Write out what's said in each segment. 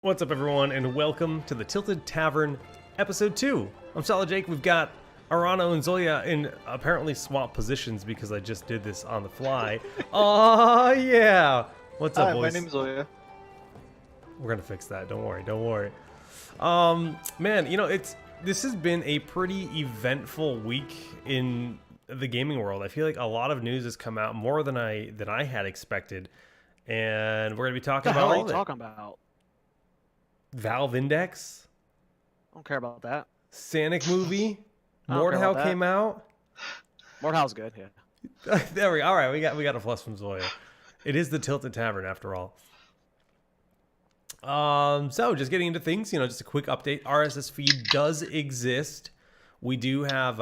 What's up, everyone, and welcome to the Tilted Tavern, Episode 2. I'm Solid Jake. We've got Arano and Zoya in apparently swap positions because I just did this on the fly. Oh yeah! What's up, Hi, boys? my name's Zoya. We're gonna fix that. Don't worry. Don't worry. Man, you know, this has been a pretty eventful week in the gaming world. I feel like a lot of news has come out, more than I had expected, and we're gonna be talking about all of it. What are you talking about? Valve Index, I don't care about that. Sonic movie, I don't care Mordhau about that. came out. Mordhau's good, yeah. There we go. All right, we got a plus from Zoya. It is the Tilted Tavern after all. So just getting into things, you know, just a quick update. RSS feed does exist. We do have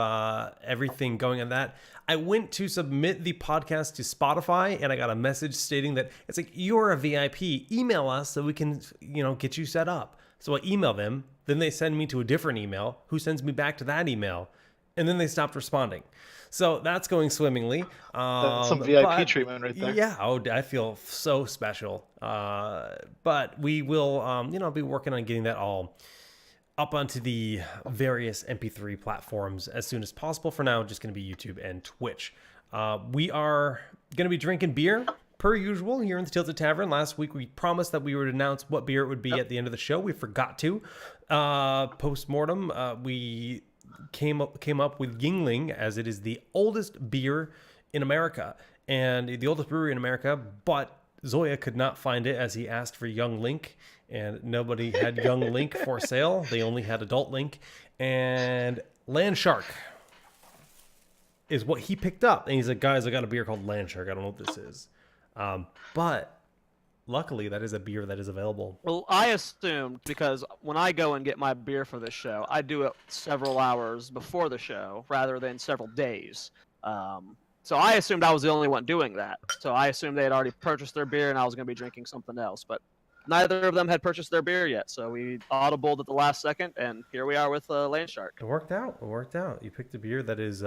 everything going on that. I went to submit the podcast to Spotify, and I got a message stating that it's like, you're a VIP. Email us so we can, you know, get you set up. So I email them. Then they send me to a different email, who sends me back to that email, and then they stopped responding. So that's going swimmingly. That's some VIP treatment right there. Yeah, I feel so special. But we will, you know, be working on getting that all up onto the various MP3 platforms as soon as possible. For now, just going to be YouTube and Twitch. We are going to be drinking beer, per usual, here in the Tilted Tavern. Last week, we promised that we would announce what beer it would be at the end of the show. We forgot to. Post-mortem, we came up with Yingling, as it is the oldest beer in America, and the oldest brewery in America, but Zoya could not find it as he asked for Young Link, and nobody had Young Link for sale. They only had Adult Link, and Landshark is what he picked up. And he's like, guys, I got a beer called Landshark. I don't know what this is. But luckily, that is a beer that is available. Well, I assumed, because when I go and get my beer for this show, I do it several hours before the show rather than several days. So I assumed I was the only one doing that. So I assumed they had already purchased their beer and I was going to be drinking something else. But neither of them had purchased their beer yet. So we audibled at the last second, and here we are with Landshark. It worked out. It worked out. You picked a beer that is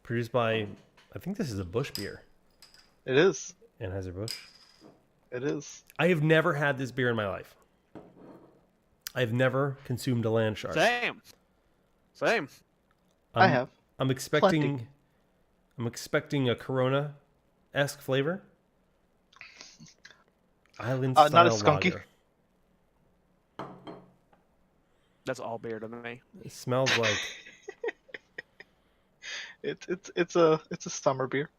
produced by, I think this is a Busch beer. It is. Anheuser-Busch. It is. I have never had this beer in my life. I've never consumed a Landshark. Same. I have. I'm expecting. Plenty. I'm expecting a Corona-esque flavor. Island style not a skunky. lager. That's all beer to me. It smells like. It's a summer beer.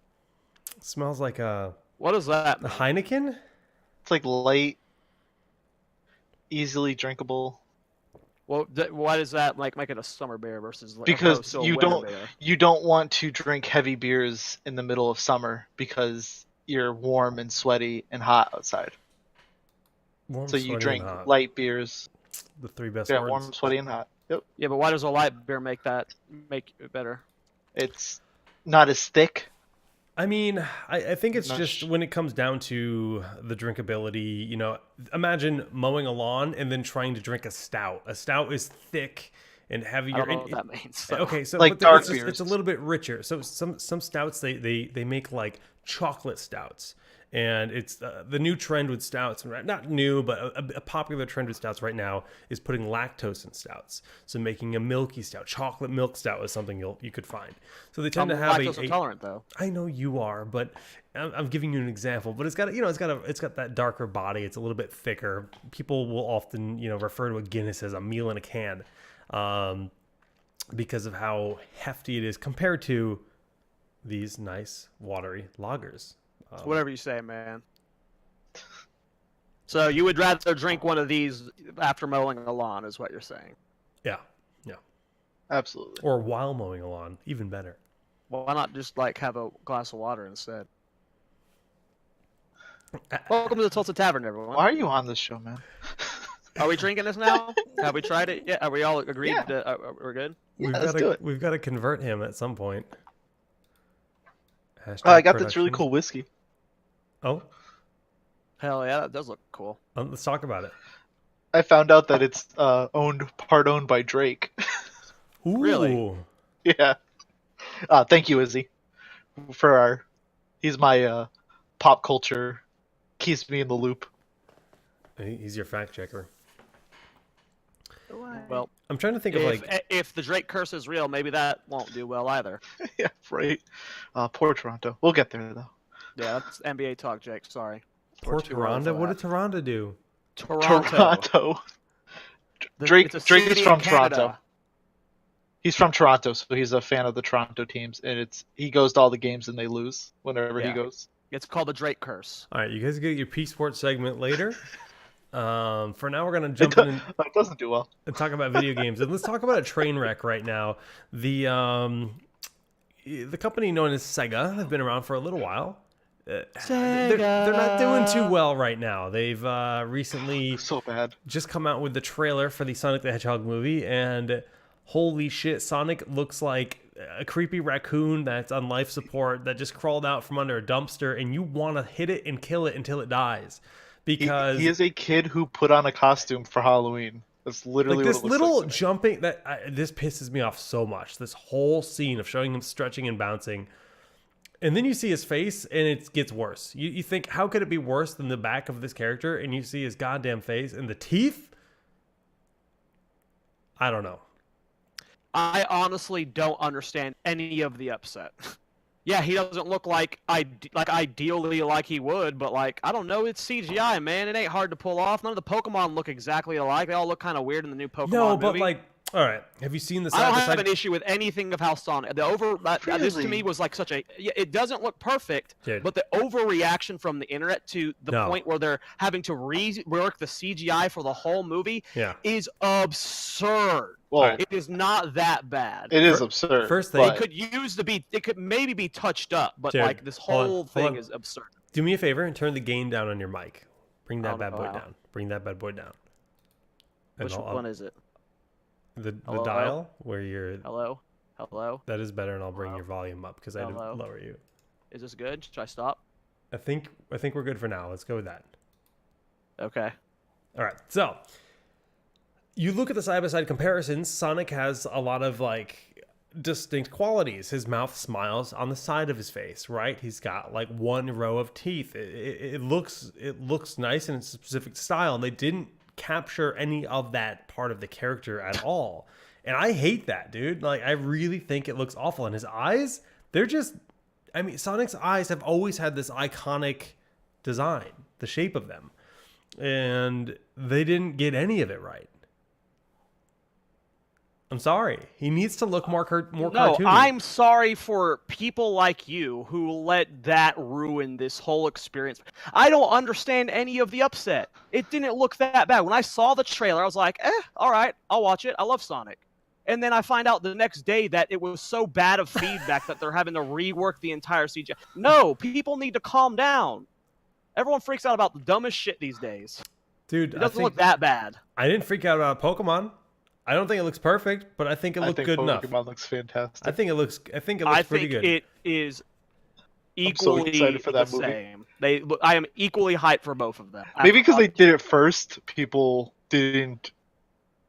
It smells like a What is that? Heineken. It's like light, easily drinkable. Well, why does that make it a summer beer versus like Because a you winter beer? you don't want to drink heavy beers in the middle you because you're warm and sweaty and hot outside. Warm, So you sweaty, drink and hot. light beers. The three best Yeah, words. warm, sweaty, and hot. Yep. Yeah, but why does a light beer make it better? It's not as thick. I mean, I think it's Not just when it comes down to the drinkability, you know, imagine mowing a lawn and then trying to drink a stout. A stout is thick and heavier. I don't know what that means. So. Okay, so Like but dark it's, just, beers. it's a little bit richer. So some stouts they make like chocolate stouts, and it's the new trend with stouts. Not new, but a popular trend with stouts right now is putting lactose in stouts. So making a milky stout, chocolate milk stout is something you could find. So they tend I'm to have lactose intolerant though. I know you are, but I'm giving you an example. But it's got that darker body. It's a little bit thicker. People will often, you know, refer to a Guinness as a meal in a can, because of how hefty it is compared to these nice watery lagers. Whatever you say, man. So you would rather drink one of these after mowing a lawn, is what you're saying? Yeah, Absolutely. or while mowing a lawn, even better. Well, why not just like have a glass of water instead? Welcome to the Tulsa Tavern, everyone. Why are you on this show, man? Are we drinking this now? Have we tried it? Yeah. Are we all agreed? Yeah. We're good. Yeah, let's do it. We've got to convert him at some point. Oh, I got this Hashtag really production. cool whiskey. Oh, Hell yeah, that does look cool. let's talk about it. I found out that it's part owned by Drake. Ooh. Really? Yeah. Thank you, Izzy, he's my pop culture, keeps me in the loop. He's your fact checker. Well, I'm trying to think of if the Drake curse is real, maybe that won't do well either. Yeah, right. Poor Toronto. We'll get there though. Yeah, that's NBA talk, Jake. Sorry. poor We're too early Toronto. for What that. did Toronto do? Toronto. Drake It's a is city from in Canada. Toronto. He's from Toronto, so he's a fan of the Toronto teams, and he goes to all the games and they lose whenever he Yeah. goes. It's called the Drake curse. All right, you guys get your P Sports segment later. For now, we're gonna jump in It doesn't do well. and talk about video games, and let's talk about a train wreck right now. The company known as Sega have been around for a little while. They're not doing too well right now. They've recently So bad. just come out with the trailer for the Sonic the Hedgehog movie, and holy shit, Sonic looks like a creepy raccoon that's on life support that just crawled out from under a dumpster, and you want to hit it and kill it until it dies. Because He is a kid who put on a costume for Halloween. That's literally like this what it looks little like to me. jumping this pisses me off so much. This whole scene of showing him stretching and bouncing, and then you see his face, and it gets worse. You think, how could it be worse than the back of this character? And you see his goddamn face and the teeth. I don't know. I honestly don't understand any of the upset. Yeah, he doesn't look ideally like he would, but like, I don't know, it's CGI, man. It ain't hard to pull off. None of the Pokemon look exactly alike. They all look kind of weird in the new Pokemon No, but movie. like, all right. Have you seen the I side don't by have side? an issue with anything of how Sonic. This to me was like such a. It doesn't look perfect, Dude. but the overreaction from the internet to the No. point where they're having to rework the CGI for the whole movie Yeah. is absurd. Well, It is not that bad. it is absurd. first thing- but It could maybe be touched up, but Dude, like this hold on, whole hold thing on. is absurd. Do me a favor and turn the gain down on your mic. Bring I that don't bad know boy how. down. Bring that bad boy down. And Which one is it? the Hello? dial where you're. Hello? Hello? That is better, and I'll bring Hello? your volume up because I had to Hello? lower you. Is this good? Should I stop? I think we're good for now. Let's go with that. Okay. All right. So you look at the side by side comparisons. Sonic has a lot of like distinct qualities. His mouth smiles on the side of his face, right? He's got like one row of teeth. It looks nice in a specific style, and they didn't capture any of that part of the character at all. And I hate that, dude. Like, I really think it looks awful. And his eyes, they're just, I mean, Sonic's eyes have always had this iconic design, the shape of them. And they didn't get any of it right. I'm sorry. He needs to look more No, cartoony. I'm sorry for people like you who let that ruin this whole experience. I don't understand any of the upset. It didn't look that bad. When I saw the trailer, I was like, all right, I'll watch it. I love Sonic. And then I find out the next day that it was so bad of feedback that they're having to rework the entire CGI. No, people need to calm down. Everyone freaks out about the dumbest shit these days. Dude, It doesn't look that bad. I didn't freak out about Pokemon. I don't think it looks perfect, but I think it looked good enough. Pokemon looks fantastic. I think it looks I pretty think good. it is I'm so equally excited for that the movie. same. I am equally hyped for both of them. Maybe because they did it first, people didn't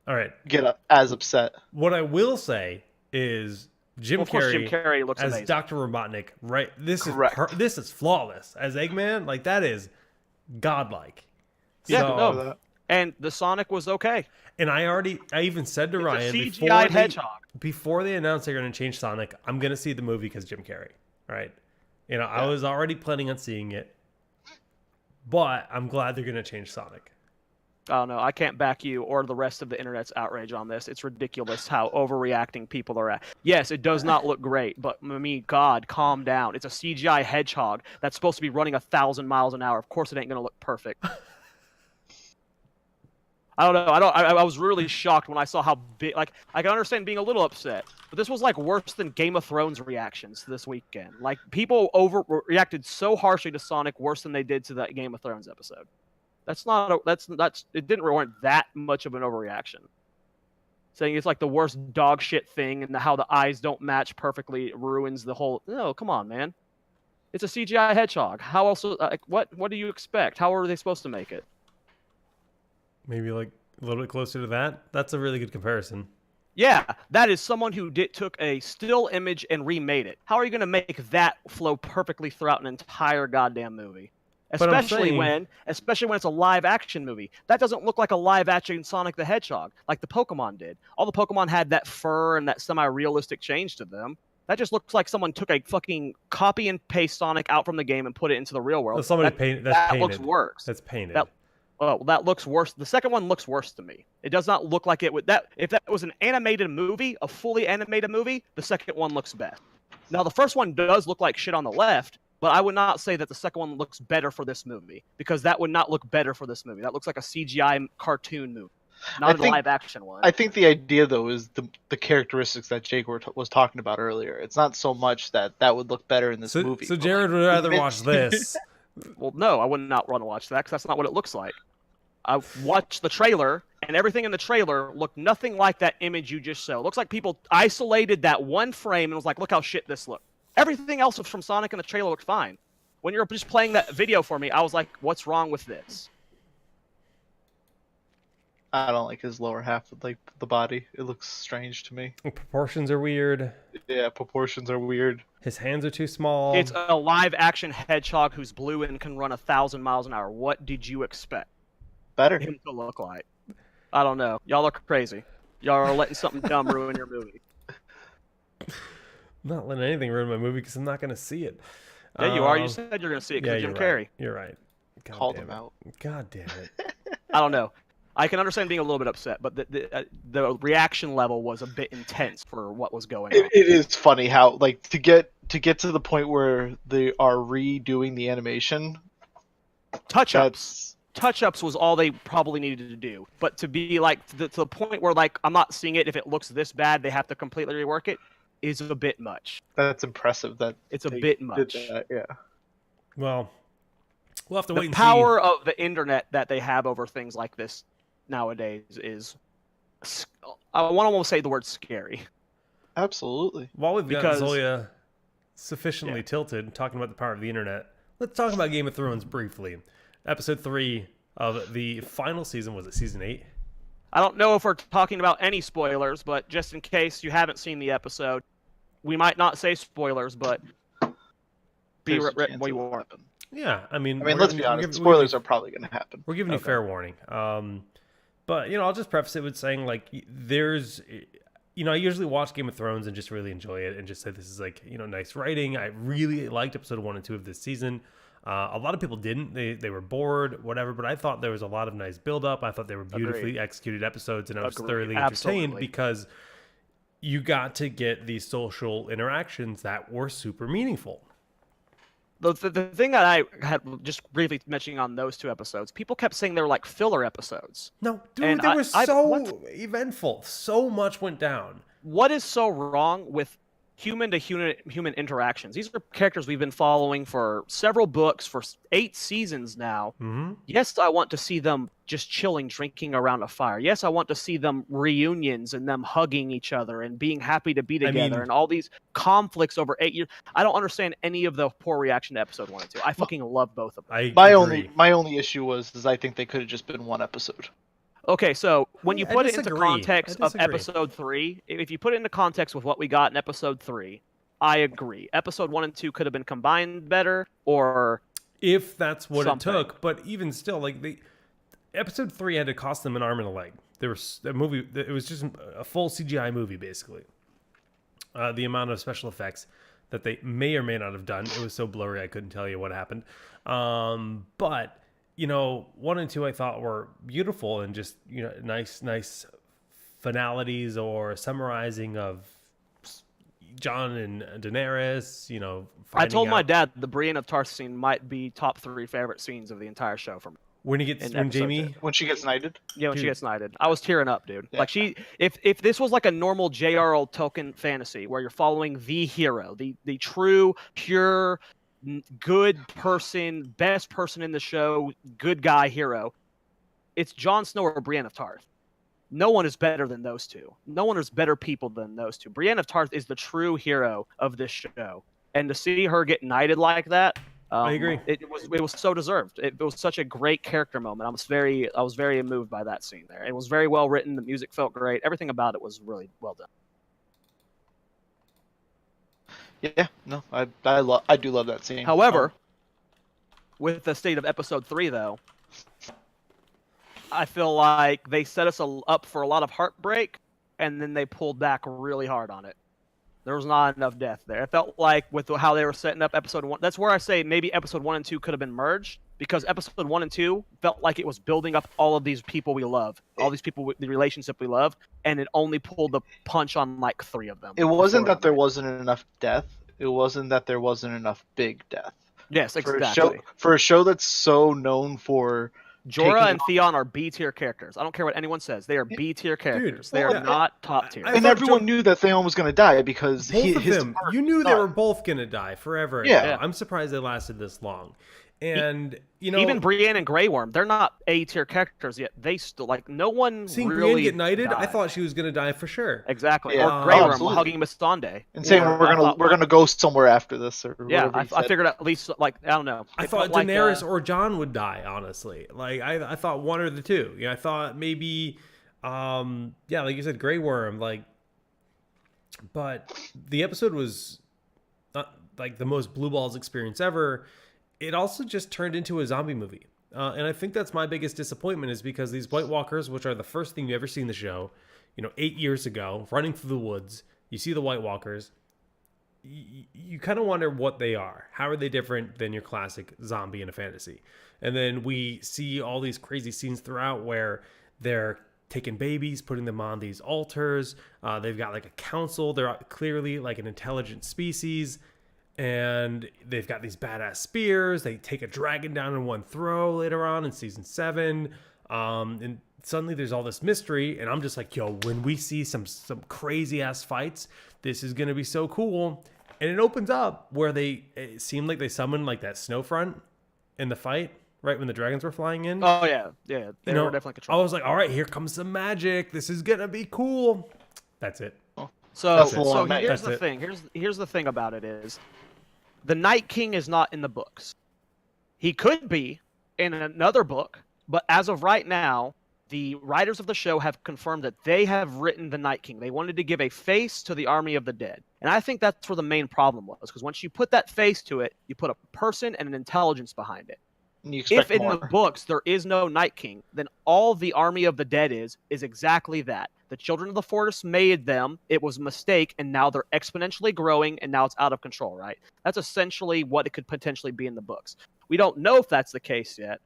All right. get as upset. What I will say is Jim Of course, Carrey, Jim Carrey looks as amazing. Dr. Robotnik, right? Correct. This is flawless. As Eggman, like, that is godlike. Yeah, So- no. And the Sonic was okay. And I even said to Ryan It's a CGI hedgehog. before they announced they're going to change Sonic, I'm going to see the movie because Jim Carrey, right? You know, I was already planning on seeing it, but I'm glad they're going to change Sonic. Oh no, I can't back you or the rest of the internet's outrage on this. It's ridiculous how overreacting people are at. Yes, it does not look great, but I mean, God, calm down. It's a CGI hedgehog that's supposed to be running 1,000 miles an hour. Of course, it ain't gonna look perfect. I don't know. I was really shocked when I saw how big. Like, I can understand being a little upset, but this was like worse than Game of Thrones reactions this weekend. Like, people overreacted so harshly to Sonic, worse than they did to that Game of Thrones episode. It didn't warrant that much of an overreaction. Saying it's like the worst dog shit thing, and how the eyes don't match perfectly ruins the whole. No, come on, man. It's a CGI hedgehog. How else? What do you expect? How are they supposed to make it? Maybe like a little bit closer to that. That's a really good comparison. Yeah, that is someone who took a still image and remade it. How are you going to make that flow perfectly throughout an entire goddamn movie? But I'm Especially saying- when it's a live action movie. That doesn't look like a live action Sonic the Hedgehog like the Pokemon did. All the Pokemon had that fur and that semi-realistic change to them. That just looks like someone took a fucking copy and paste Sonic out from the game and put it into the real world. Somebody painted. That's that painted. looks worse. That's painted. That looks worse. The second one looks worse to me. It does not look like it would. That if that was an animated movie, a fully animated movie, the second one looks best. Now the first one does look like shit on the left, but I would not say that the second one looks better for this movie because that would not look better for this movie. That looks like a CGI cartoon movie, not a live action one. I think the idea though is the characteristics that Jake was talking about earlier. It's not so much that would look better in this movie. So Jared would rather watch this. Well, no, I would not want to watch that because that's not what it looks like. I watched the trailer, and everything in the trailer looked nothing like that image you just showed. It looks like people isolated that one frame and was like, look how shit this looked. Everything else from Sonic in the trailer looked fine. When you were just playing that video for me, I was like, what's wrong with this? I don't like his lower half of like the body. It looks strange to me. Proportions are weird. Yeah, proportions are weird. His hands are too small. It's a live action hedgehog who's blue and can run 1,000 miles an hour. What did you expect Better. him to look like? I don't know. Y'all are crazy. Y'all are letting something dumb ruin your movie. I'm not letting anything ruin my movie because I'm not going to see it. Yeah, you are. You said you're going to see it because yeah, of Jim Carrey. You're right. God Called damn him it. out. God damn it. I don't know. I can understand being a little bit upset, but the reaction level was a bit intense for what was going on. It is funny how like to get to the point where they are redoing the animation. Touch-ups was all they probably needed to do. But to be like to the point where like I'm not seeing it if it looks this bad, they have to completely rework it is a bit much. That's impressive. That it's a bit much. Yeah. Well, we'll have to wait and the see. power of the internet that they have over things like this nowadays is, I want to almost say the word scary. Absolutely. While we've got Because- Zoya sufficiently tilted talking about the power of the internet, let's talk about Game of Thrones briefly. Episode 3 of the final season, was it season 8? I don't know if we're talking about any spoilers, but just in case you haven't seen the episode, we might not say spoilers, but be There's a chance we it will warned. happen. Yeah, I mean, Let's be honest. Spoilers are probably going to happen. We're giving you fair warning. But, I'll just preface it with saying, like, there's, I usually watch Game of Thrones and just really enjoy it and just say this is, like, nice writing. I really liked episode 1 and 2 of this season. A lot of people didn't. They were bored, whatever, but I thought there was a lot of nice build-up. I thought they were beautifully executed episodes, and I was thoroughly entertained because you got to get these social interactions that were super meaningful. The thing that I had just briefly mentioning on those 2 episodes, people kept saying they were like filler episodes. No, dude, And they were so eventful. So much went down. What is so wrong with human to human interactions? These are characters we've been following for several books, for 8 seasons now. Mm-hmm. Yes, I want to see them just chilling, drinking around a fire. Yes, I want to see them reunions and them hugging each other and being happy to be together and all these conflicts over 8 years. I don't understand any of the poor reaction to episode 1 and 2. I fucking love both of them. My only issue is I think they could have just been one episode. Okay, so when you put it into disagree. context of episode 3, if you put it into context with what we got in episode 3, I agree. Episode 1 and 2 could have been combined better, or if that's what something. it took. But even still, like episode 3 had to cost them an arm and a leg. There was a movie. It was just a full CGI movie, basically. The amount of special effects that they may or may not have done, it was so blurry I couldn't tell you what happened. But 1 and 2 I thought were beautiful and just nice finalities or summarizing of Jon and Daenerys. I told finding my out dad the Brienne of Tarth scene might be top 3 favorite scenes of the entire show for me. when When she gets knighted. Yeah, when she Dude. gets knighted, I was tearing up, dude. Yeah. Like if this was like a normal J.R.R. Tolkien fantasy where you're following the hero, the true, pure, good person, best person in the show, good guy hero, it's Jon Snow or Brienne of Tarth. No one is better than those two. No one is better people than those two. Brienne of Tarth is the true hero of this show, and to see her get knighted like that, I agree. It was so deserved. It was such a great character moment. I was very moved by that scene there. It was very well written. The music felt great. Everything about it was really well done. Yeah, no, I do love that scene. However, with the state of episode 3, though, I feel like they set us up for a lot of heartbreak, and then they pulled back really hard on it. There was not enough death there. It felt like with how they were setting up episode 1. That's where I say maybe episode 1 and 2 could have been merged, because episode 1 and 2 felt like it was building up all of these people we love, all these people, the relationship we love, and it only pulled the punch on like 3 of them. It wasn't that there wasn't enough death. It wasn't that there wasn't enough big death. Yes, For exactly. for a show that's so known for Jorah and Theon are B-tier characters. I don't care what anyone says. They are B-tier characters. They are not top tier. And everyone knew that Theon was going to die because both of them. You knew they were both going to die forever. Yeah. I'm surprised they lasted this long. And even Brienne and Grey Worm, they're not A-tier characters yet. They still no one seeing really Brienne get knighted. died. I thought she was going to die for sure. Exactly. Yeah. Or Grey Worm absolutely. hugging Missandei. And saying we're gonna go somewhere after this or whatever. I figured at least I don't know. I thought Daenerys or Jon would die. Honestly, I thought one or the two. I thought maybe, like you said, Grey Worm. But the episode was not like the most blue balls experience ever. It also just turned into a zombie movie. And I think that's my biggest disappointment, is because these White Walkers, which are the first thing you ever see in the show, 8 years ago, running through the woods, you see the White Walkers, you kind of wonder what they are. How are they different than your classic zombie in a fantasy? And then we see all these crazy scenes throughout where they're taking babies, putting them on these altars. They've got like a council. They're clearly like an intelligent species. And they've got these badass spears. They take a dragon down in one throw later on in season 7. And suddenly there's all this mystery. And I'm just like, yo, when we see some crazy ass fights, this is going to be so cool. And it opens up where it seemed like they summoned like that snow front in the fight, right when the dragons were flying in. Oh, yeah. Yeah. They were definitely controlling. I was like, all right, here comes some magic. This is going to be cool. That's it. So That's here's the thing. Here's the thing about it is, the Night King is not in the books. He could be in another book, but as of right now, the writers of the show have confirmed that they have written the Night King. They wanted to give a face to the army of the dead. And I think that's where the main problem was, because once you put that face to it, you put a person and an intelligence behind it. If in the books there is no Night King, then all the army of the dead is exactly that. The children of the forest made them. It was a mistake, and now they're exponentially growing, and now it's out of control, right? That's essentially what it could potentially be in the books. We don't know if that's the case yet,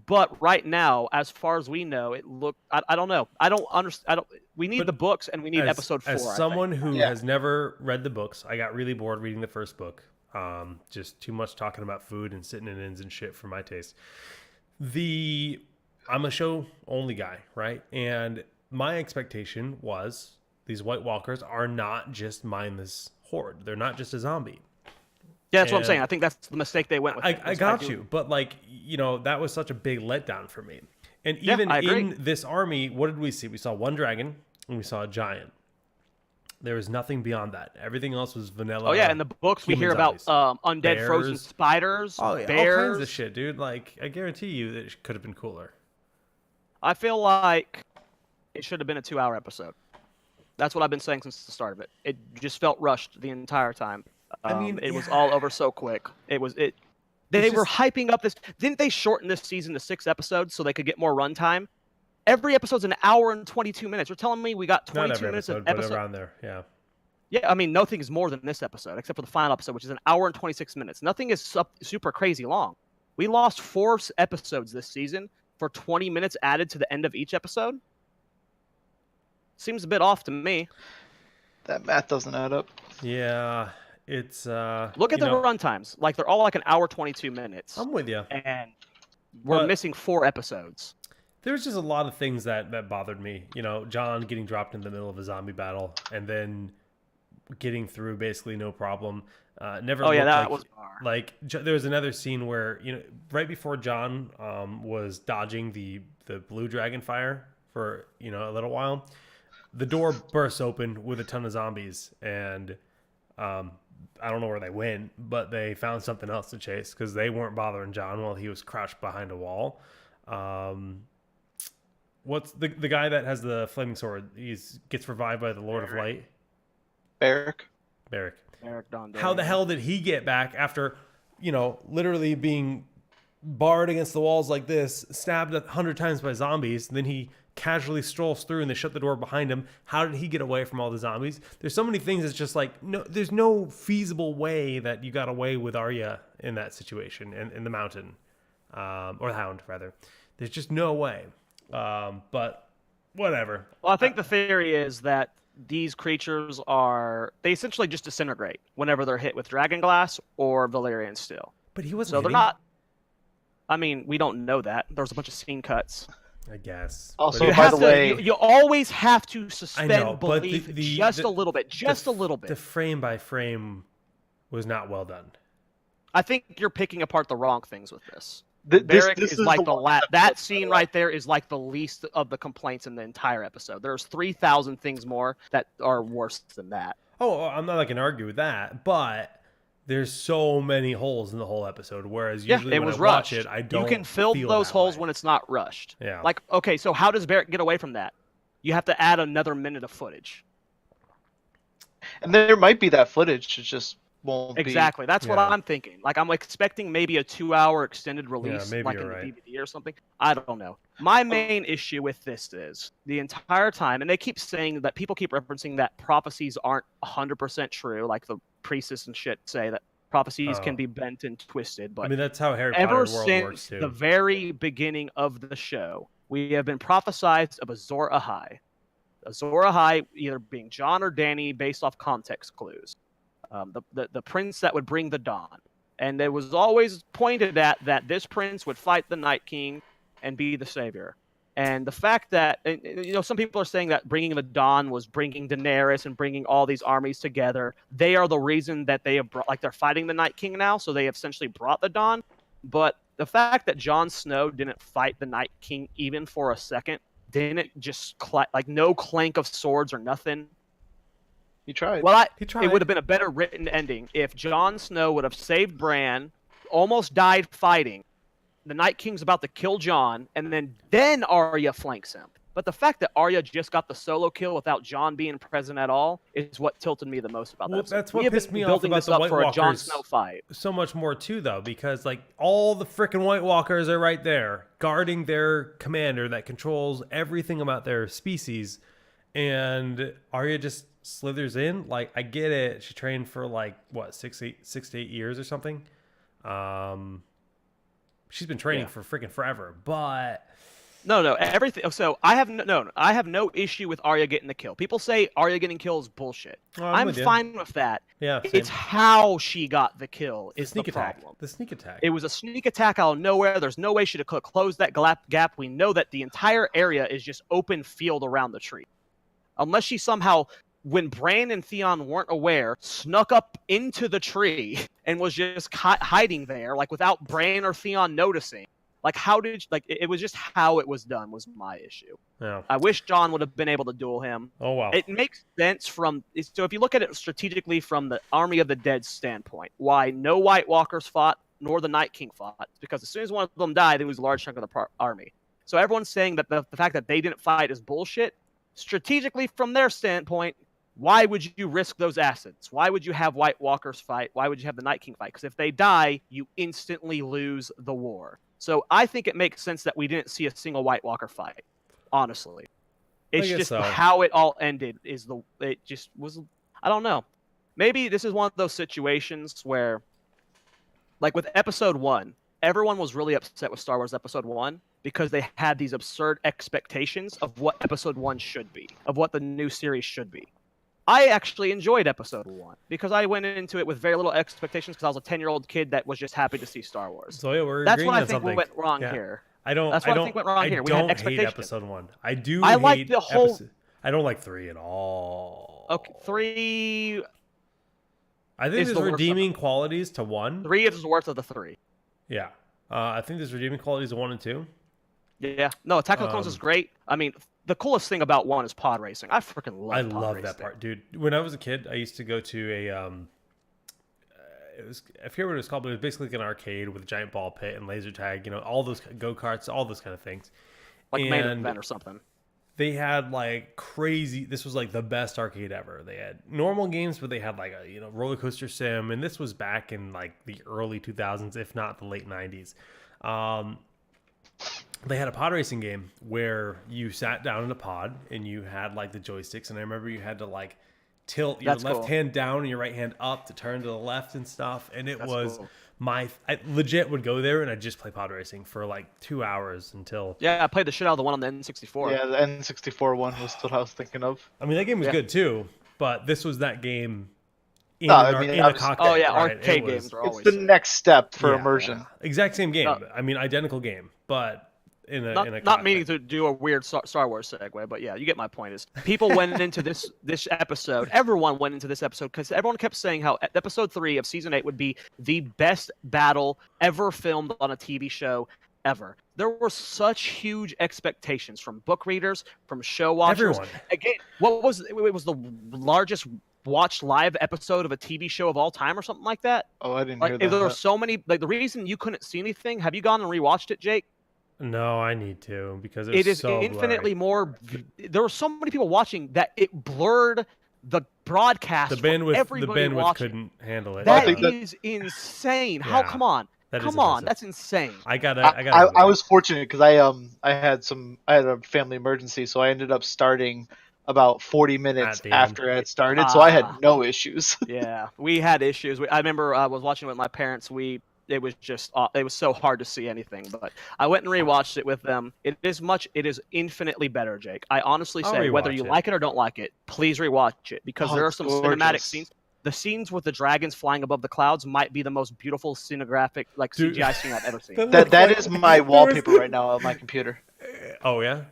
but right now, as far as we know, it looked. I don't know. I don't understand. We need the books, and we need episode 4. As someone who has never read the books, I got really bored reading the first book. Just too much talking about food and sitting in inns and shit for my taste. I'm a show only guy, right? And my expectation was these White Walkers are not just mindless horde. They're not just a zombie. Yeah, that's what I'm saying. I think that's the mistake they went with. I got you. But that was such a big letdown for me. And even in this army, what did we see? We saw one dragon and we saw a giant. There was nothing beyond that. Everything else was vanilla. Oh yeah, in the books we hear about undead bears. Frozen spiders, bears, all kinds of shit, dude. Like, I guarantee you that it could have been cooler. I feel like it should have been a 2-hour episode. That's what I've been saying since the start of it. It just felt rushed the entire time. It was all over so quick. They were hyping up this. Didn't they shorten this season to 6 episodes so they could get more runtime? Every episode's an hour and 22 minutes. You're telling me we got 22 minutes of episode? But around there, yeah. Yeah, nothing is more than this episode, except for the final episode, which is an hour and 26 minutes. Nothing is super crazy long. We lost 4 episodes this season for 20 minutes added to the end of each episode. Seems a bit off to me. That math doesn't add up. Yeah, it's... Look at the run times. Like, they're all like an hour 22 minutes. I'm with you. And we're missing 4 episodes. There's just a lot of things that bothered me. Jon getting dropped in the middle of a zombie battle and then getting through basically no problem. There was another scene where right before Jon was dodging the blue dragon fire for a little while, the door bursts open with a ton of zombies, and I don't know where they went, but they found something else to chase because they weren't bothering Jon while he was crouched behind a wall. What's the guy that has the flaming sword? Gets revived by the Lord of Light. Beric Dondarrion. Dondarrion. How the hell did he get back after, literally being barred against the walls like this, stabbed 100 times by zombies, and then he casually strolls through and they shut the door behind him. How did he get away from all the zombies? There's so many things. It's just like, no, there's no feasible way that you got away with Arya in that situation in the mountain, or the Hound rather. There's just no way. But whatever. Well, I think the theory is that these creatures they essentially just disintegrate whenever they're hit with dragon glass or Valyrian steel. But he wasn't. So they're not. I mean, we don't know that. There's a bunch of scene cuts. I guess. Also, You by have the to. way, You always have to I suspend know, but belief just a little bit. Just a little bit. The frame by frame was not well done. I think you're picking apart the wrong things with this. this Barrack is is like the one that scene right there is like the least of the complaints in the entire episode. There's 3,000 things more that are worse than that. Oh, I'm not going to argue with that, but there's so many holes in the whole episode. Whereas usually it when was I watch rushed. it, I don't. You can fill feel those that holes way. when it's not rushed. Yeah. Like, okay, so how does Barrack get away from that? You have to add another minute of footage. And there might be that footage. It just won't Exactly. That's what Yeah. I'm thinking. Like, I'm expecting maybe a 2-hour extended release, maybe like you're in the right. DVD or something. I don't know. My main issue with this is the entire time, and they keep saying that people keep referencing that prophecies aren't 100% true, like the priestess and shit say that prophecies can Oh. be bent and twisted. But I mean, that's how Harry Potter ever world since works too. the very beginning of the show, we have been prophesized of Azor Ahai. Azor Ahai either being John or Danny based off context clues. The prince that would bring the dawn. And it was always pointed at that this prince would fight the Night King and be the savior. And the fact that, some people are saying that bringing the dawn was bringing Daenerys and bringing all these armies together. They are the reason that they have brought, like they're fighting the Night King now, so they have essentially brought the dawn. But the fact that Jon Snow didn't fight the Night King even for a second, didn't just like no clank of swords or nothing. He tried. Well, He tried. it would have been a better written ending if Jon Snow would have saved Bran, almost died fighting. The Night King's about to kill Jon, and then Arya flanks him. But the fact that Arya just got the solo kill without Jon being present at all is what tilted me the most about Well, that. that's We what have pissed been me off building about this the up White for a Jon Walkers Snow fight. so much more too, though, because like all the freaking White Walkers are right there guarding their commander that controls everything about their species, and Arya just slithers in. Like, I get it, she trained for like what 6 to 8 years or something. She's been training for freaking forever, but No, everything. So I have no issue with Arya getting the kill. People say Arya getting kill is bullshit. I'm with you. fine with that. Yeah, same. It's how she got the kill is the sneak attack. problem. The sneak attack. It was a sneak attack out of nowhere. There's no way she could close that gap. We know that the entire area is just open field around the tree. Unless she somehow, when Bran and Theon weren't aware, snuck up into the tree and was just hiding there, like without Bran or Theon noticing. Like, it was just how it was done was my issue. Yeah. I wish Jon would have been able to duel him. Oh wow. It makes sense so if you look at it strategically from the Army of the Dead standpoint, why no White Walkers fought, nor the Night King fought, because as soon as one of them died, they lose a large chunk of the army. So everyone's saying that the fact that they didn't fight is bullshit. Strategically, from their standpoint, why would you risk those assets? Why would you have White Walkers fight? Why would you have the Night King fight? Because if they die, you instantly lose the war. So I think it makes sense that we didn't see a single White Walker fight. Honestly, it's guess just so. how it all ended. It just was. I don't know. Maybe this is one of those situations where, like with Episode 1, everyone was really upset with Star Wars Episode 1 because they had these absurd expectations of what Episode 1 should be, of what the new series should be. I actually enjoyed Episode 1 because I went into it with very little expectations because I was a 10-year-old kid that was just happy to see Star Wars. So yeah, we're That's agreeing what I on think something. went wrong Yeah. here. That's what I think went wrong here. We had don't hate expectations. Episode 1. I do. I like hate the whole- episode- I don't like 3 at all. Okay, 3 I think is there's the worst redeeming qualities to 1. is the worst of the 3. Yeah. I think there's redeeming qualities to 1 and 2. Yeah. No, Attack of the Clones is great. I mean, the coolest thing about 1 is pod racing. I freaking love pod love racing. that part, dude. When I was a kid, I used to go to a I forget what it was called, but it was basically like an arcade with a giant ball pit and laser tag, all those go-karts, all those kind of things. Like main And event or something. they had like crazy, this was like the best arcade ever. They had normal games, but they had like a roller coaster sim, and this was back in like the early 2000s, if not the late 90s. They had a pod racing game where you sat down in a pod and you had like the joysticks, and I remember you had to like tilt your left hand down and your right hand up to turn to the left and stuff. And it was cool. I legit would go there and I'd just play pod racing for like 2 hours until. Yeah, I played the shit out of the one on the N64. Yeah, the N64 one was what I was thinking of. I mean, that game was good too, but this was that game in, No, an I mean, in a obviously- cockpit. Oh yeah, right? arcade It was- games are It's always the sick. next step for Yeah, immersion. yeah. Exact same game. No. I mean, identical game, but in a Not cockpit. meaning to do a weird Star Wars segue, but yeah, you get my point. Is people went into this episode, everyone went into this episode because everyone kept saying how episode 3 of season 8 would be the best battle ever filmed on a TV show ever. There were such huge expectations from book readers, from show watchers. Everyone. Again, it was the largest watched live episode of a TV show of all time or something like that. Oh, I didn't Like hear that. there were so many. Like the reason you couldn't see anything. Have you gone and rewatched it, Jake? No, I need to because It is so infinitely blurry. more. There were so many people watching that it blurred the broadcast. The for bandwidth everybody watching. couldn't handle it. That think that- is insane. How? Yeah, Come on. that is Come on. impressive. That's insane. I I was fortunate because I had a family emergency, so I ended up starting about 40 minutes At the end. after it started, so I Ah. had no issues. Yeah, we had issues. I remember I was watching it with my parents. It was just it was so hard to see anything. But I went and rewatched it with them. It is infinitely better, Jake. I honestly I'll say whether rewatch you it. like it or don't like it, please rewatch it because Oh, there are it's some cinematic gorgeous. scenes. The scenes with the dragons flying above the clouds might be the most beautiful scenographic Dude. CGI scene I've ever seen. That is my wallpaper right now on my computer. Oh yeah.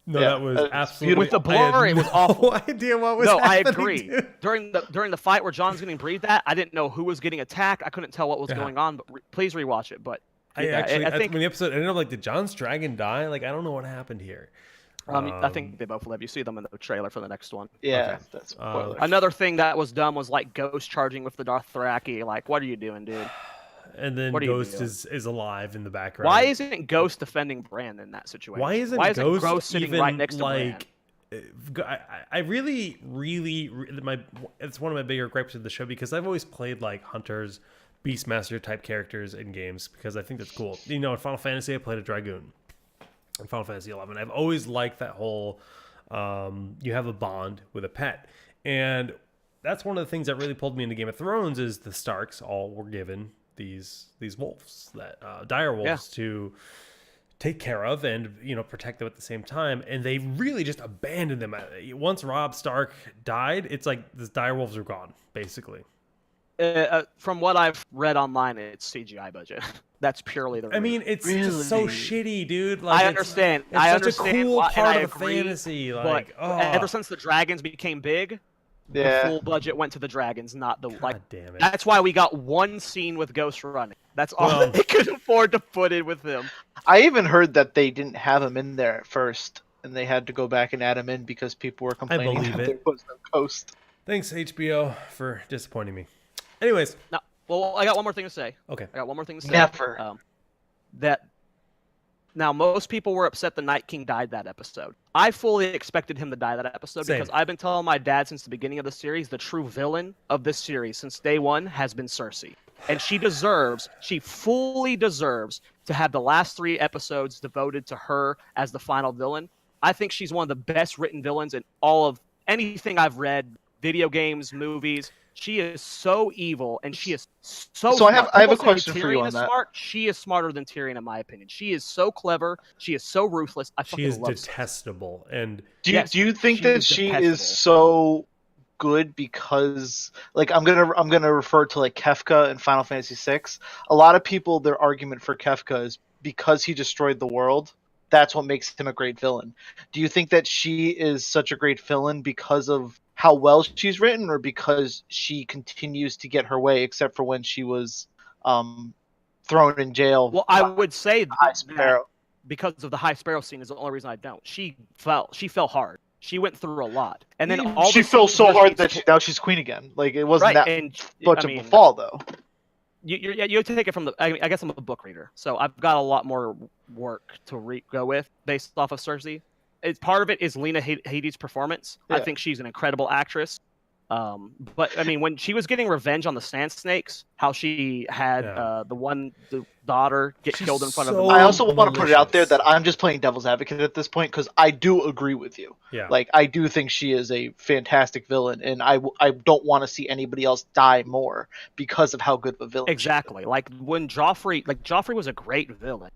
No, Yeah, that was it's absolutely With the I had blur, it was no awful. idea what was No, I happening, agree. dude. During the fight where John's getting breathed at, I didn't know who was getting attacked. I couldn't tell what was Yeah. going on. But please rewatch it. But I yeah, actually, I think when the episode ended up, like, did John's dragon die? Like, I don't know what happened here. I think they both live. You see them in the trailer for the next one. Yeah, Okay. that's spoiler. Another thing that was dumb was like Ghost charging with the Dothraki. Like, what are you doing, dude? And then What are you Ghost doing? is alive in the background. Why isn't Ghost defending Bran in that situation? Why isn't Ghost sitting even right next to Bran? like? I really, it's one of my bigger gripes with the show because I've always played like hunters, beastmaster type characters in games because I think that's cool. You know, in Final Fantasy, I played a dragoon. In Final Fantasy 11, I've always liked that whole you have a bond with a pet, and that's one of the things that really pulled me into Game of Thrones is the Starks all were given these wolves that dire wolves to take care of and protect them at the same time, and they really just abandoned them. Once Robb Stark died, it's like the dire wolves are gone basically. From what I've read online, it's CGI budget. That's purely the reason. I mean, it's just so shitty, dude. I Like, understand. It's I such understand a cool why, and part I of the agree, fantasy. but Like, ever since the dragons became big, Yeah. the full budget went to the dragons, not the God damn it. That's why we got one scene with Ghost running. That's all Well- they could afford to put in with him. I even heard that they didn't have him in there at first, and they had to go back and add him in because people were complaining believe that it. there was no Ghost. Thanks HBO for disappointing me. Anyways, No, well, I got one more thing to say. okay. I got one more thing to say. Never. Now, most people were upset the Night King died that episode. I fully expected him to die that episode Same. because I've been telling my dad since the beginning of the series the true villain of this series since day one has been Cersei. And she fully deserves to have the last 3 episodes devoted to her as the final villain. I think she's one of the best written villains in all of anything I've read, video games, movies. She is so evil, and she is so. So I have smart. a People say question for you Tyrion on is that. Smart. She is smarter than Tyrion, in my opinion. She is so clever. She is so ruthless. I She fucking is love her. detestable, and Yes, Do you think she that is she detestable. is so good because, like, I'm gonna refer to like Kefka in Final Fantasy VI. A lot of people, their argument for Kefka is because he destroyed the world. That's what makes him a great villain. Do you think that she is such a great villain because of how well she's written, or because she continues to get her way, except for when she was thrown in jail? Well, I would say High that Sparrow. because of the High Sparrow scene is the only reason I don't. She fell hard. She went through a lot, and then all She the fell scenes so where hard she's- that now she's queen again. Like, it wasn't right, that and much I of mean, a fall, though. you take it from the. I guess I'm a book reader, so I've got a lot more work to go with based off of Cersei. Part of it is Lena Headey's performance. I Yeah. think she's an incredible actress. But I mean, when she was getting revenge on the sand snakes, how she had the daughter get She's killed in front of so the I mom. also want to put it out there malicious. that I'm just playing devil's advocate at this point because I do agree with you. Yeah. Like, I do think she is a fantastic villain, and I don't want to see anybody else die more because of how good of a villain Exactly. Like when Joffrey was a great villain,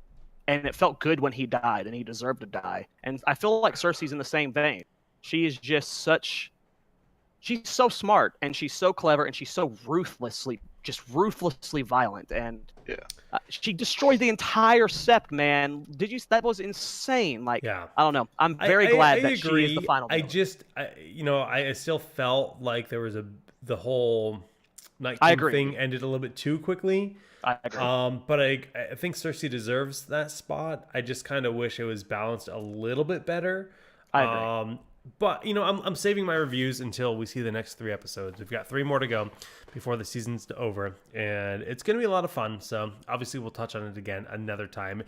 and it felt good when he died, and he deserved to die. And I feel like Cersei's in the same vein. She is just she's so smart, and she's so clever, and she's so ruthlessly violent. And Yeah. she destroyed the entire sept, man. That was insane. Like, Yeah. I don't know. I'm very glad that she is the final villain. I still felt like there was the whole Night I King agree. thing ended a little bit too quickly. I agree. But I think Cersei deserves that spot. I just kind of wish it was balanced a little bit better. I agree. But I'm saving my reviews until we see the next 3 episodes. We've got 3 more to go before the season's over, and it's going to be a lot of fun. So obviously we'll touch on it again another time.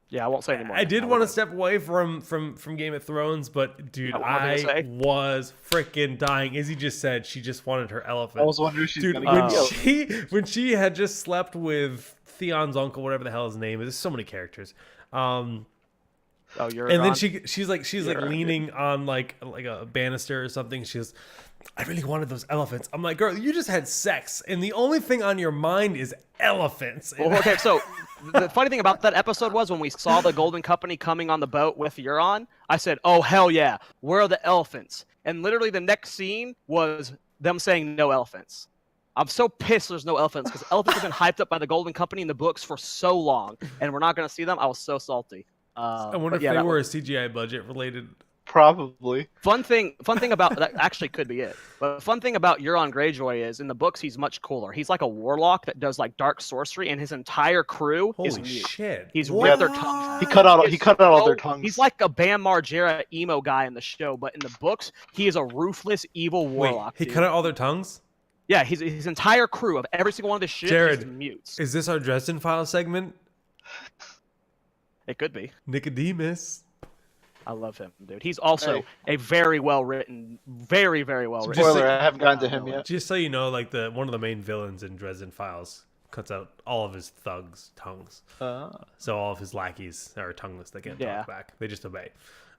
Yeah, I won't say anymore. I did want to step away from Game of Thrones, but dude, I was freaking dying. Izzy just said she just wanted her elephant. I was wondering if she's dude, gonna get when she had just slept with Theon's uncle, whatever the hell his name is. There's so many characters. You're and then she's like leaning on like a banister or something. She goes, I really wanted those elephants. I'm like, girl, you just had sex, and the only thing on your mind is elephants. Well, okay, so the funny thing about that episode was when we saw the Golden Company coming on the boat with Euron, I said, oh, hell yeah, where are the elephants? And literally the next scene was them saying no elephants. I'm so pissed there's no elephants because elephants have been hyped up by the Golden Company in the books for so long, and we're not going to see them. I was so salty. I wonder if they were a CGI budget related. Probably. Fun thing about that actually could be it. But fun thing about Euron Greyjoy is in the books he's much cooler. He's like a warlock that does like dark sorcery, and his entire crew is Holy mute. shit! He's with their tongues. He cut out all their tongues. He's like a Bam Margera emo guy in the show, but in the books he is a ruthless evil warlock. Wait, he cut out all their tongues? Yeah, his entire crew of every single one of the ships is mutes. Is this our Dresden Files segment? It could be. Nicodemus. I love him, dude. He's also a very well written, very, very well written. Spoiler, I haven't gotten to him yet. Just so you know, like one of the main villains in Dresden Files cuts out all of his thugs' tongues. So all of his lackeys are tongueless. They can't talk back. They just obey.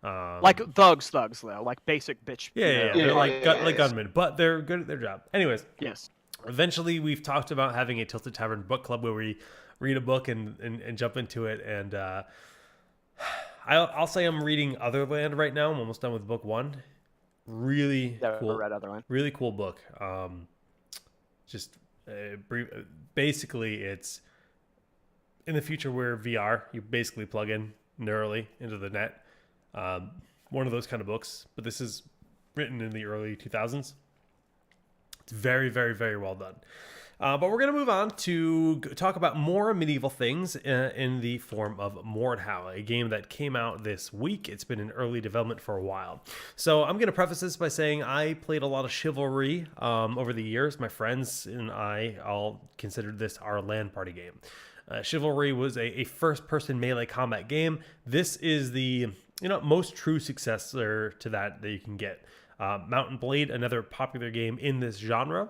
Like thugs though, like basic bitch. Yeah. They're like gunmen, but they're good at their job. Anyways. Yes. Eventually, we've talked about having a Tilted Tavern book club where we read a book and jump into it. And I'll say I'm reading Otherland right now. I'm almost done with book 1. Really cool. Read Otherland. Really cool book. Basically, it's in the future where VR, you basically plug in neurally into the net. One of those kind of books, but this is written in the early 2000s. It's very, very, very well done. But we're going to move on to talk about more medieval things in the form of Mordhau, a game that came out this week. It's been in early development for a while. So I'm going to preface this by saying I played a lot of Chivalry over the years. My friends and I all considered this our LAN party game. Chivalry was a first-person melee combat game. This is the most true successor to that you can get. Mount and Blade, another popular game in this genre.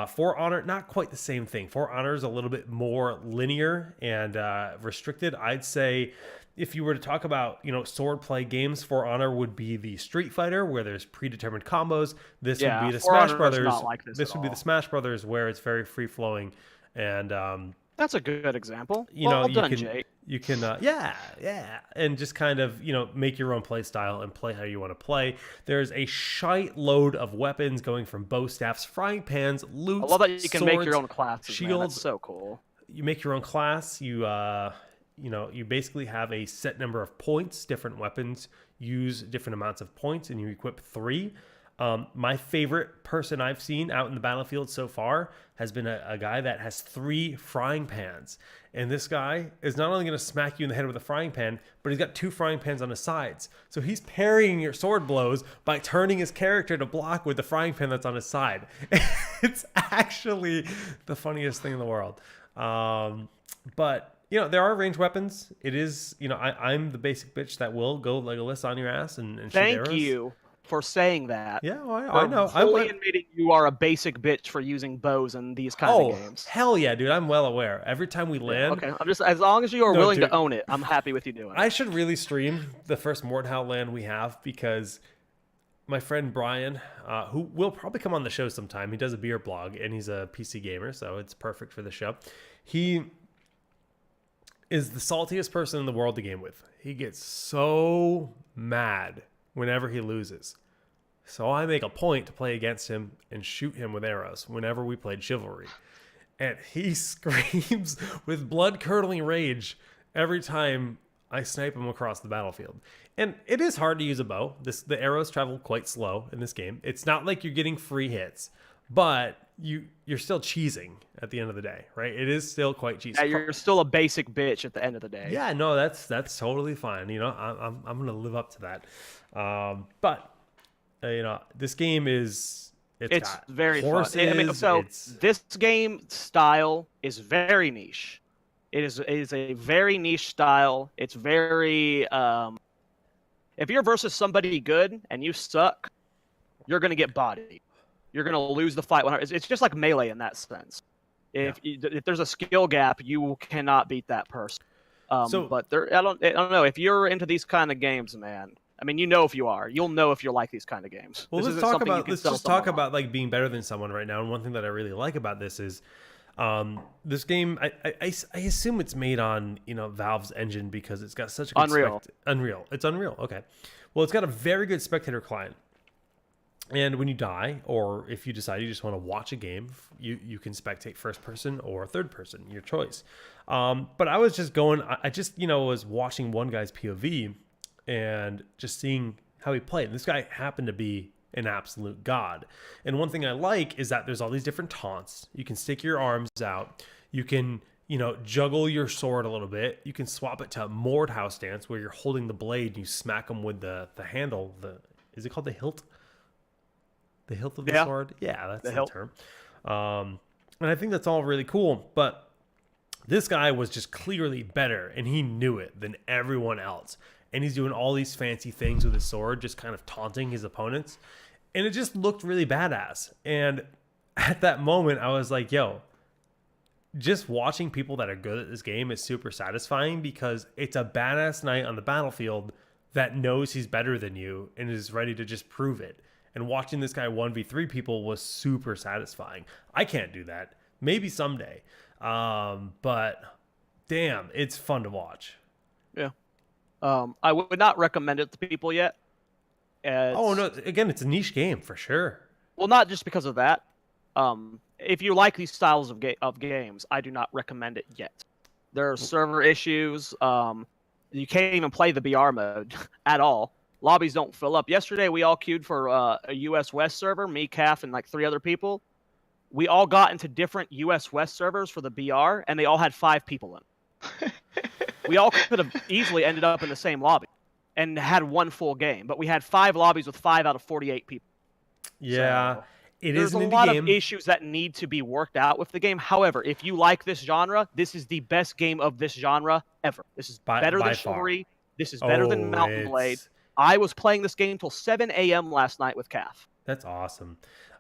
For Honor, not quite the same thing. For Honor is a little bit more linear and restricted. I'd say if you were to talk about sword play games, For Honor would be the Street Fighter where there's predetermined combos. This would be the Smash Brothers. This would be the Smash Brothers where it's very free flowing and. That's a good example. Well done, Jake. You can, and just kind of, make your own play style and play how you want to play. There's a shite load of weapons going from bow staffs, frying pans, loots, I love that you can swords, make your own classes. shields. Man. That's so cool. You make your own class. You basically have a set number of points. Different weapons use different amounts of points, and you equip 3. My favorite person I've seen out in the battlefield so far has been a guy that has 3 frying pans. And this guy is not only going to smack you in the head with a frying pan, but he's got 2 frying pans on his sides. So he's parrying your sword blows by turning his character to block with the frying pan that's on his side. It's actually the funniest thing in the world. But there are ranged weapons. It is, I'm the basic bitch that will go Legolas on your ass and shoot arrows. Thank you for saying that. Yeah, well, I For know. fully admitting you are a basic bitch for using bows in these kind Oh, of games. hell yeah, dude. I'm well aware. Every time we land, Okay, I'm just as long as you are No, willing dude. to own it, I'm happy with you doing I it. should really stream the first Mordhau land we have because my friend Brian, who will probably come on the show sometime, he does a beer blog and he's a PC gamer, so it's perfect for the show. He is the saltiest person in the world to game with. He gets so mad whenever he loses. So I make a point to play against him and shoot him with arrows whenever we played Chivalry. And he screams with blood-curdling rage every time I snipe him across the battlefield. And it is hard to use a bow. The arrows travel quite slow in this game. It's not like you're getting free hits, but you're still cheesing at the end of the day, right? It is still quite cheesy. Yeah, you're still a basic bitch at the end of the day. Yeah, no, that's totally fine. You know, I'm gonna live up to that. But you know, this game is It's got very horses, fun. I mean, so it's- this game style is very niche. It is a very niche style. It's very if you're versus somebody good and you suck, you're gonna get bodied. You're gonna lose the fight. It's just like Melee in that sense. If there's a skill gap, you cannot beat that person. But I don't know if you're into these kind of games, man. I mean, you know if you are, you'll know if you're like these kind of games. Well, This let's isn't talk something you about can let's sell just talk someone on. about like being better than someone right now. And one thing that I really like about this is this game. I assume it's made on Valve's engine because it's got such a good Unreal. It's Unreal. Okay. Well, it's got a very good spectator client. And when you die, or if you decide you just want to watch a game, you can spectate first person or third person, your choice. But I was just going, I just was watching one guy's POV and just seeing how he played. This guy happened to be an absolute god. And one thing I like is that there's all these different taunts. You can stick your arms out. You can juggle your sword a little bit. You can swap it to a Mordhau stance where you're holding the blade and you smack them with the handle. Is it called the hilt? The hilt of the sword? Yeah, that's the term. And I think that's all really cool. But this guy was just clearly better, and he knew it than everyone else. And he's doing all these fancy things with his sword, just kind of taunting his opponents. And it just looked really badass. And at that moment, I was like, yo, just watching people that are good at this game is super satisfying because it's a badass knight on the battlefield that knows he's better than you and is ready to just prove it. And watching this guy 1v3 people was super satisfying. I can't do that. Maybe someday. But damn, it's fun to watch. Yeah. I would not recommend it to people yet. Oh, no. Again, it's a niche game for sure. Well, not just because of that. If you like these styles of games, I do not recommend it yet. There are server issues. You can't even play the BR mode at all. Lobbies don't fill up. Yesterday, we all queued for a US West server, me, Calf, and like 3 other people. We all got into different US West servers for the BR, and they all had 5 people in. We all could have easily ended up in the same lobby and had one full game, but we had 5 lobbies with 5 out of 48 people. Yeah, so there's a lot of issues that need to be worked out with the game. However, if you like this genre, this is the best game of this genre ever. This is better than Chivalry. This is better than Mountain Blade. I was playing this game till 7 a.m. last night with Calf. That's awesome.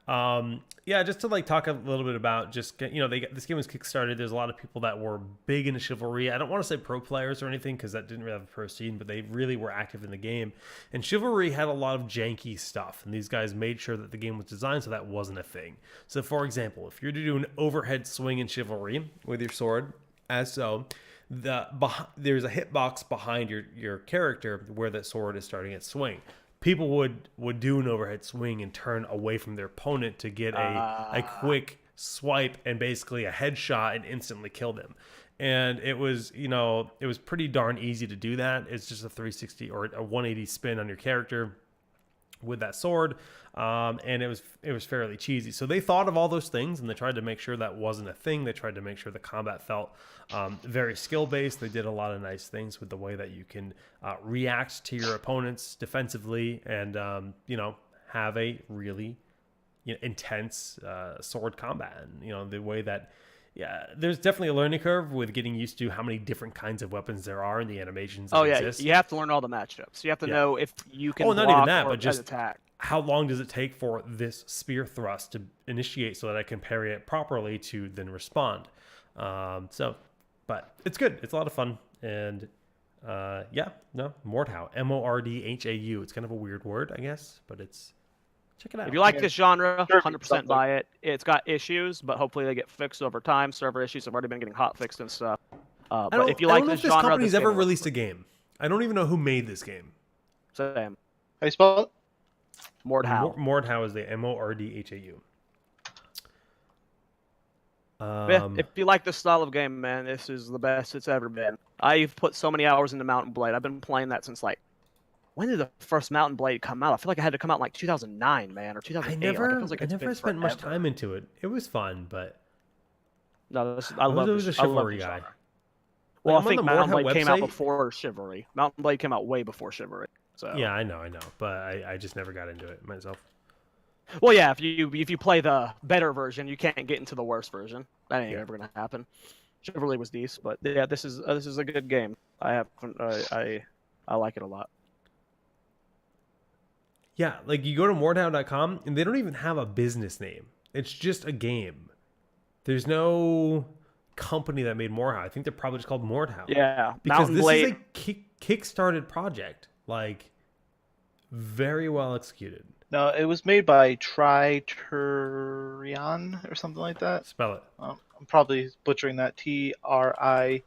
Yeah, just to like talk a little bit about just this game was kickstarted. There's a lot of people that were big into Chivalry. I don't want to say pro players or anything because that didn't really have a pro scene, but they really were active in the game. And Chivalry had a lot of janky stuff, and these guys made sure that the game was designed so that wasn't a thing. So, for example, if you're to do an overhead swing in Chivalry with your sword, as so, there's a hitbox behind your character where that sword is starting its swing. People would do an overhead swing and turn away from their opponent to get a quick swipe and basically a headshot and instantly kill them. And it was pretty darn easy to do that. It's just a 360 or a 180 spin on your character with that sword, and it was fairly cheesy. So they thought of all those things, and they tried to make sure that wasn't a thing. They tried to make sure the combat felt very skill-based. They did a lot of nice things with the way that you can react to your opponents defensively and have a really intense sword combat. And the way that there's definitely a learning curve with getting used to how many different kinds of weapons there are in the animations that exist. You have to learn all the matchups. You have to know if you can not block even that, or but just attack. how long does it take for this spear thrust to initiate so that I can parry it properly to then respond? But it's good. It's a lot of fun. And Mordhau, Mordhau. It's kind of a weird word, I guess, but check it out. If you like this genre, Sure, 100% buy it. It's got issues, but hopefully they get fixed over time. Server issues have already been getting hot fixed and stuff. But if you like this genre, this company's ever game released a game. I don't even know who made this game. Same. How you spell it? Mordhau. Mordhau is the Mordhau. If you like this style of game, man, this is the best it's ever been. I've put so many hours into Mountain Blade. I've been playing that since when did the first Mountain Blade come out? I feel like it had to come out in 2009, man, or 2008. I never spent much time into it. It was fun, but no, I love this. a chivalry guy. Well, I I'm on think the Mountain Mordhau Blade came out website. before Chivalry. Mountain Blade came out way before Chivalry. So yeah, I know, but I just never got into it myself. Well, yeah, if you play the better version, you can't get into the worst version. That ain't ever gonna happen. Chivalry was decent, but yeah, this is a good game. I like it a lot. Yeah, like you go to Mordhau.com and they don't even have a business name. It's just a game. There's no company that made Mordhau. I think they're probably just called Mordhau. Yeah, because Mountain this Blade. is a kick-started project, like very well executed. No, it was made by Triturion or something like that. Spell it. I'm probably butchering that. Tritternion.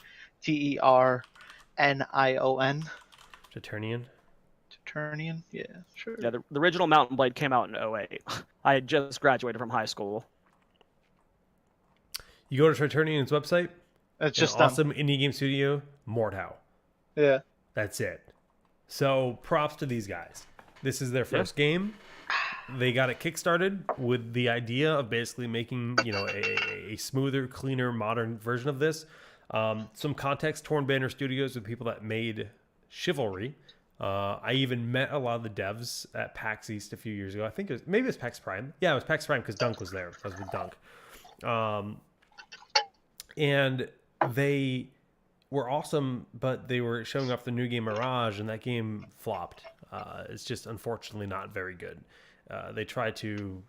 Saturnian. Saturnian? Yeah, sure. Yeah, the original Mountain Blade came out in 2008. I had just graduated from high school. You go to Saturnian's website. It's just awesome indie game studio, Mordhau. Yeah. That's it. So props to these guys. This is their first game. They got it kickstarted with the idea of basically making, a smoother, cleaner, modern version of this. Some context, Torn Banner Studios with people that made Chivalry. I even met a lot of the devs at PAX East a few years ago. I think maybe it was PAX Prime. Yeah, it was PAX Prime because Dunk was there. I was with Dunk. And they were awesome, but they were showing off the new game Mirage, and that game flopped. It's just unfortunately not very good. They tried to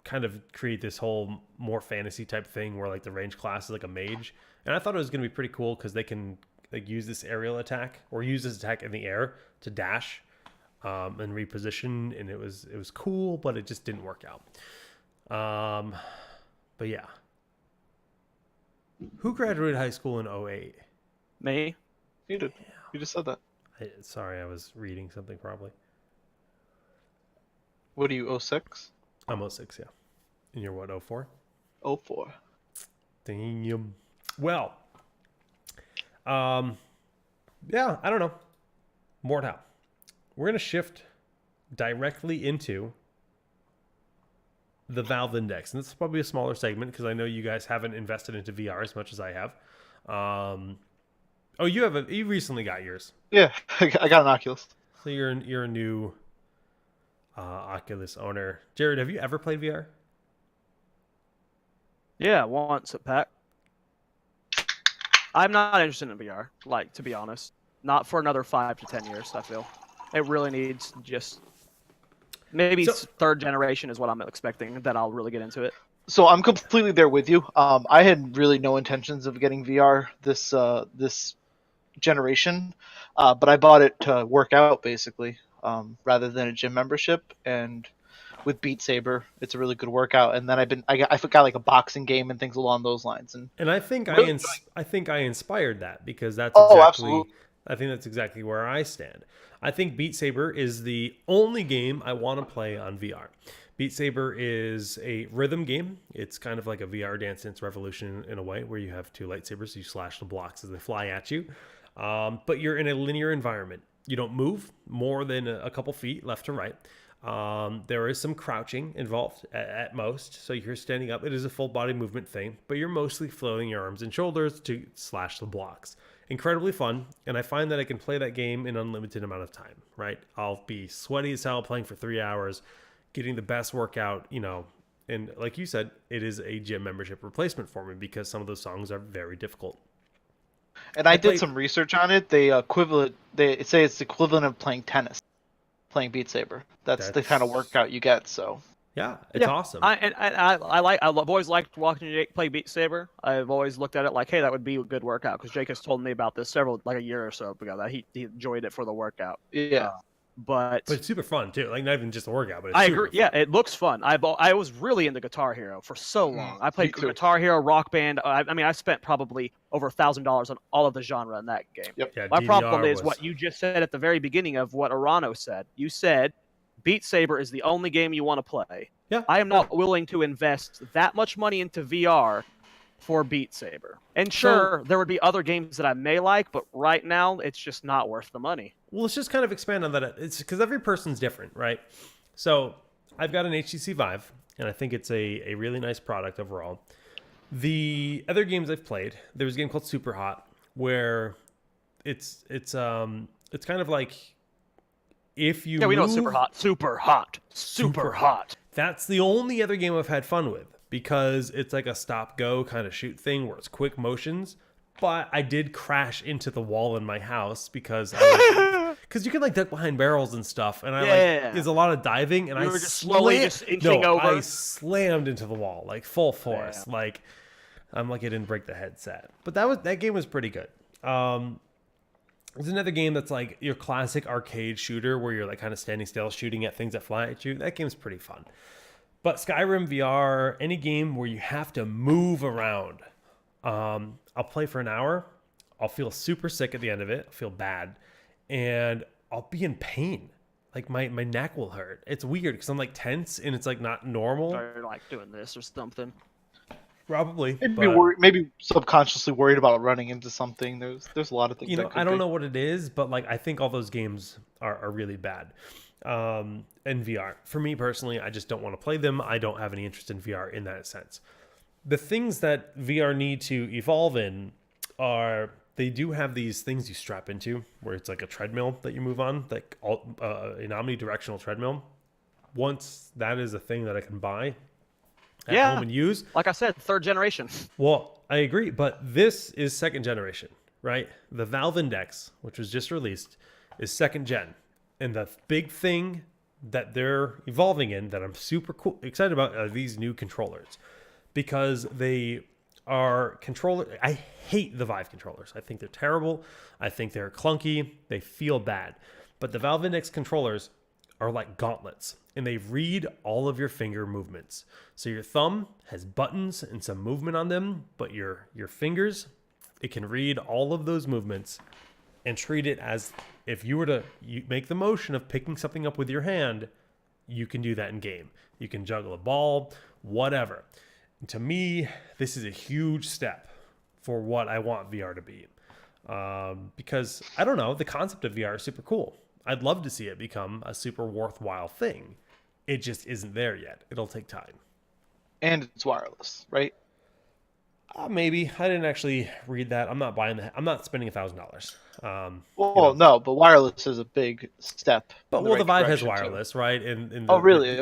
kind of create this whole more fantasy type thing where the range class is like a mage, and I thought it was going to be pretty cool because they can use this aerial attack or use this attack in the air to dash and reposition, and it was cool, but it just didn't work out. But yeah, who graduated high school in 2008? Me? You did. You just said that. Sorry, I was reading something probably. What are you, 06? I'm 06, yeah. And you're what, 04? 04. Damn. Well, yeah, I don't know. Mordhau. We're going to shift directly into the Valve Index. And this is probably a smaller segment because I know you guys haven't invested into VR as much as I have. You recently got yours. Yeah, I got an Oculus. So you're a new Oculus owner. Jared, have you ever played VR? Yeah, once at PAX. I'm not interested in VR, to be honest. Not for another 5 to 10 years, I feel. It really needs just... Maybe third generation is what I'm expecting, that I'll really get into it. So I'm completely there with you. I had really no intentions of getting VR this generation, but I bought it to work out, basically, rather than a gym membership. And with Beat Saber, it's a really good workout. And then I got a boxing game and things along those lines. And I think I inspired that because that's absolutely. I think that's exactly where I stand. I think Beat Saber is the only game I want to play on VR. Beat Saber is a rhythm game. It's kind of like a VR Dance Dance Revolution in a way, where you have two lightsabers, so you slash the blocks as they fly at you. But you're in a linear environment. You don't move more than a couple feet left to right. There is some crouching involved at most, so you're standing up. It is a full body movement thing, but you're mostly floating your arms and shoulders to slash the blocks. Incredibly fun, and I find that I can play that game in an unlimited amount of time, right? I'll be sweaty as hell playing for 3 hours, getting the best workout, and like you said, it is a gym membership replacement for me because some of those songs are very difficult. And I did some research on it. They say it's equivalent of playing tennis playing Beat Saber. That's the kind of workout you get. So yeah, it's awesome. I've always liked watching Jake play Beat Saber. I've always looked at it like, hey, that would be a good workout, because Jake has told me about this like a year or so ago, that he enjoyed it for the workout. yeah. But it's super fun too. Like, not even just a workout, but it's I super agree. fun. Yeah, it looks fun. I was really into Guitar Hero for so long. I played Guitar Hero, Rock Band. I mean, I spent probably over $1,000 on all of the genre in that game. Yep. Yeah, My DDR problem is was... what you just said at the very beginning of what Arano said. You said Beat Saber is the only game you want to play. Yeah. I am not willing to invest that much money into VR for Beat Saber. And sure, there would be other games that I may like, but right now it's just not worth the money. Well, let's just kind of expand on that. It's because every person's different, right? So I've got an HTC Vive, and I think it's a really nice product overall. The other games I've played, there was a game called Super Hot, where it's kind of like, if you we know move, Super hot. That's the only other game I've had fun with, because it's like a stop-go kind of shoot thing where it's quick motions. But I did crash into the wall in my house because you can like duck behind barrels and stuff, and there's a lot of diving, and you were just slowly just inching over. I slammed into the wall like full force. Yeah. Like, I'm lucky I didn't break the headset, but that game was pretty good. There's another game that's like your classic arcade shooter where you're like kind of standing still shooting at things that fly at you. That game's pretty fun. But Skyrim VR, any game where you have to move around, I'll play for an hour. I'll feel super sick at the end of it. I'll feel bad. And I'll be in pain. Like my neck will hurt. It's weird because I'm like tense and it's like not normal. Or like doing this or something. Probably. Maybe subconsciously worried about running into something. There's a lot of things. I don't know what it is, but like I think all those games are really bad. And VR. For me personally, I just don't want to play them. I don't have any interest in VR in that sense. The things that VR need to evolve in are, they do have these things you strap into where it's like a treadmill that you move on, like an omnidirectional treadmill. Once that is a thing that I can buy at home and use. Like I said, 3rd generation. Well, I agree, but this is 2nd generation, right? The Valve Index, which was just released, is 2nd gen. And the big thing that they're evolving in that I'm super excited about are these new controllers. Because they are I hate the Vive controllers. I think they're terrible. I think they're clunky. They feel bad. But the Valve Index controllers are like gauntlets, and they read all of your finger movements. So your thumb has buttons and some movement on them, but your fingers, it can read all of those movements and treat it as if you were to make the motion of picking something up with your hand, you can do that in game. You can juggle a ball, whatever. To me, this is a huge step for what I want VR to be. Because, I don't know, the concept of VR is super cool. I'd love to see it become a super worthwhile thing. It just isn't there yet. It'll take time. And it's wireless, right? Maybe. I didn't actually read that. I'm not buying that. I'm not spending $1,000. No, but wireless is a big step. But the Vive has wireless, right? And really?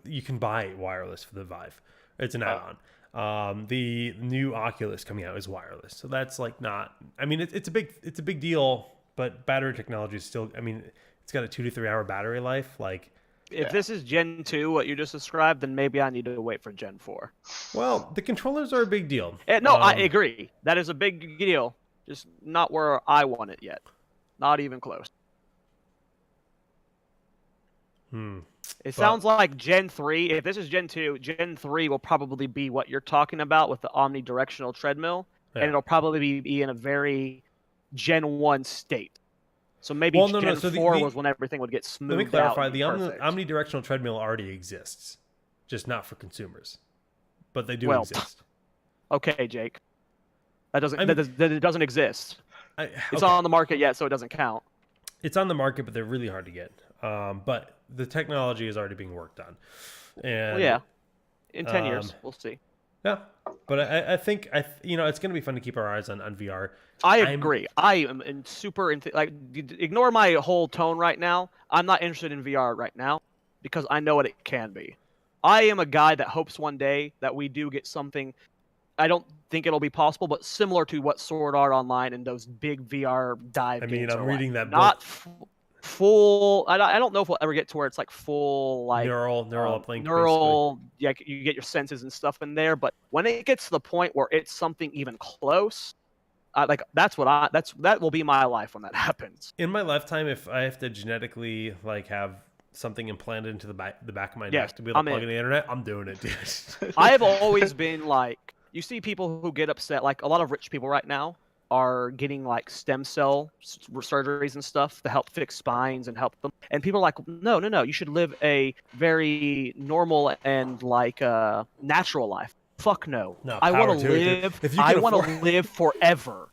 You can buy wireless for the Vive. It's an add-on. The new Oculus coming out is wireless, so that's like not. I mean, it's a big deal, but battery technology is still. I mean, it's got a 2 to 3 hour battery life. Like, if this is Gen 2, what you just described, then maybe I need to wait for Gen 4. Well, the controllers are a big deal. No, I agree. That is a big deal. Just not where I want it yet. Not even close. It sounds like Gen 3, if this is Gen 2, Gen 3 will probably be what you're talking about with the omnidirectional treadmill, and it'll probably be in a very Gen 1 state. So maybe Gen 4 was when everything would get smoothed out. Let me clarify, the omnidirectional treadmill already exists, just not for consumers. But they do exist. Okay, Jake. That it doesn't exist. It's not on the market yet, so it doesn't count. It's on the market, but they're really hard to get. But the technology is already being worked on. And in 10 years, we'll see. Yeah, but I think it's going to be fun to keep our eyes on VR. I agree. I am super into, like, ignore my whole tone right now. I'm not interested in VR right now because I know what it can be. I am a guy that hopes one day that we do get something. I don't think it'll be possible, but similar to what Sword Art Online and those big VR dive games. I'm reading that book. full. I don't know if we'll ever get to where it's like full like neural uplink, neural. Yeah, you get your senses and stuff in there. But when it gets to the point where it's something even close, like that will be my life when that happens. In my lifetime, if I have to genetically like have something implanted into the back of my neck to be able to plug in the internet, I'm doing it, dude. I have always been like, you see people who get upset, like a lot of rich people right now are getting like stem cell surgeries and stuff to help fix spines and help them. And people are like, no, you should live a very normal and like natural life. Fuck no. I want to live. I want to live forever.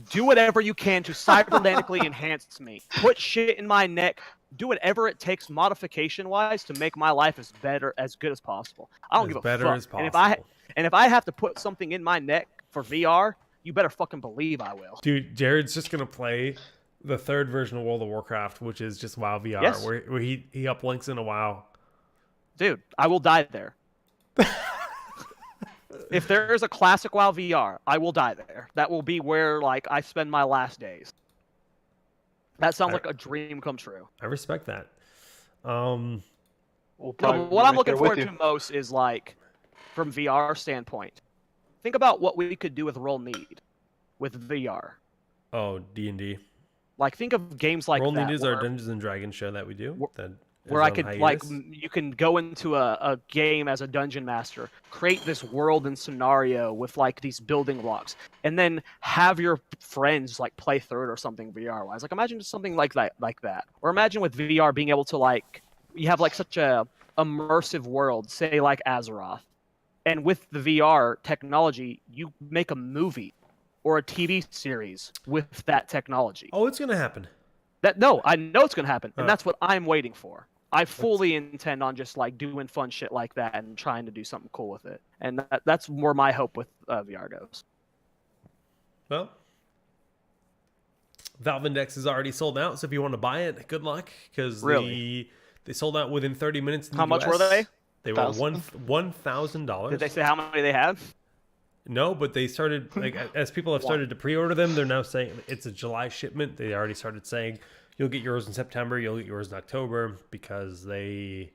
Do whatever you can to cybernetically enhance me. Put shit in my neck. Do whatever it takes, modification-wise, to make my life as good as possible. I don't give a fuck. As possible. And if I have to put something in my neck for VR, you better fucking believe I will. Dude, Jared's just gonna play the third version of World of Warcraft, which is just WoW VR, yes. where he uplinks into WoW. Dude, I will die there. If there is a classic WoW VR, I will die there. That will be where like I spend my last days. That sounds like a dream come true. I respect that. What I'm looking forward to most is like, from VR standpoint, think about what we could do with Roll Need, with VR. Oh, D&D. Like, think of games like Roll that. Need is our Dungeons and Dragons show that we do. Where I could, like, you can go into a game as a dungeon master, create this world and scenario with, like, these building blocks, and then have your friends, like, play through it or something VR-wise. Like, imagine just something like that. Or imagine with VR being able to, like, you have, like, such a immersive world, say, like Azeroth. And with the VR technology, you make a movie or a TV series with that technology. Oh, it's going to happen. I know it's going to happen, and that's what I'm waiting for. I fully intend on just like doing fun shit like that and trying to do something cool with it, and that's where my hope with VR goes. Well, Valve Index is already sold out, so if you want to buy it, good luck, because they sold out within 30 minutes. How much were they? They were $1,000. Did they say how many they had? No, but they started like as people have started to pre-order them, they're now saying it's a July shipment. They already started saying you'll get yours in September, you'll get yours in October, because they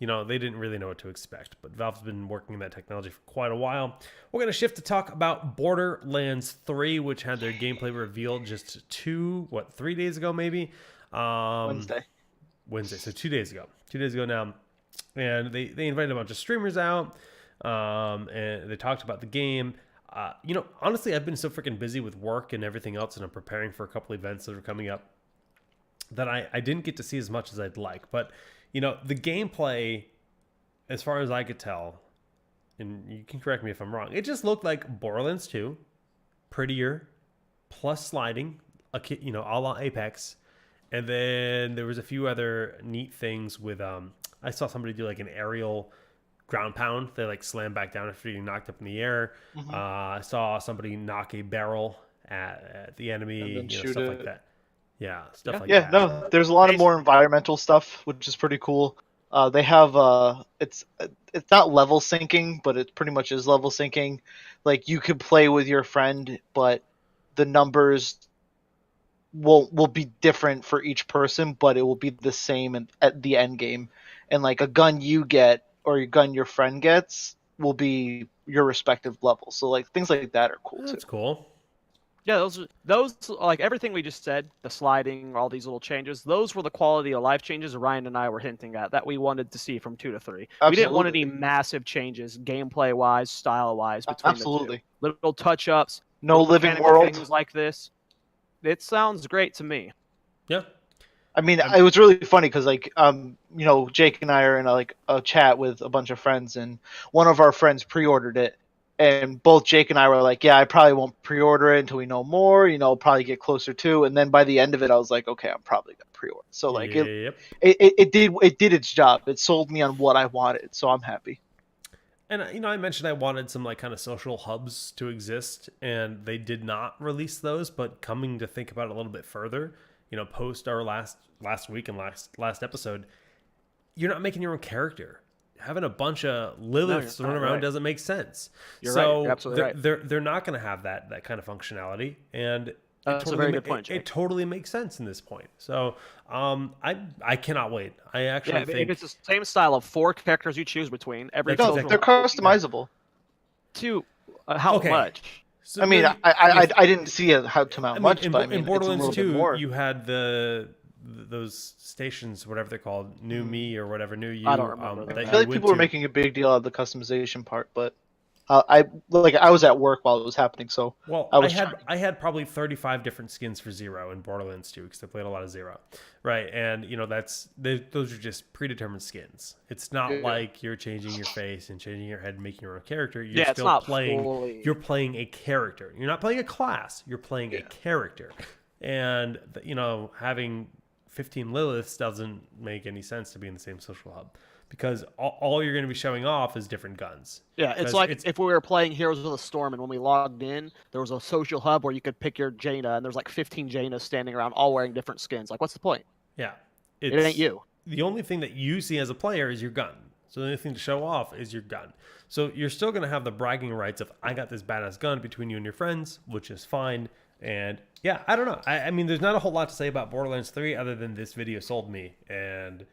didn't really know what to expect. But Valve's been working in that technology for quite a while. We're going to shift to talk about Borderlands 3, which had their gameplay revealed just 3 days ago, maybe? Wednesday, so 2 days ago. 2 days ago now. And they invited a bunch of streamers out, and they talked about the game. Honestly, I've been so freaking busy with work and everything else, and I'm preparing for a couple events that are coming up, that I didn't get to see as much as I'd like. But, the gameplay, as far as I could tell, and you can correct me if I'm wrong, it just looked like Borderlands 2, prettier, plus sliding, a la Apex. And then there was a few other neat things with, I saw somebody do like an aerial ground pound. They like slam back down after getting knocked up in the air. Mm-hmm. I saw somebody knock a barrel at the enemy, stuff like that. Yeah, stuff like that. Yeah, no, there's a lot of more environmental stuff, which is pretty cool. They have it's not level syncing, but it pretty much is level syncing. Like, you could play with your friend, but the numbers will be different for each person, but it will be the same at the end game. And like a gun you get or a gun your friend gets will be your respective level. So like things like that are cool too. That's cool. Yeah, those like everything we just said, the sliding, all these little changes, those were the quality of life changes Ryan and I were hinting at that we wanted to see from 2 to 3. Absolutely. We didn't want any massive changes, gameplay wise, style wise, between the two. Little touch ups, no living world, things like this. It sounds great to me. Yeah. I mean, it was really funny because, like, Jake and I are in a chat with a bunch of friends, and one of our friends pre-ordered it, and both Jake and I were like, "Yeah, I probably won't pre-order it until we know more. Probably get closer to." And then by the end of it, I was like, "Okay, I'm probably gonna pre-order." So like, it did its job. It sold me on what I wanted, so I'm happy. And I mentioned I wanted some like kind of social hubs to exist, and they did not release those. But coming to think about it a little bit further, post our last week and last episode, you're not making your own character. Having a bunch of Liliths running around doesn't make sense. You're right. You're absolutely right. They're not going to have that kind of functionality. And That's a very good point, it Jake. totally makes sense in this point. So I cannot wait. I actually Yeah, think if it's the same style of 4 characters you choose between, every That's No, social they're customizable. to how Okay. much? So I mean, then I didn't see how to I how mean, much, but I in mean, it's a Borderlands little bit 2, more. you had those stations, whatever they're called, New Me or whatever, New You. I don't remember That that. I you feel like went people were to. making a big deal out of the customization part, but I was at work while it was happening, so Well, I I was had trying. I had probably 35 different skins for Zero in Borderlands 2 because I played a lot of Zero, right? And those are just predetermined skins. It's not Yeah. like you're changing your face and changing your head and making your own character. You're Yeah, it's still not playing. fully. You're playing a character. You're not playing a class. You're playing a Yeah. character, and having 15 Liliths doesn't make any sense to be in the same social hub because all you're going to be showing off is different guns. Yeah, it's 'Cause like if we were playing Heroes of the Storm, and when we logged in, there was a social hub where you could pick your Jaina, and there's like 15 Jainas standing around, all wearing different skins. Like, what's the point? Yeah, It ain't you. The only thing that you see as a player is your gun. So the only thing to show off is your gun. So you're still going to have the bragging rights of I got this badass gun between you and your friends, which is fine. And yeah, I don't know. I mean, there's not a whole lot to say about Borderlands 3 other than this video sold me, and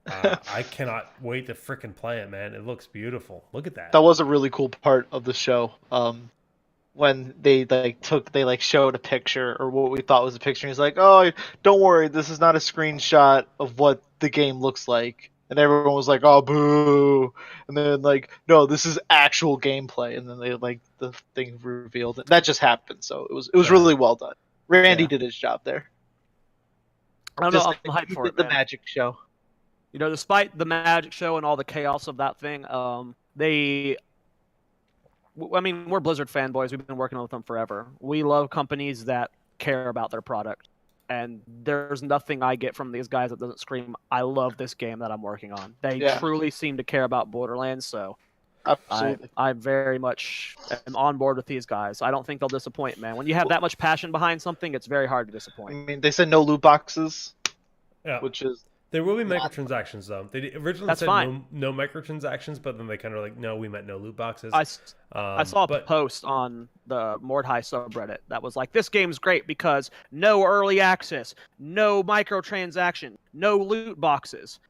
I cannot wait to freaking play it, man. It looks beautiful. Look at that. That was a really cool part of the show. When they showed a picture or what we thought was a picture, and he's like, "Oh, don't worry, this is not a screenshot of what the game looks like." And everyone was like, "Oh, boo!" And then "No, this is actual gameplay." And then the thing revealed. That just happened, so it was really well done. Randy Yeah. did his job there. I don't know. I'm hyped He for did it, the man. magic show. Despite the magic show and all the chaos of that thing, I mean, we're Blizzard fanboys. We've been working with them forever. We love companies that care about their product. And there's nothing I get from these guys that doesn't scream, I love this game that I'm working on. They truly seem to care about Borderlands, so Absolutely. I very much am on board with these guys. I don't think they'll disappoint, man. When you have that much passion behind something, it's very hard to I disappoint. mean, they said no loot boxes, Yeah. which is There will be microtransactions though. They originally That's said fine. no microtransactions, but then they kind of like, no, we meant no loot boxes. I saw a but post on the Mordhau subreddit that was like, this game's great because no early access, no microtransaction, no loot boxes.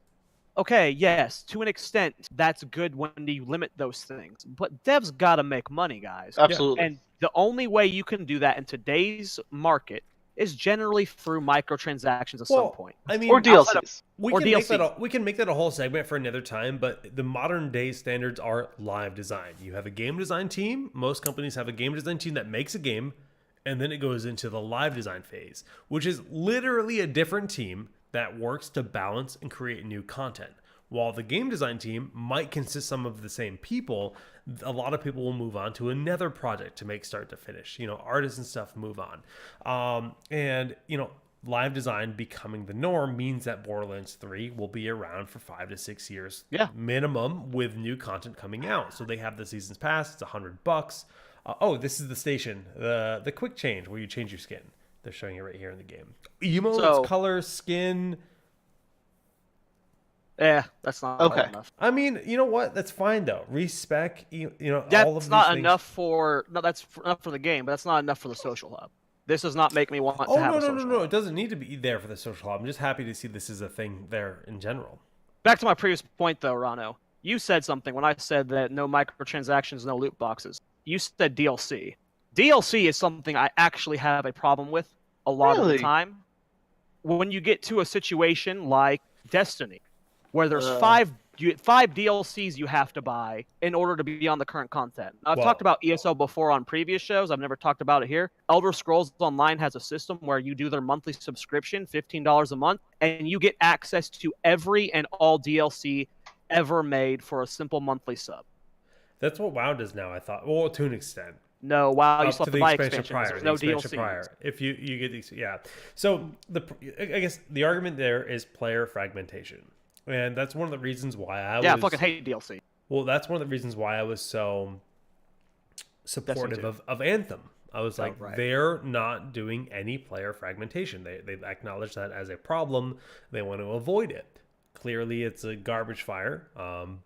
Okay, yes, to an extent, that's good when you limit those things. But devs gotta make money, guys. absolutely. And the only way you can do that in today's market is generally through microtransactions at some point. I mean, Or DLCs. we or can make DLC. we can make that a whole segment for another time, but the modern day standards are live design. You have a game design team. Most companies have a game design team that makes a game, and then it goes into the live design phase, which is literally a different team that works to balance and create new content. While the game design team might consist some of the same people, a lot of people will move on to another project to make start to finish. Artists and stuff move on. Live design becoming the norm means that Borderlands 3 will be around for 5 to 6 years minimum with new content coming out. So they have the season's pass. It's $100. This is the station, the quick change where you change your skin. They're showing it right here in the game. Emotes, color, skin. Yeah, that's not Okay. enough. I mean, you know what? That's fine though. Respec, all of That's these not things. enough for that's enough for the game, but that's not enough for the social hub. This does not make me want to have a social No. hub. It doesn't need to be there for the social hub. I'm just happy to see this is a thing there in general. Back to my previous point, though, Rano. You said something when I said that no microtransactions, no loot boxes. You said DLC. DLC is something I actually have a problem with a lot of the time. When you get to a situation like Destiny, where there's five DLCs you have to buy in order to be on the current content. Now, I've talked about ESO before on previous shows. I've never talked about it here. Elder Scrolls Online has a system where you do their monthly subscription, $15 a month, and you get access to every and all DLC ever made for a simple monthly sub. That's what WoW does now, I thought. Well, to an extent. No, WoW, you Up still to have to the buy expansion expansions. prior. There's The no expansion DLC. prior. If you get these, yeah. So I guess the argument there is player fragmentation, and that's one of the reasons why I fucking hate DLC. Well, that's one of the reasons why I was so supportive of Anthem. I was like, they're not doing any player fragmentation. They acknowledge that as a problem. They want to avoid it. Clearly, it's a garbage fire,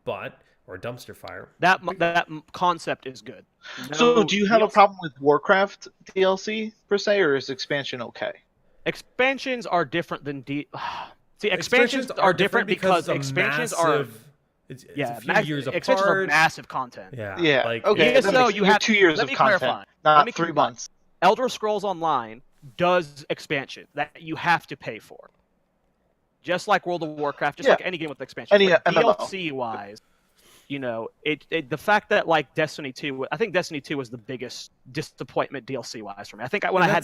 but or a dumpster fire. That concept is good. So, do you have a DLC problem with Warcraft DLC per se, or is expansion okay? Expansions are different than See, expansions are different because expansions are It's a few years expansions are apart. massive content. Yeah. Like Okay. ESO, That makes you have 2 years let of me content, clarify. not Let me 3 clarify. months. Elder Scrolls Online does expansion that you have to pay for. Just like World of Warcraft, just Yeah. like any game with expansion. Any But MMO. DLC wise, the fact that like Destiny 2, I think Destiny 2 was the biggest disappointment DLC wise for me. I think when I wanted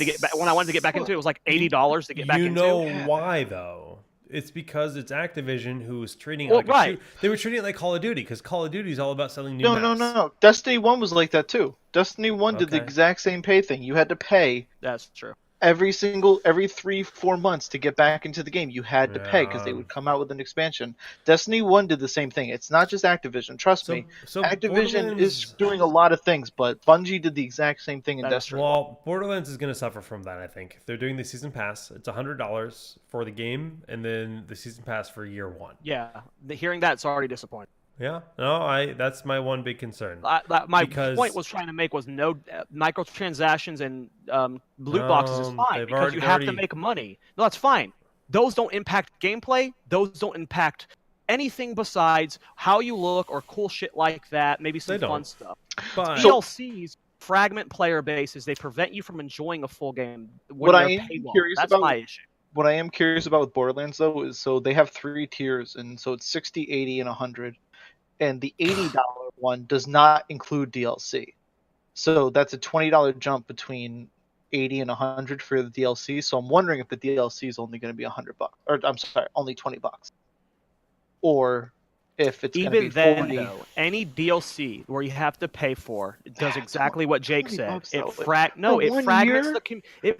to get back into it, it was like $80 to get back into. You know why though? It's because it's Activision who was treating it Well, like right. They were treating it like Call of Duty because Call of Duty is all about selling new maps. No. Destiny 1 was like that too. Destiny 1 did the Okay. exact same pay thing. You had to pay That's true. every 3-4 months to get back into the game. You had to pay because they would come out with an expansion. Destiny 1 did the same thing. It's not just Activision. Trust me. So Activision is doing a lot of things, but Bungie did the exact same thing in That is Destiny. Well, Borderlands is going to suffer from that, I think. If they're doing the season pass, it's $100 for the game, and then the season pass for year 1. Yeah, hearing that's already disappointing. Yeah, no, that's my one big concern. My point was trying to make was no microtransactions and loot boxes is fine because you have to make money. No, that's fine. Those don't impact gameplay. Those don't impact anything besides how you look or cool shit like that. Maybe some fun stuff. But DLCs fragment player bases. They prevent you from enjoying a full game. What I am curious That's about, my issue. What I am curious about with Borderlands though is so they have 3 tiers, and so it's 60, 80, and 100. And the $80 one does not include DLC. So that's a $20 jump between 80 and 100 for the DLC. So I'm wondering if the DLC is only going to be $100, or I'm sorry, only $20, or if it's going to be Even then, 40. though, any DLC where you have to pay for it does exactly what Jake said. It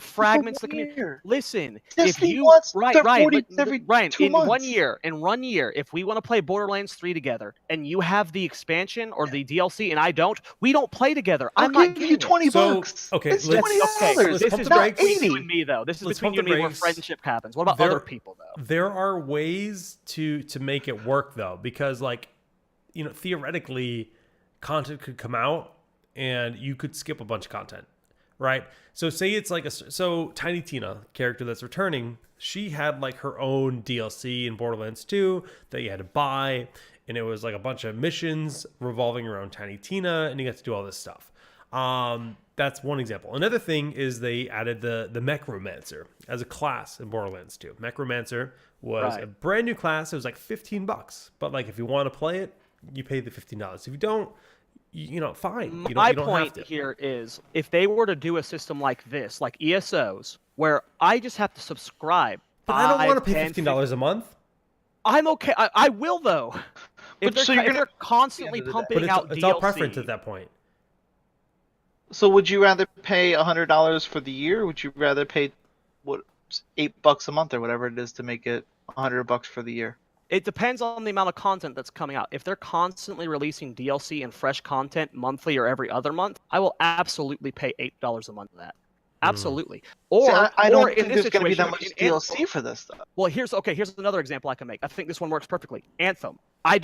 fragments the community. Listen, Destiny if you wants right, their Ryan, 40 every Ryan, 2 in months. 1 year, if we want to play Borderlands 3 together and you have the expansion or the DLC and I don't, we don't play together. I'll I'm not give you $20. Okay, it's let's- $20. This pump is the between brakes. you and me, though. This is Let's between pump you and the me where brakes. friendship happens. What about other people, though? There are ways to make it work though, because theoretically, content could come out and you could skip a bunch of content, right? So say it's like Tiny Tina, character that's returning, she had like her own DLC in Borderlands 2 that you had to buy, and it was like a bunch of missions revolving around Tiny Tina, and you got to do all this stuff. That's one example. Another thing is they added the Mechromancer as a class in Borderlands 2. Mechromancer was a brand new class. It was like $15, but like if you want to play it, you pay the $15. If you don't, fine. My point here is if they were to do a system like this, like ESOs, where I just have to subscribe. But I don't want to pay $15 a month. I'm okay. I will though. If they're constantly pumping out it's DLC. all preference at that point. So would you rather pay $100 for the year? Or would you rather pay $8 a month or whatever it is to make it $100 for the year? It depends on the amount of content that's coming out. If they're constantly releasing DLC and fresh content monthly or every other month, I will absolutely pay $8 a month for that. Absolutely. Or I don't think in there's this going to be that situation, much DLC for this stuff. Well, here's another example I can make. I think this one works perfectly. Anthem. I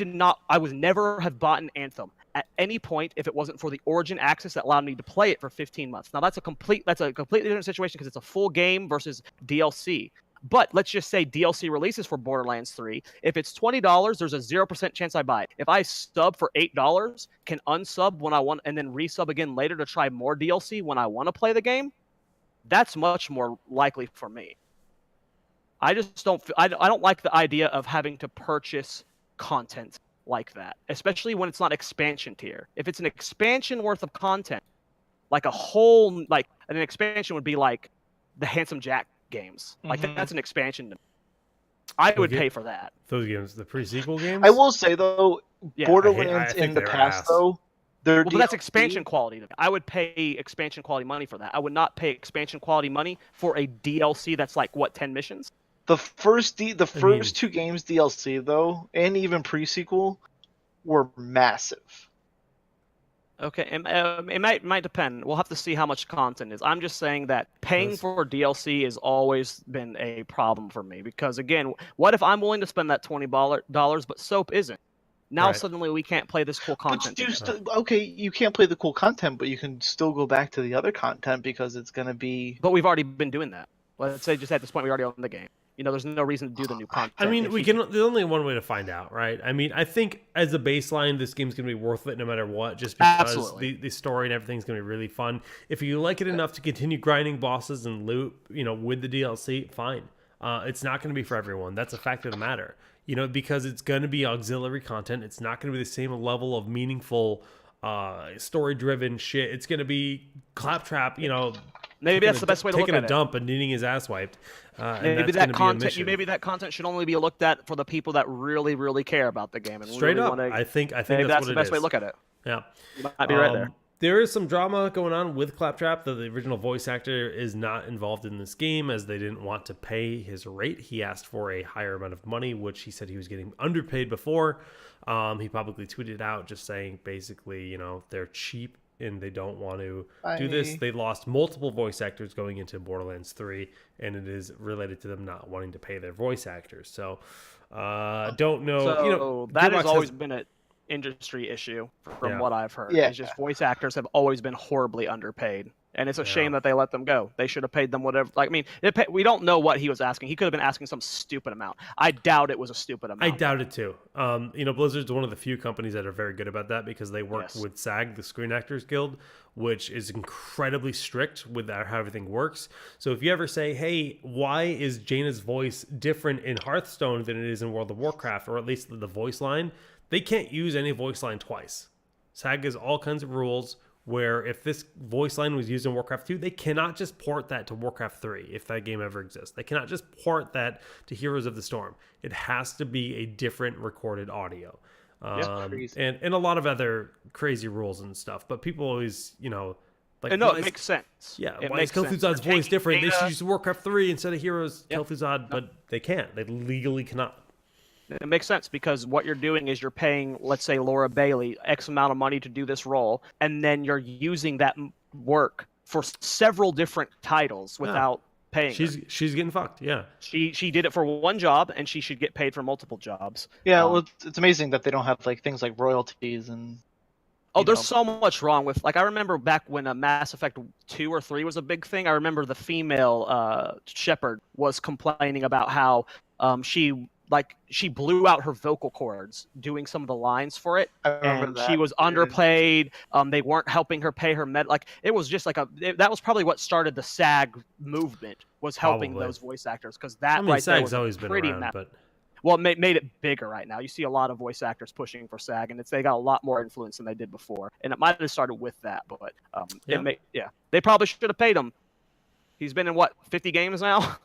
would never have bought an Anthem at any point if it wasn't for the Origin access that allowed me to play it for 15 months. Now that's a completely different situation because it's a full game versus DLC. But let's just say DLC releases for Borderlands 3. If it's $20, there's a 0% chance I buy it. If I sub for $8, can unsub when I want, and then resub again later to try more DLC when I want to play the game, that's much more likely for me. I just don't. I don't like the idea of having to purchase content like that, especially when it's not expansion tier. If it's an expansion worth of content, like an expansion would be like the Handsome Jack games. Like that's an expansion. I would pay for that. Those games, the pre-sequel games. I will say though, Borderlands I think in the they're past ass. though, But that's expansion quality. I would pay expansion quality money for that. I would not pay expansion quality money for a DLC that's like 10 missions. The first 2 games DLC though, and even pre-sequel, were massive. Okay, it might depend. We'll have to see how much content is. I'm just saying that paying for DLC has always been a problem for me because again, what if I'm willing to spend that $20 but Soap isn't? Now Right. suddenly we can't play this cool content. Okay, you can't play the cool content, but you can still go back to the other content because it's going to be. But we've already been doing that. Let's say just at this point we already own the game. There's no reason to do the new content. I mean, there's only one way to find out, right? I mean, I think as a baseline, this game's going to be worth it no matter what, just because the story and everything's going to be really fun. If you like it enough to continue grinding bosses and loot, with the DLC, fine. It's not going to be for everyone. That's a fact of the matter. Because it's going to be auxiliary content. It's not going to be the same level of meaningful, story-driven shit. It's going to be claptrap, maybe that's the best way to look at it. Taking a dump and needing his ass wiped. Maybe that content should only be looked at for the people that really, really care about the game. And straight really up, I think maybe that's the best way to look at it. Yeah, you might be right there. There is some drama going on with Claptrap. The original voice actor is not involved in this game as they didn't want to pay his rate. He asked for a higher amount of money, which he said he was getting underpaid before. He publicly tweeted out just saying basically, they're cheap and they don't want to do this. They lost multiple voice actors going into Borderlands 3, and it is related to them not wanting to pay their voice actors. So, don't know. So that has always been an industry issue from what I've heard. Yeah. It's just voice actors have always been horribly underpaid. And it's a shame that they let them go. They should have paid them whatever. We don't know what he was asking. He could have been asking some stupid amount. I doubt it was a stupid amount. I doubt it too. Blizzard's one of the few companies that are very good about that because they work with SAG, the Screen Actors Guild, which is incredibly strict with how everything works. So if you ever say, hey, why is Jaina's voice different in Hearthstone than it is in World of Warcraft, or at least the voice line, they can't use any voice line twice. SAG has all kinds of rules where if this voice line was used in Warcraft 2, they cannot just port that to Warcraft 3 if that game ever exists. They cannot just port that to Heroes of the Storm. It has to be a different recorded audio. And a lot of other crazy rules and stuff. But people always, it makes sense. Yeah, why is Kel'Thuzad's voice different? They should use Warcraft 3 instead of Heroes Kel'Thuzad, but they can't. They legally cannot. It makes sense because what you're doing is you're paying, let's say, Laura Bailey X amount of money to do this role, and then you're using that work for several different titles without paying her. She's getting fucked, yeah. She did it for one job, and she should get paid for multiple jobs. Yeah, well, it's amazing that they don't have things like royalties and... there's so much wrong with... I remember back when Mass Effect 2 or 3 was a big thing, I remember the female Shepard was complaining about how she blew out her vocal cords doing some of the lines for it, and she was underpaid. They weren't helping her pay her med. It was just that was probably what started the SAG movement, was helping those voice actors, because SAG's always been around, but well, it made it bigger right now. You see a lot of voice actors pushing for SAG, and they got a lot more influence than they did before. And it might have started with that, but they probably should have paid him. He's been in 50 games now.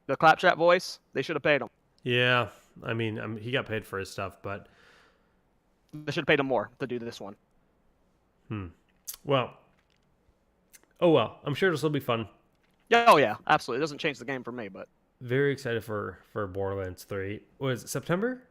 The Claptrap voice, they should have paid him. Yeah, I mean, he got paid for his stuff, but they should have paid him more to do this one. Well, I'm sure this will be fun. Yeah, oh yeah, absolutely. It doesn't change the game for me, but very excited for Borderlands 3. Was it September?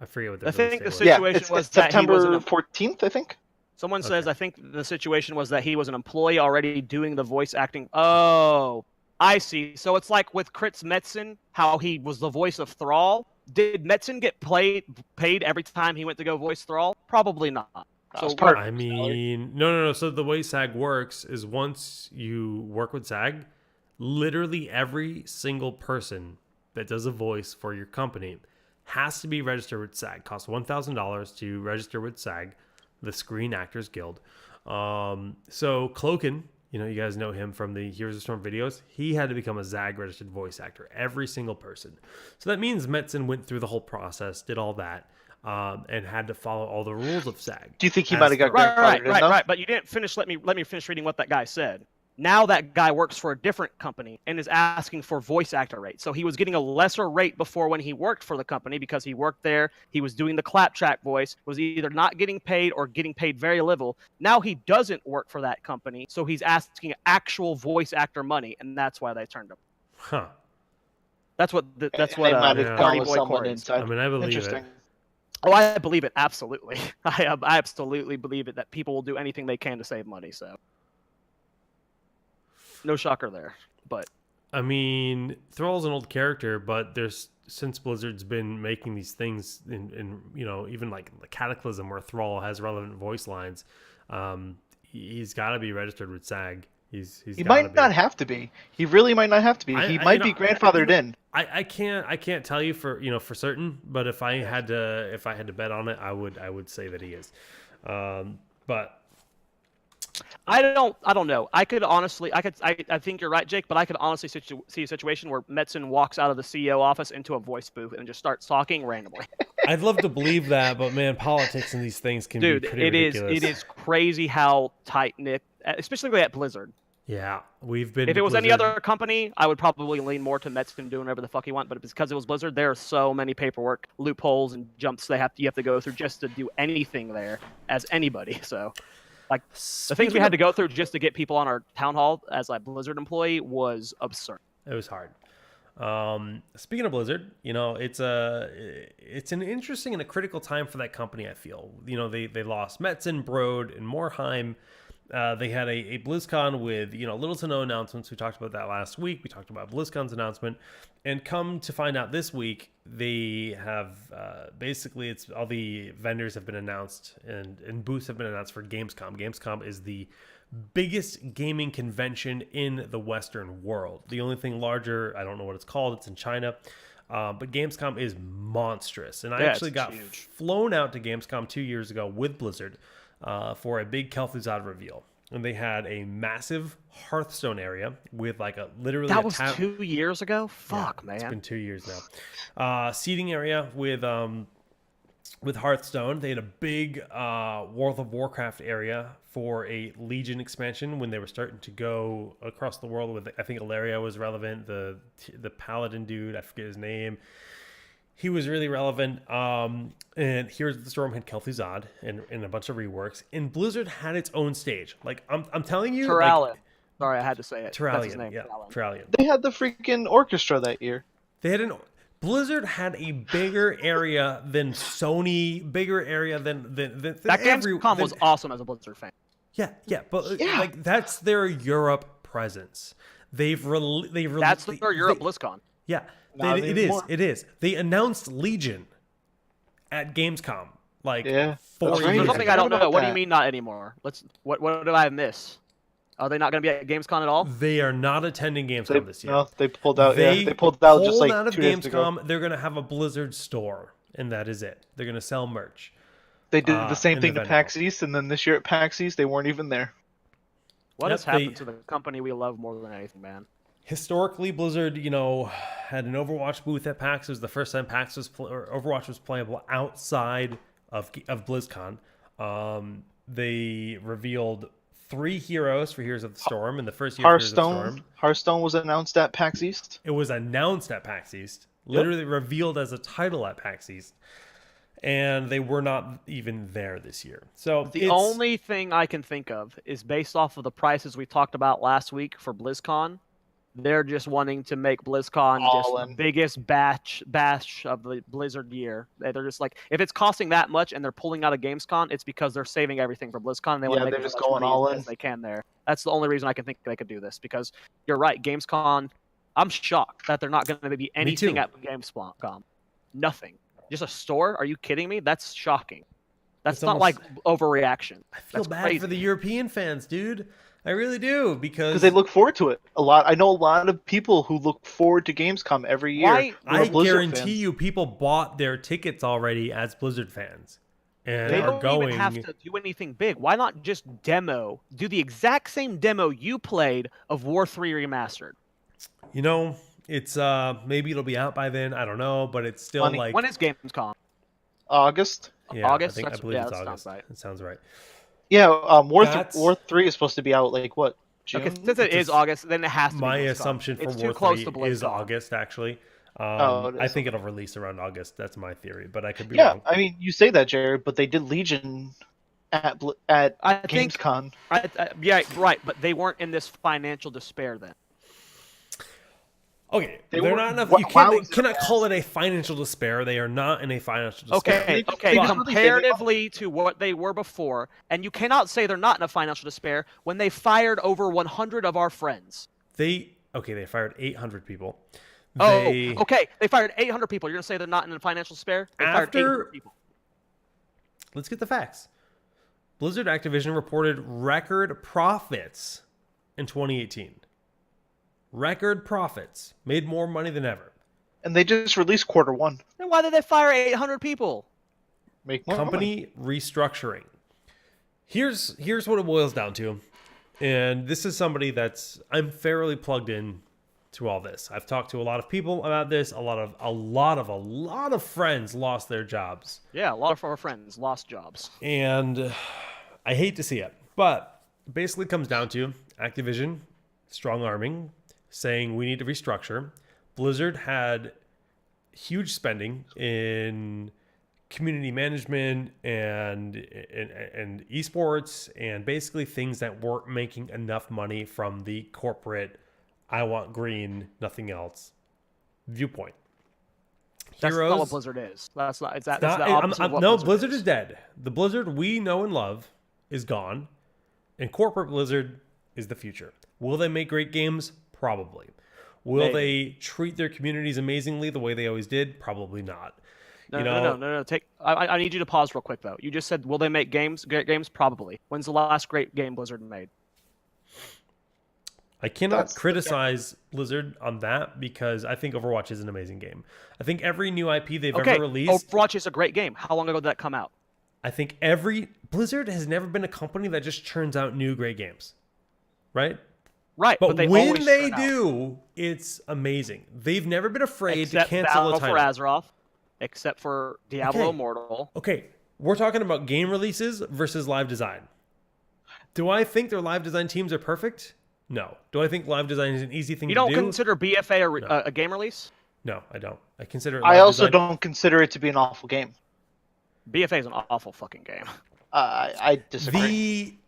I forget what the situation was. September 14th, I think. Someone says, I think the situation was that he was an employee already doing the voice acting. Oh, I see. So it's like with Kritz Metzen, how he was the voice of Thrall. Did Metzen get paid every time he went to go voice Thrall? Probably not. No. So the way SAG works is once you work with SAG, literally every single person that does a voice for your company has to be registered with SAG. It costs $1,000 to register with SAG, the Screen Actors Guild. So Cloaken, you guys know him from the Heroes of Storm videos. He had to become a SAG registered voice actor, every single person. So that means Metzen went through the whole process, did all that, and had to follow all the rules of SAG. Do you think he might have got right? But you didn't finish. Let me finish reading what that guy said. Now that guy works for a different company and is asking for voice actor rate. So he was getting a lesser rate before when he worked for the company because he worked there. He was doing the Claptrap voice, was either not getting paid or getting paid very little. Now he doesn't work for that company, so he's asking actual voice actor money, and that's why they turned him. Huh. That's what Party Boy Court. I mean, I believe it. Oh, I believe it, absolutely. I absolutely believe it that people will do anything they can to save money, so... No shocker there, but I mean, Thrall's an old character, but since Blizzard's been making these things in even like the Cataclysm where Thrall has relevant voice lines, he's got to be registered with SAG. He might not have to be. He really might not have to be. He might be grandfathered in. I can't tell you for certain, but if I had to bet on it, I would say that he is. But I don't know. I think you're right, Jake, but I could honestly see a situation where Metzen walks out of the CEO office into a voice booth and just starts talking randomly. I'd love to believe that, but man, politics and these things can be pretty ridiculous. It is crazy how tight-knit, especially at Blizzard. Yeah, we've been. If it was Blizzard. any other company, I would probably lean more to Metzen doing whatever the fuck he wants. But because it was Blizzard, there are so many paperwork loopholes and jumps you have to go through just to do anything there as anybody. So, like the things we had to go through just to get people on our town hall as a Blizzard employee was absurd. It was hard. Speaking of Blizzard, it's an interesting and a critical time for that company. I feel they lost Metzen, Brode, and Morheim. They had a BlizzCon with little to no announcements. We talked about that last week. We talked about BlizzCon's announcement, and come to find out this week they have basically it's all the vendors have been announced and booths have been announced for Gamescom. Gamescom is the biggest gaming convention in the Western world. The only thing larger, I don't know what it's called. It's in China. But Gamescom is monstrous. And I actually got flown out to Gamescom 2 years ago with Blizzard for a big Kel'Thuzad reveal. And they had a massive Hearthstone area with like literally that was 2 years ago? Fuck, yeah, man. It's been 2 years now. Seating area with Hearthstone. They had a big World of Warcraft area for a Legion expansion when they were starting to go across the world with, I think Ilaria was relevant, the paladin dude, I forget his name. He was really relevant. And Heroes of the Storm had Kel'Thuzad and a bunch of reworks. And Blizzard had its own stage. Like, I'm telling you. Turalyon. Sorry, I had to say it. Turalyon, That's his name. yeah. Turalyon. They had the freaking orchestra that year. Blizzard had a bigger area than Sony, bigger area than that Gamescom was awesome as a Blizzard fan. Yeah, but like that's their Europe presence. That's their Europe BlizzCon. Yeah, it is. They announced Legion at Gamescom 4 years There's something I don't know. What do you that. mean not anymore? What did I miss? Are they not going to be at Gamescom at all? They are not attending Gamescom this year. No, they pulled out. They pulled out just like 2 days ago. Gamescom. They're going to have a Blizzard store, and that is it. They're going to sell merch. They did the same thing to PAX East, and then this year at PAX East, they weren't even there. What has happened to the company we love more than anything, man? Historically, Blizzard, had an Overwatch booth at PAX. It was the first time Overwatch was playable outside of BlizzCon. They revealed 3 heroes for Heroes of the Storm in the first year. Hearthstone was announced at PAX East. It was announced at PAX East, literally revealed as a title at PAX East. And they were not even there this year. So the only thing I can think of is based off of the prices we talked about last week for BlizzCon. They're just wanting to make BlizzCon the biggest bash of the Blizzard year. They're just like, if it's costing that much and they're pulling out of Gamescom, it's because they're saving everything for BlizzCon. And they want to make as much money as they can there. That's the only reason I can think they could do this. Because you're right, Gamescom. I'm shocked that they're not going to be anything at Gamescom. Nothing. Just a store? Are you kidding me? That's shocking. That's not like overreaction. I feel bad for the European fans, dude. I really do because they look forward to it a lot. I know a lot of people who look forward to Gamescom every year. I guarantee you, people bought their tickets already as Blizzard fans, and they don't even have to do anything big. Why not just do the exact same demo you played of War 3 Remastered? It's maybe it'll be out by then. I don't know, but it's still like when is Gamescom? August. Yeah, August. I believe it's August. Right. It sounds right. Yeah, War 3 is supposed to be out like what? June? Okay, since it is August, then it has to be. My assumption for War 3 is August, actually. I think it'll release around August. That's my theory, but I could be wrong. I mean, you say that, Jared, but they did Legion at Gamescom. Yeah, right, but they weren't in this financial despair then. Okay, they're not enough. You cannot call it a financial despair. They are not in a financial despair. Okay. Comparatively to what they were before, and you cannot say they're not in a financial despair when they fired over 100 of our friends. Okay, they fired 800 people. Oh, okay. They fired 800 people. You're gonna say they're not in a financial despair? They fired 800 people. Let's get the facts. Blizzard Activision reported record profits in 2018. Record profits. Made more money than ever. And they just released Q1. Then why did they fire 800 people? Make more Company restructuring. Here's what it boils down to. And this is somebody I'm fairly plugged in to all this. I've talked to a lot of people about this. A lot of friends lost their jobs. Yeah, a lot of our friends lost jobs. And I hate to see it, but it basically comes down to Activision strong arming, saying we need to restructure. Blizzard had huge spending in community management and esports, and basically things that weren't making enough money from the corporate I want green, nothing else viewpoint. That's Heroes, not what Blizzard is. That's not. It's that. not- That's the opposite of what no, Blizzard Blizzard is dead. The Blizzard we know and love is gone, and corporate Blizzard is the future. Will they make great games? Probably. Will they treat their communities amazingly the way they always did? Probably not. No. I need you to pause real quick though. You just said, will they make great games? Probably. When's the last great game Blizzard made? I cannot criticize Blizzard on that because I think Overwatch is an amazing game. I think every new IP they've ever released... Overwatch is a great game. How long ago did that come out? I think Blizzard has never been a company that just churns out new great games. Right? Right, But they when always they churn out. do, it's amazing. They've never been afraid Except to cancel a Battle title. for Azeroth, except for Diablo Okay. Immortal. Okay, we're talking about game releases versus live design. Do I think their live design teams are perfect? No. Do I think live design is an easy thing You to don't do? consider BFA No. a game release? No, I don't. I consider it I live also design. don't consider it to be an awful game. BFA is an awful fucking game. I disagree.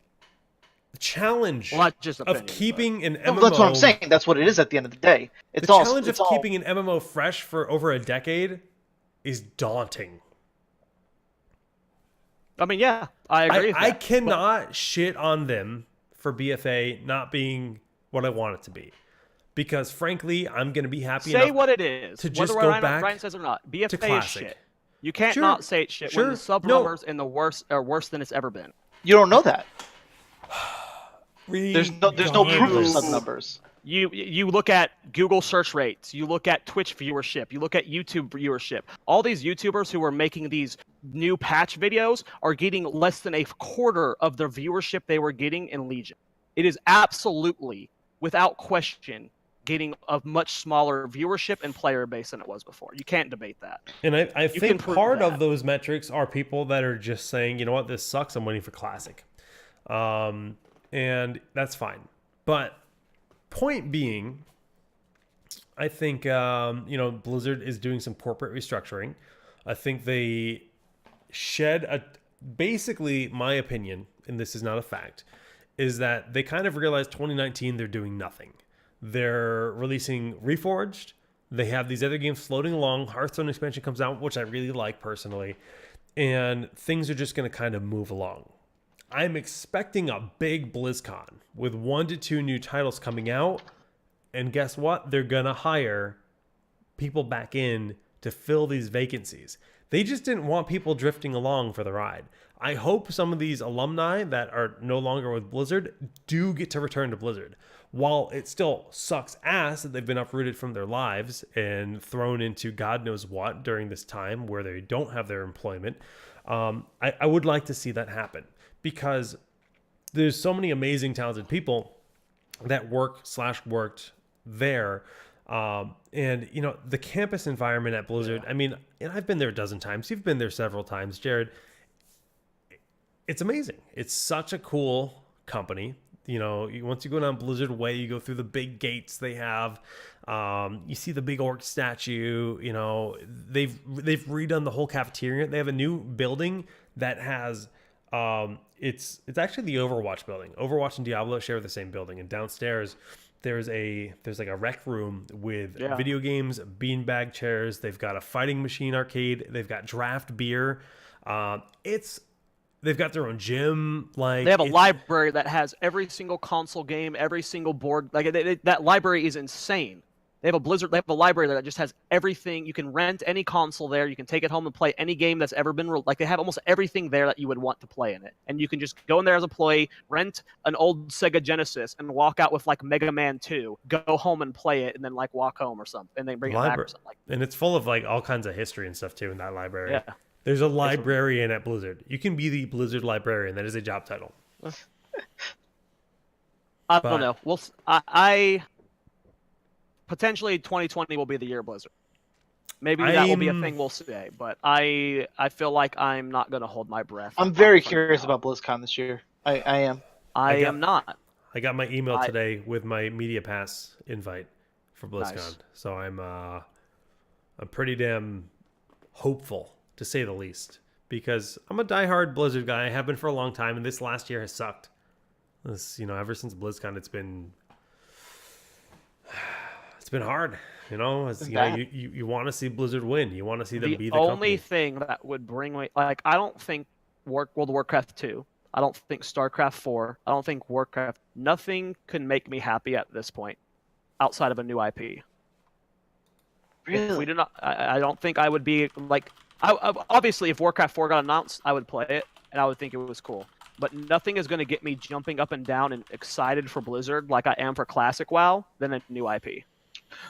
The challenge Well, not just of opinion, keeping an No, MMO... that's what I'm saying. That's what it is at the end of the day. It's The all challenge it's of all, keeping an MMO fresh for over a decade is daunting. I mean, yeah, I agree with that. I cannot shit on them for BFA not being what I want it to be. Because frankly, I'm going to be happy Say enough what it is. to just Whether go back Ryan says it or not. BFA is classic. shit. You can't Sure, not say it's shit sure. when the sub No. numbers in the worst are worse than it's ever been. You don't know that. There's no proof of Regardless. sub numbers. You look at Google search rates, you look at Twitch viewership, you look at YouTube viewership. All these YouTubers who are making these new patch videos are getting less than a quarter of the viewership they were getting in Legion. It is absolutely, without question, getting a much smaller viewership and player base than it was before. You can't debate that. And I You can think prove part that. of those metrics are people that are just saying, you know what, this sucks, I'm waiting for Classic. And that's fine. But point being, I think, Blizzard is doing some corporate restructuring. I think they basically, my opinion, and this is not a fact, is that they kind of realized 2019 they're doing nothing. They're releasing Reforged. They have these other games floating along. Hearthstone expansion comes out, which I really like personally. And things are just going to kind of move along. I'm expecting a big BlizzCon with 1 to 2 new titles coming out. And guess what? They're going to hire people back in to fill these vacancies. They just didn't want people drifting along for the ride. I hope some of these alumni that are no longer with Blizzard do get to return to Blizzard. While it still sucks ass that they've been uprooted from their lives and thrown into God knows what during this time where they don't have their employment, I would like to see that happen because there's so many amazing, talented people that worked there. And, the campus environment at Blizzard, I mean, and I've been there a dozen times. You've been there several times, Jared. It's amazing. It's such a cool company. Once you go down Blizzard Way, you go through the big gates they have. You see the big orc statue. They've redone the whole cafeteria. They have a new building that has it's actually the Overwatch building. Overwatch and Diablo share the same building, and downstairs there's like a rec room with video games, beanbag chairs. They've got a fighting machine arcade. They've got draft beer. It's They've got their own gym. Like They have a library that has every single console game, every single board. Like that library is insane. They have a Blizzard. They have a library that just has everything. You can rent any console there. You can take it home and play any game that's ever been. Like they have almost everything there that you would want to play in it. And you can just go in there as a employee, rent an old Sega Genesis, and walk out with like Mega Man 2. Go home and play it, and then like walk home or something, and then bring it back or something like that. And it's full of like all kinds of history and stuff too in that library. Yeah. There's a librarian at Blizzard. You can be the Blizzard librarian. That is a job title. I don't know. I potentially 2020 will be the year of Blizzard. Maybe that will be a thing we'll say, but I feel like I'm not going to hold my breath. I'm very curious about BlizzCon this year. I am. I am not. I got my email today with my Media Pass invite for BlizzCon. Nice. So I'm pretty damn hopeful, to say the least, because I'm a diehard Blizzard guy. I have been for a long time, and this last year has sucked. Ever since BlizzCon, it's been hard. You want to see Blizzard win. You want to see them be the only company. thing that would bring me, like, I don't think World of Warcraft 2, I don't think StarCraft 4, I don't think Warcraft, nothing can make me happy at this point outside of a new IP. Really? If we do not, I don't think I would be like. Obviously, if Warcraft 4 got announced, I would play it and I would think it was cool. But nothing is going to get me jumping up and down and excited for Blizzard like I am for Classic WoW than a new IP.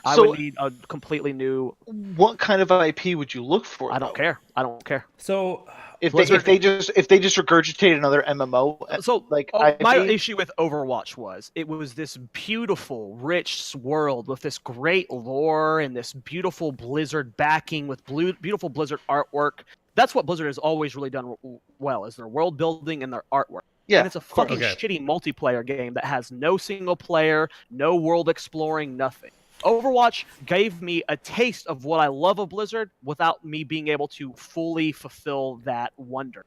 I would need a completely new. What kind of IP would you look for? I don't care. I don't care. So if they just regurgitate another MMO, so like my issue with Overwatch was it was this beautiful, rich world with this great lore and this beautiful Blizzard backing with beautiful Blizzard artwork. That's what Blizzard has always really done well, is their world building and their artwork. Yeah, and it's a fucking shitty multiplayer game that has no single player, no world exploring, nothing. Overwatch gave me a taste of what I love of Blizzard without me being able to fully fulfill that wonder.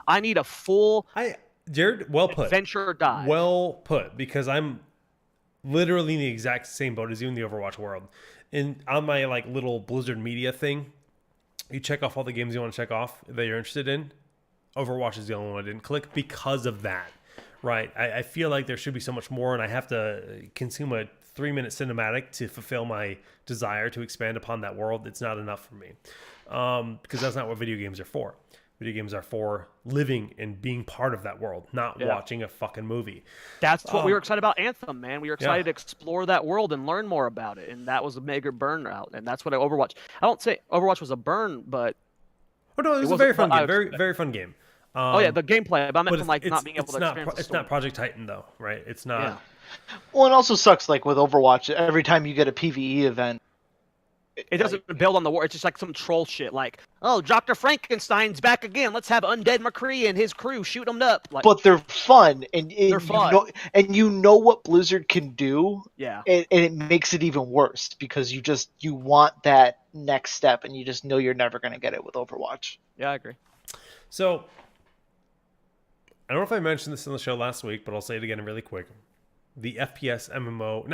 I need a full Jared, well put. Adventure dive. Well put, because I'm literally in the exact same boat as you in the Overwatch world. And on my like little Blizzard media thing, you check off all the games you want to check off that you're interested in. Overwatch is the only one I didn't click because of that. Right. I feel like there should be so much more, and I have to consume a 3-minute cinematic to fulfill my desire to expand upon that world. It's not enough for me, because that's not what video games are for. Video games are for living and being part of that world, not watching a fucking movie. That's what we were excited about Anthem, man. We were excited to explore that world and learn more about it, and that was a mega burnout, and that's what Overwatch. I don't say Overwatch was a burn, but it was a very fun game, very fun game. The gameplay. But I meant from like not being able to experience it's not Project Titan though, right? It's not. Yeah. Well, it also sucks, like with Overwatch, every time you get a PvE event, it doesn't build on the war. It's just like some troll shit, like, oh, Dr. Frankenstein's back again. Let's have Undead McCree and his crew shoot him up. Like, but they're fun, and they're fun. You know what Blizzard can do. Yeah, and it makes it even worse because you want that next step, and you just know you're never going to get it with Overwatch. Yeah, I agree. So, I don't know if I mentioned this in the show last week, but I'll say it again really quick. The the MMO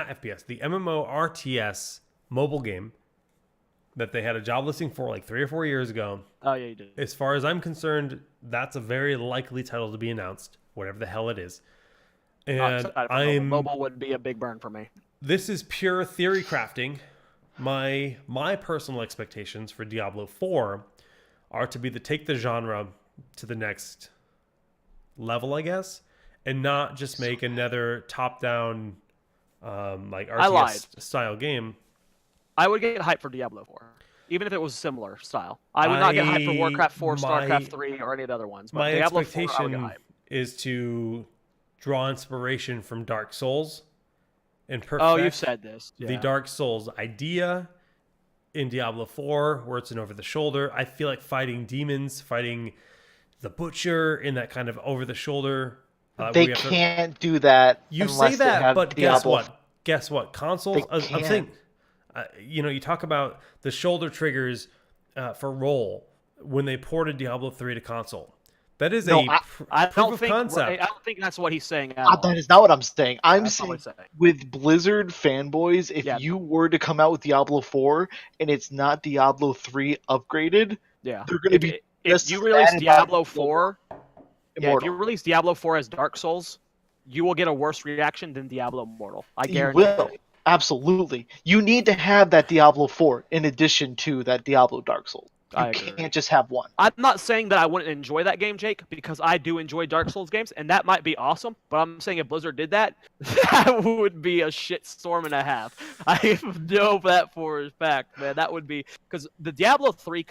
RTS mobile game that they had a job listing for like 3 or 4 years ago. Oh, yeah, you did. As far as I'm concerned, that's a very likely title to be announced, whatever the hell it is. And mobile would be a big burn for me. This is pure theory crafting. My personal expectations for Diablo 4 are to be take the genre to the next level, I guess, and not just make another top-down like RTS style game. I would get hyped for Diablo 4, even if it was similar style. I would not get hyped for Warcraft 4, StarCraft 3, or any of the other ones. But my Diablo expectation 4, is to draw inspiration from Dark Souls and perfect you've said this. Yeah. The Dark Souls idea in Diablo 4, where it's an over-the-shoulder. I feel like fighting demons, fighting the Butcher in that kind of over-the-shoulder. They can't do that. You say that, but Diablo. Guess what? Consoles. I'm saying, you talk about the shoulder triggers for roll when they ported Diablo 3 to console. That is proof of concept. I don't think that's what he's saying. That is not what I'm saying. I'm saying with Blizzard fanboys, if you were to come out with Diablo 4 and it's not Diablo 3 upgraded, they're going to be. If you release Diablo 4 Yeah, if Immortal. you release Diablo 4 as Dark Souls, you will get a worse reaction than Diablo Immortal. I You guarantee will. it. Absolutely. You need to have that Diablo 4 in addition to that Diablo Dark Souls. You I agree. can't just have one. I'm not saying that I wouldn't enjoy that game, Jake, because I do enjoy Dark Souls games, and that might be awesome. But I'm saying if Blizzard did that, that would be a shit storm and a half. I know that for a fact, man. That would be because the Diablo 3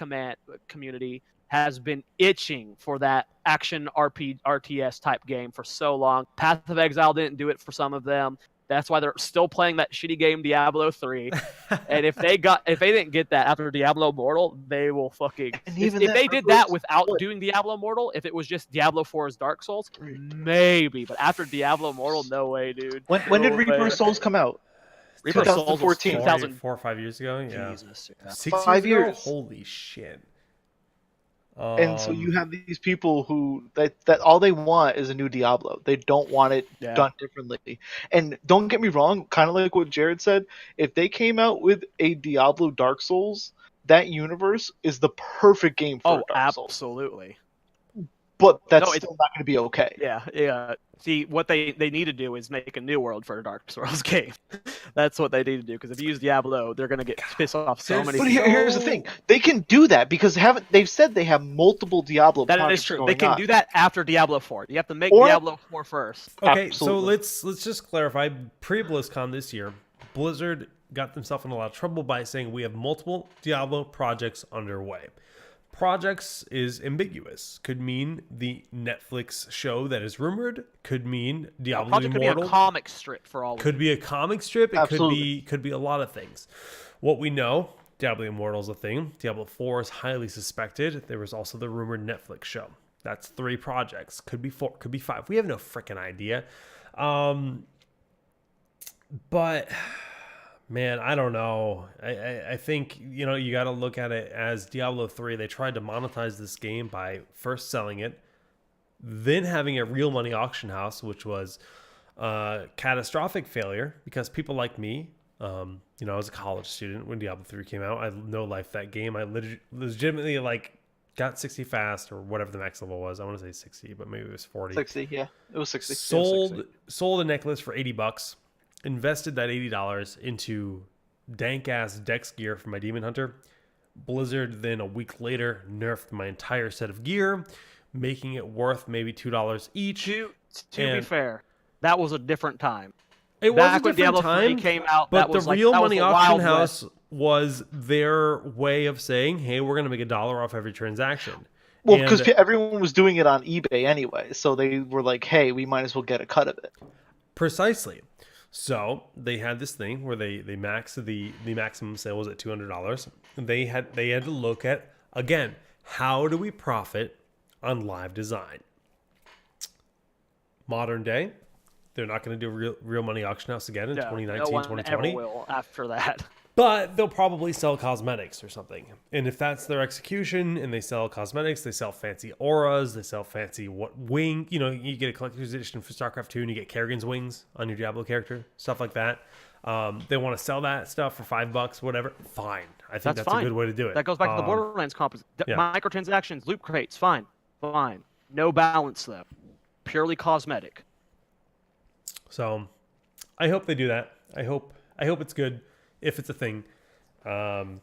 community has been itching for that action RTS type game for so long. Path of Exile didn't do it for some of them. That's why they're still playing that shitty game Diablo 3. And if they didn't get that after Diablo Immortal, they will fucking. And If even they then, did Reaper's that without split. doing Diablo Immortal, if it was just Diablo 4's Dark Souls, maybe. But after Diablo Immortal, no way, dude. When did No Reaper way. Souls come out? Reaper Souls was 2014. 2000. 4 or 5 years ago. Yeah, Jesus. Yeah. 6 5 years ago. years. Holy shit. And so you have these people who that all they want is a new Diablo. They don't want it Yeah. done differently. And don't get me wrong, kind of like what Jared said, if they came out with a Diablo Dark Souls, that universe is the perfect game for Oh, Dark Souls. absolutely. But that's No, it's- still not going to be okay. Yeah, yeah. See, what they need to do is make a new world for a Dark Souls game. That's what they need to do. Because if you use Diablo, they're gonna get pissed off so many. But people. here's the thing: they can do that because they've said they have multiple Diablo. That is projects true. going They can on. do that after Diablo 4. You have to make Or- Diablo 4 first. Okay, Absolutely. so let's just clarify. Pre-BlizzCon this year, Blizzard got themselves in a lot of trouble by saying we have multiple Diablo projects underway. Projects is ambiguous. Could mean the Netflix show that is rumored. Could mean Diablo Project could be Immortal. a comic strip for all. Could be a comic strip. It Absolutely. could be a lot of things. What we know, Diablo Immortal is a thing. Diablo 4 is highly suspected. There was also the rumored Netflix show. That's 3 projects. Could be 4. Could be 5. We have no freaking idea. But man, I don't know. I think, you got to look at it as Diablo 3. They tried to monetize this game by first selling it, then having a real money auction house, which was a catastrophic failure because people like me, I was a college student when Diablo 3 came out. I no life that game. I legitimately got 60 fast or whatever the max level was. I want to say 60, but maybe it was 40. 60, yeah, it was 60. Sold a necklace for $80. Invested that $80 into dank ass Dex gear for my Demon Hunter. Blizzard then a week later nerfed my entire set of gear, making it worth maybe $2 each. To be fair, that was a different time. It was Back a when different Diablo 3 time, came out, but that the was like- real that was money the auction Wild house West. was their way of saying, "Hey, we're gonna make $1 off every transaction." Well, And- because everyone was doing it on eBay anyway, so they were like, "Hey, we might as well get a cut of it." Precisely. So they had this thing where they maxed the maximum sale was at $200. They had to look at, again, how do we profit on live design? Modern day, they're not going to do a real money auction house again in No, 2019, no one 2020. ever will after that. But they'll probably sell cosmetics or something. And if that's their execution and they sell cosmetics, they sell fancy auras, they sell fancy wing. You get a collector's edition for StarCraft 2 and you get Kerrigan's wings on your Diablo character, stuff like that. They want to sell that stuff for $5, whatever. Fine. I think that's fine. a good way to do it. That goes back to the Borderlands conference. yeah. Microtransactions, loot crates, fine. No balance though. Purely cosmetic. So I hope they do that. I hope it's good if it's a thing. But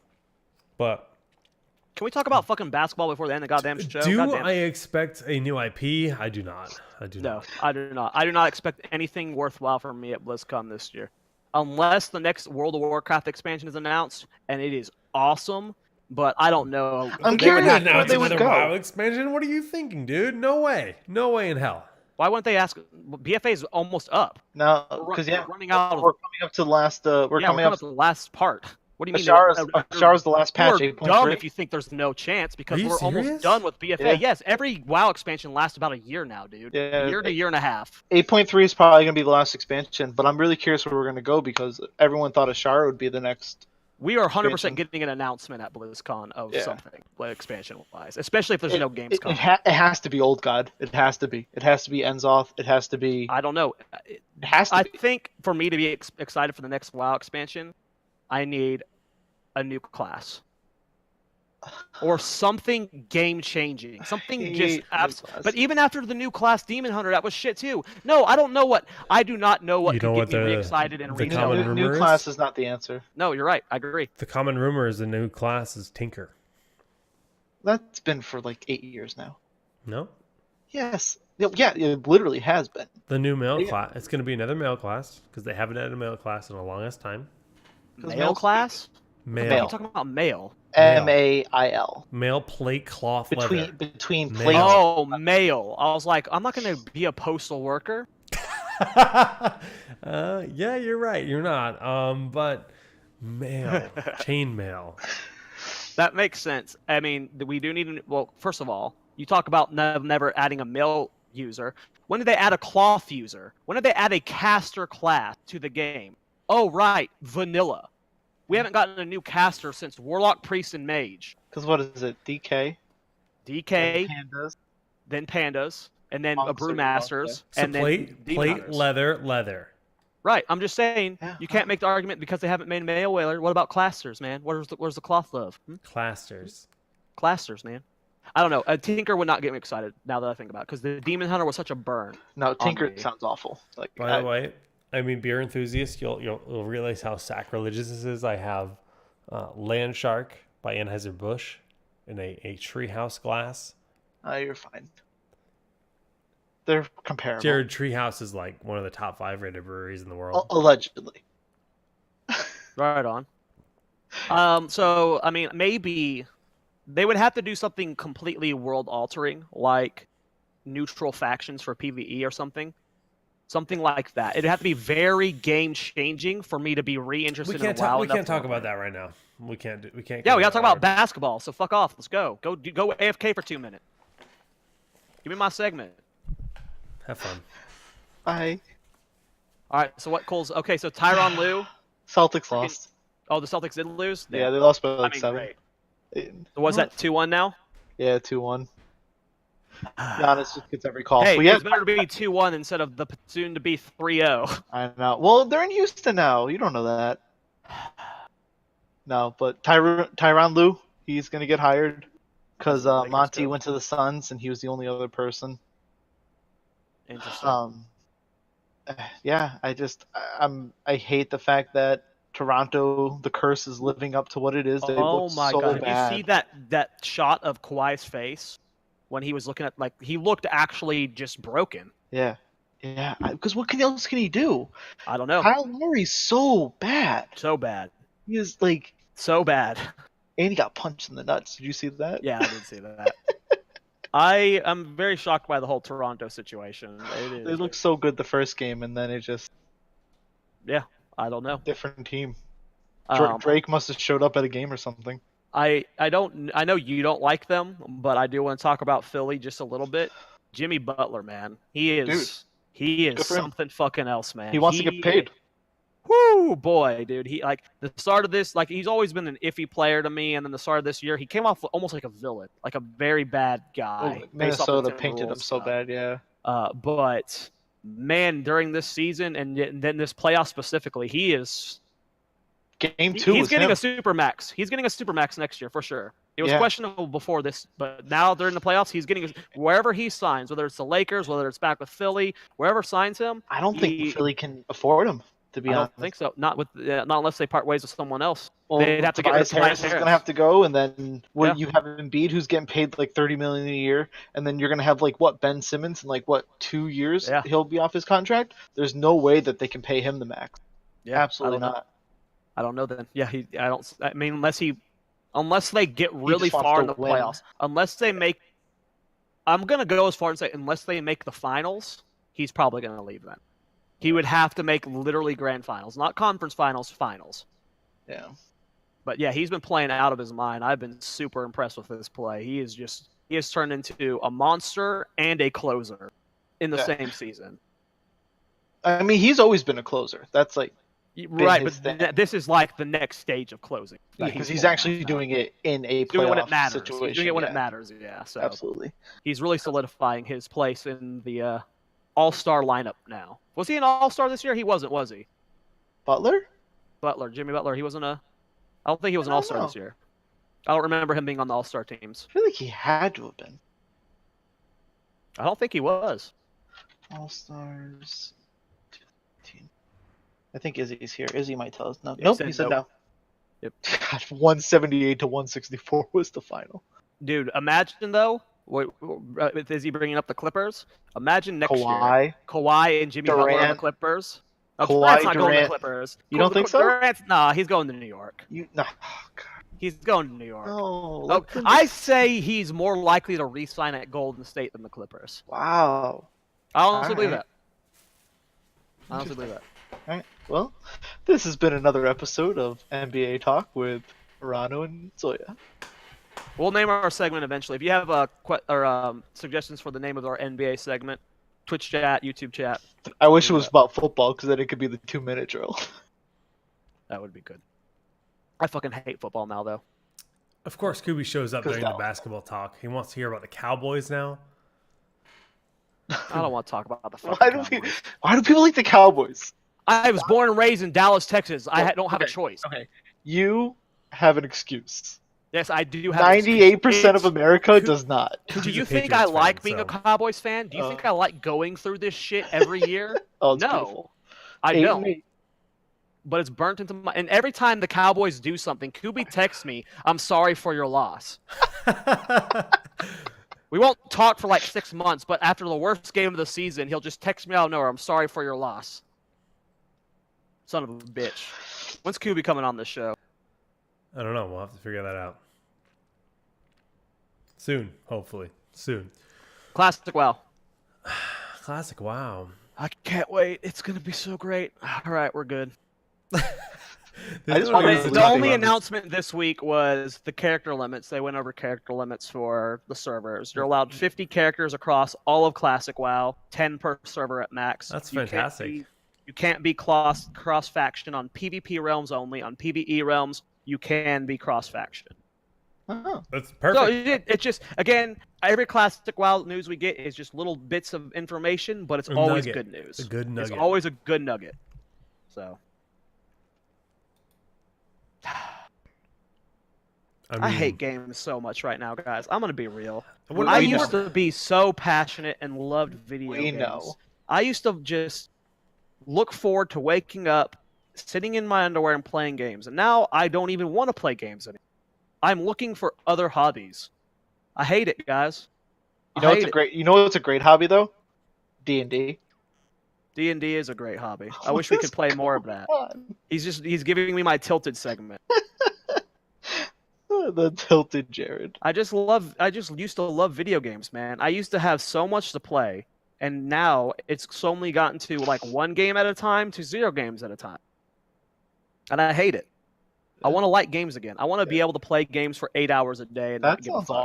Can we talk about fucking basketball before the end of the goddamn show? do Goddamn. I expect a new IP? I do not. No, I do not. I do not expect anything worthwhile from me at BlizzCon this year. Unless the next World of Warcraft expansion is announced, and it is awesome, but I don't know. I'm They would curious announce where they would another go. WoW expansion. What are you thinking, dude? No way. No way in hell. Why wouldn't they ask? BFA is almost up. Now, We're because we're running out of. we're coming up to the last. We're yeah, coming we're up. to the last part. What do you mean? Ashar's the last patch. You're 8.3. dumb if you think there's no chance because Are you we're serious? almost done with BFA. Yeah. Yes, every WoW expansion lasts about a year now, dude. Yeah, A year to year and a half. 8.3 is probably going to be the last expansion, but I'm really curious where we're going to go because everyone thought Ashara would be the next. We are 100% Expansion. getting an announcement at BlizzCon of Yeah. something, like expansion-wise, especially if there's no games coming. It has to be Old God. It has to be. It has to be Enzoth. It has to be. I don't know. It has to I be. think for me to be excited for the next WoW expansion, I need a new class. or something game changing, something just Hate new class. But even after the new class Demon Hunter, that was shit too. No, I do not know what You could know get what me the- re-excited in the retail. common now. rumor New is? class is not the answer. No, you're right. I agree. The common rumor is the new class is Tinker. That's been for like 8 years now. No? Yes. Yeah, it literally has been. The new male Yeah. class. It's going to be another male class because they haven't had a male class in a longest time. Because Male class? Male. Male. You're talking about male. MAIL. Male plate cloth leather. Between Male. plates. Oh, male. I was like, I'm not going to be a postal worker. Yeah, you're right. You're not. But male. Chain mail. That makes sense. I mean, we do need. Well, first of all, you talk about never adding a male user. When did they add a cloth user? When did they add a caster class to the game? Oh, right, vanilla. We haven't gotten a new caster since Warlock, Priest, and Mage. Because what is it? DK? DK, Pandas? then Pandas, and then Monks are Brewmasters, So and then plate, Demon plate, Hunters. leather. Right, I'm just saying, Yeah. you can't make the argument because they haven't made a male whaler. What about clasters, man? Where's the cloth love? Clasters. Clasters, man. I don't know. A Tinker would not get me excited now that I think about it, because the Demon Hunter was such a burn. No, Tinker me. sounds awful. Like, By the way, I mean, beer enthusiasts, you'll realize how sacrilegious this is. I have Landshark by Anheuser-Busch in a treehouse glass. you're fine. They're comparable. Jared, Treehouse is like one of the top 5 rated breweries in the world. Allegedly. Right on. So I mean, maybe they would have to do something completely world altering, like neutral factions for PvE or something. Something like that. It'd have to be very game changing for me to be re-interested in WoW. We can't talk about that right now. We can't. Yeah, we gotta talk about basketball. So fuck off. Let's go. Go AFK for 2 minutes. Give me my segment. Have fun. Bye. All right. So what calls? Okay. So Tyronn Lue. Celtics lost. Oh, the Celtics did lose. Yeah, they lost by like I mean, 7. great. So was that 2-1 now? Yeah, 2-1. Giannis just gets every call. Hey, But yeah, it's better to be 2-1 instead of the soon to be 3-0. I know. Well, they're in Houston now. You don't know that. No, but Tyronn Lue, he's gonna get hired because Monty went to the Suns and he was the only other person. Interesting. Yeah, I hate the fact that Toronto, the curse is living up to what it is. They Oh look my so god! bad. You see that shot of Kawhi's face when he was looking at, like, he looked actually just broken. Yeah, because what else can he do? I don't know. Kyle Lowry's so bad. So bad. He is like, So bad. and he got punched in the nuts. Did you see that? Yeah, I did see that. I am very shocked by the whole Toronto situation. They looked so good the first game, and then it just I don't know. different team. Um, Drake must have showed up at a game or something. I know you don't like them, but I do want to talk about Philly just a little bit. Jimmy Butler, man. He is good for him. something fucking else, man. He wants to get paid. Whoo, boy, dude. He, like, the start of this, like, he's always been an iffy player to me, and then the start of this year, he came off almost like a villain, like a very bad guy. based off the Minnesota Timberwolves painted him so stuff. bad, yeah. But man, during this season and then this playoff specifically, he is Game 2 he's was getting him. a super max. He's getting a super max next year for sure. It was Yeah. questionable before this, but now during the playoffs, he's getting wherever he signs, whether it's the Lakers, whether it's back with Philly, wherever signs him. I don't think Philly can afford him, to be I honest. don't think so. Not unless they part ways with someone else. Well, They'd have to get rid of Tobias Tobias Harris is Harris. going to have to go, and then Yeah. you have Embiid, who's getting paid like $30 million a year, and then you're going to have Ben Simmons in 2 years Yeah. he'll be off his contract. There's no way that they can pay him the max. Yeah, Absolutely I don't know. not. I don't know then. Yeah, I mean, unless they get really just wants far to in the win. playoffs, unless they make, I'm gonna go as far and say unless they make the finals, he's probably gonna leave then. He would have to make literally grand finals, not conference finals, finals. Yeah. But yeah, he's been playing out of his mind. I've been super impressed with his play. He has turned into a monster and a closer in the same season. I mean, he's always been a closer. That's Right, his but thing. this is like the next stage of closing. that because he's pulling actually off now. doing it in a doing when it playoff matters. situation. He's doing it when yeah. it matters. Yeah, so Absolutely. he's really solidifying his place in the All-Star lineup now. Was he an All-Star this year? He wasn't, was he? Butler? Jimmy Butler. He wasn't I don't think he was an I don't All-Star know. this year. I don't remember him being on the All-Star teams. I feel like he had to have been. I don't think he was. All-Stars 2018. I think Izzy's here. Izzy might tell us. No. Yeah, Nope, he said no. Yep. God, 178 to 164 was the final. Dude, imagine though, with Izzy bringing up the Clippers, imagine next year, Kawhi. Kawhi and Jimmy Butler on the Durant. Clippers. Kawhi, Durant's not going to the Durant. Clippers. You don't think so? Nah, he's going to New York. No. Oh, God. He's going to New York. No. Oh, I say he's more likely to re-sign at Golden State than the Clippers. Wow. I honestly believe Alright. that. I honestly believe that. All right. Well, this has been another episode of NBA Talk with Rano and Zoya. We'll name our segment eventually. If you have suggestions for the name of our NBA segment, Twitch chat, YouTube chat, I wish it was about football because then it could be the 2-minute drill. that would be good. I fucking hate football now, though. Of course, Kubi shows up 'Cause during the now- basketball talk. He wants to hear about the Cowboys now. I don't want to talk about the fucking Why do people like the Cowboys? I was born and raised in Dallas, Texas. I don't have a Okay, choice. Okay. You have an excuse. Yes, I do have. 98% of America does not. Do Kubi's you a think Patriots I like fan, being a so- Cowboys fan? Do you think I like going through this shit every year? Oh, it's No, beautiful. I 8 and don't. 8. But it's burnt into my. And every time the Cowboys do something, Kubi texts me, "I'm sorry for your loss." We won't talk for like 6 months, but after the worst game of the season, he'll just text me out of nowhere, "I'm sorry for your loss." Son of a bitch. When's Kubi coming on this show? I don't know. We'll have to figure that out. Soon, hopefully. Soon. Classic WoW. Classic WoW. I can't wait. It's gonna be so great. All right, we're good. I just no wanna- reason The to only love announcement this week was the character limits. They went over character limits for the servers. You're allowed 50 characters across all of Classic WoW, 10 per server at max. That's You can't fantastic. You can't be cross-faction on PvP realms only. On PvE realms, you can be cross-faction. Oh. That's So perfect. it just, again, every Classic WoW news we get is just little bits of information, but it's A always nugget. good news. A good nugget. It's always a good nugget. So I hate games so much right now, guys. I'm gonna be real. What I about you? used to be so passionate and loved video We games. know. I used to just look forward to waking up, sitting in my underwear and playing games. And now I don't even want to play games anymore. I'm looking for other hobbies. I hate it, guys. You know what's a great hobby though? D&D. D&D is a great hobby. I wish we could play more of that. He's giving me my tilted segment. The tilted Jared. I just used to love video games, man. I used to have so much to play, and now it's only gotten to like 1 game at a time to 0 games at a time. And I hate it. I want to like games again. I want to be able to play games for 8 hours a day and not That give a sounds fuck.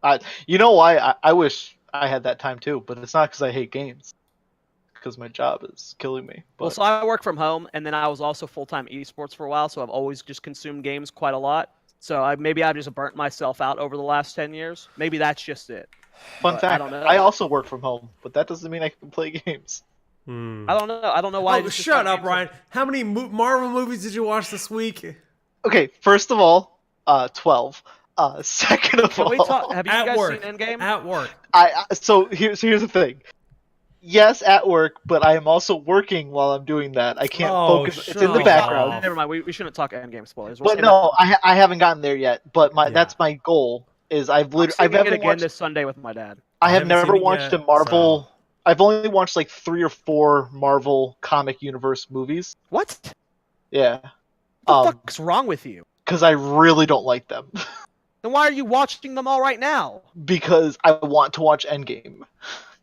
awful. You know why? I wish I had that time too, but it's not because I hate games. Because my job is killing me. But Well, so I work from home, and then I was also full-time esports for a while, so I've always just consumed games quite a lot. So maybe I've just burnt myself out over the last 10 years. Maybe that's just it. fun but fact, I don't know. I also work from home, but that doesn't mean I can play games. Hmm. I don't know. I don't know why. Oh, shut up, Ryan. How many Marvel movies did you watch this week? Okay, first of all, 12. Second of Can all, we talk? Have you At guys work. seen Endgame? At work. so here's the thing. Yes, at work, but I am also working while I'm doing that. I can't Oh, focus. It's shut in the up. background. Never mind. We shouldn't talk Endgame spoilers. But no, I haven't gotten there yet. But that's my goal. Is I've I'm seeing never it again watched. this Sunday with my dad. I have haven't never seen it watched yet, a Marvel. so- I've only watched like 3 or 4 Marvel comic universe movies. What? Yeah, What the fuck's wrong with you? because I really don't like them. Then why are you watching them all right now? Because I want to watch Endgame.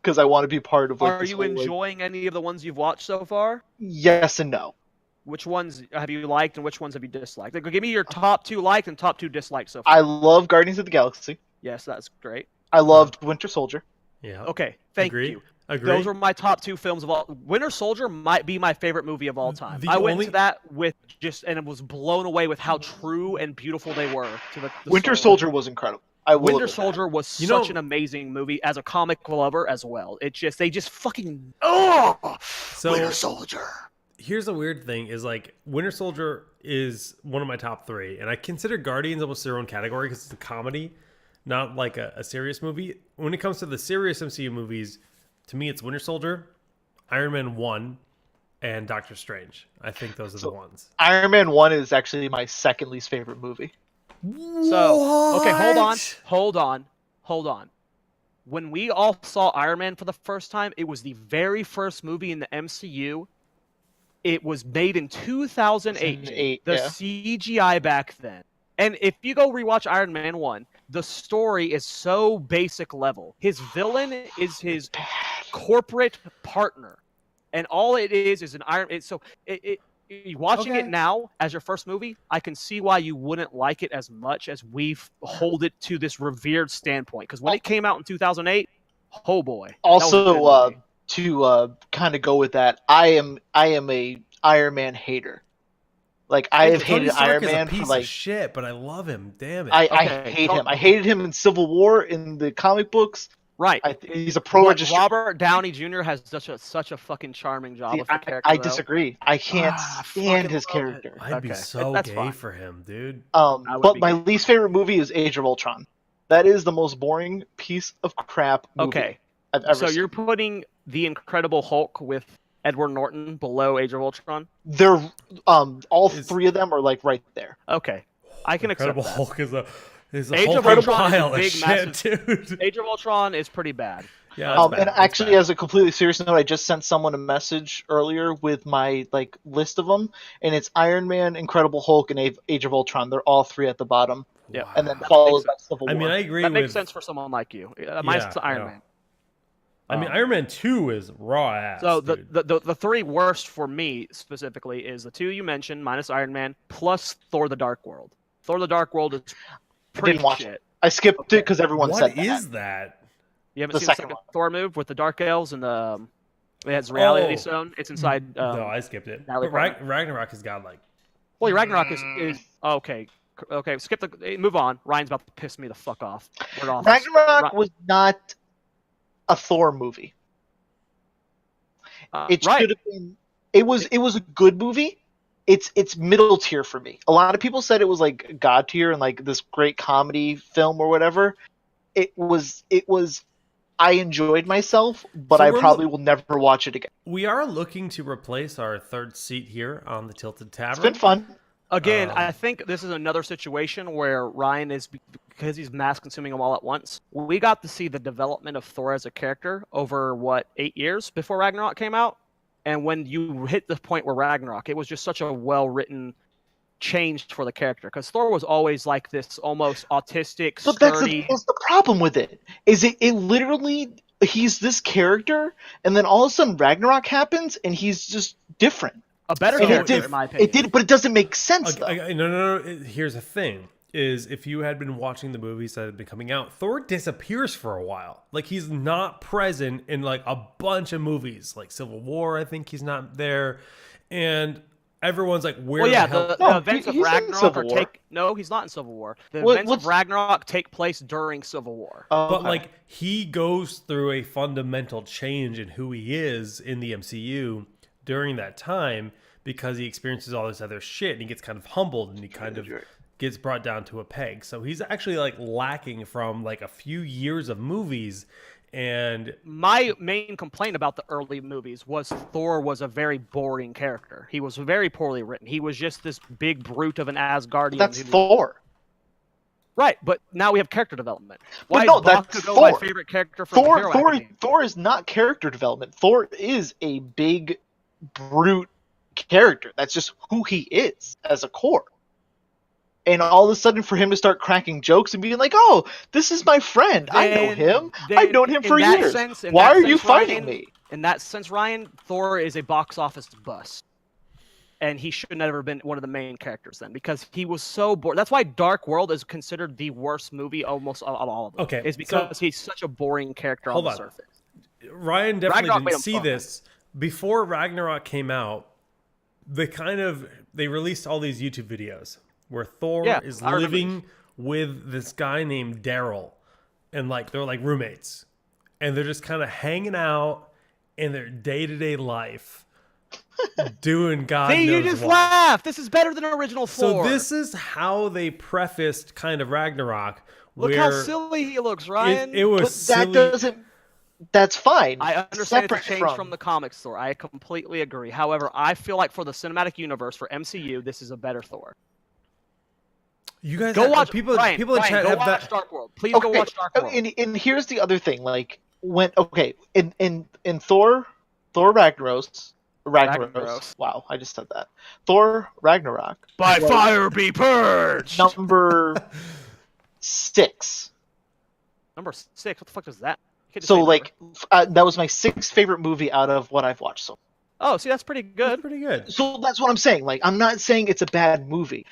Because I want to be part of. Like, Are this you whole, like- enjoying any of the ones you've watched so far? Yes and no. Which ones have you liked and which ones have you disliked? Like, give me your top 2 liked and top 2 disliked so far. I love Guardians of the Galaxy. Yes, that's great. I loved Winter Soldier. Yeah. Okay, thank Agree. you. Agree. Those are my top 2 films of all. Winter Soldier might be my favorite movie of all time. The I went only- to that with and it was blown away with how true and beautiful they were to the Winter soul. Soldier was incredible. I will Winter admit that. Soldier was You such know- an amazing movie as a comic lover as well. They just fucking oh So Soldier. here's the weird thing is like Winter Soldier is one of my top 3, and I consider Guardians almost their own category because it's a comedy, not like a serious movie. When it comes to the serious MCU movies, to me it's Winter Soldier, Iron Man 1, and Doctor Strange. I think those are the ones. Iron Man 1 is actually my second least favorite movie. So, okay, hold on. When we all saw Iron Man for the first time, it was the very first movie in the MCU. It was made in 2008. The CGI back then. And if you go rewatch Iron Man 1, the story is so basic level. His villain is his corporate partner. And all it is an Iron Man. So watching it now as your first movie, I can see why you wouldn't like it as much as we hold it to this revered standpoint. Because when it came out in 2008, oh boy. Also, to kind of go with that, I am a Iron Man hater. Like I have hated Iron Man for like shit, but I love him. Damn it! I hate him. I hated him in Civil War in the comic books. Right. He's a pro. Robert Downey Jr. has such a fucking charming job of the character. I disagree. I can't stand his character. I'd be so gay for him, dude. But my least favorite movie is Age of Ultron. That is the most boring piece of crap movie I've ever seen. You're putting The Incredible Hulk with Edward Norton below Age of Ultron? They're all 3 of them are like right there. Okay. I can accept that. Incredible Hulk is a Age whole of Ultron pile is of big, shit, dude. Age of Ultron is pretty bad. Yeah, and actually, as a completely serious note, I just sent someone a message earlier with my like list of them, and it's Iron Man, Incredible Hulk, and Age of Ultron. They're all 3 at the bottom. Yeah, and then followed by Civil War. I mean, I agree. That makes sense for someone like you. Mine's Iron Man. I mean, Iron Man 2 is raw ass. So dude. the 3 worst for me specifically is the 2 you mentioned minus Iron Man plus Thor: The Dark World. Thor: The Dark World is pretty shit. I skipped it because everyone said that. What is that? You haven't seen the second Thor move with the Dark Elves and the it has reality zone. It's inside. No, I skipped it. But Ragnarok has got like. Well, Ragnarok is okay. Okay, skip the. Move on. Ryan's about to piss me the fuck off. Ragnarok was not a Thor movie. It should have been. It was a good movie. It's middle tier for me. A lot of people said it was like god tier and like this great comedy film or whatever. It was. I enjoyed myself, but I probably will never watch it again. We are looking to replace our third seat here on the Tilted Tavern. It's been fun. Again, I think this is another situation where Ryan is, because he's mass consuming them all at once. We got to see the development of Thor as a character over, 8 years before Ragnarok came out? And when you hit the point where Ragnarok, it was just such a well-written change for the character. Because Thor was always like this almost autistic, but sturdy... that's the problem with it. Is it literally... He's this character, and then all of a sudden Ragnarok happens, and he's just different. A better character, in my opinion. It did, but it doesn't make sense, though. No. Here's the thing, is if you had been watching the movies that had been coming out, Thor disappears for a while. Like, he's not present in, like, a bunch of movies. Like, Civil War, I think he's not there. And everyone's like, where the hell... the events of Ragnarok No, he's not in Civil War. The events of Ragnarok take place during Civil War. But, like, he goes through a fundamental change in who he is in the MCU during that time, because he experiences all this other shit and he gets kind of humbled and he kind of gets brought down to a peg. So he's actually like lacking from like a few years of movies. And my main complaint about the early movies was Thor was a very boring character. He was very poorly written. He was just this big brute of an Asgardian. That's Thor. Right, but now we have character development. Why is that's Thor. My favorite character from Thor is not character development. Thor is a big brute character. That's just who he is as a core. And all of a sudden for him to start cracking jokes and being like, oh, this is my friend. I know him. I've known him for years. Why are you fighting me? In that sense, Ryan, Thor is a box office bust. And he should never have been one of the main characters then, because he was so boring. That's why Dark World is considered the worst movie almost of all of them. Okay. Is because he's such a boring character on the surface. Ryan definitely didn't see this. Before Ragnarok came out, they released all these YouTube videos where Thor is living with this guy named Daryl, and like they're like roommates, and they're just kind of hanging out in their day-to-day life doing God See, you knows just what. laughed. This is better than original Thor. So this is how they prefaced kind of Ragnarok. Look how where silly he looks, Ryan. it was But silly. that doesn't. That's fine. I understand it's a Separate change from the comics Thor. I completely agree. However, I feel like for the cinematic universe, for MCU, this is a better Thor. You guys Go watch people. Ryan, People in Ryan, chat go have watch that. Dark World. Please go watch Dark World. And here's the other thing. Like when in Thor Ragnaros. Wow, I just said that. Thor Ragnarok. By was fire be purged. Number 6. Number 6. What the fuck is that? You can't just So say like that was my 6th favorite movie out of what I've watched. So oh, see, that's pretty good. That's pretty good. so that's what I'm saying. Like I'm not saying it's a bad movie.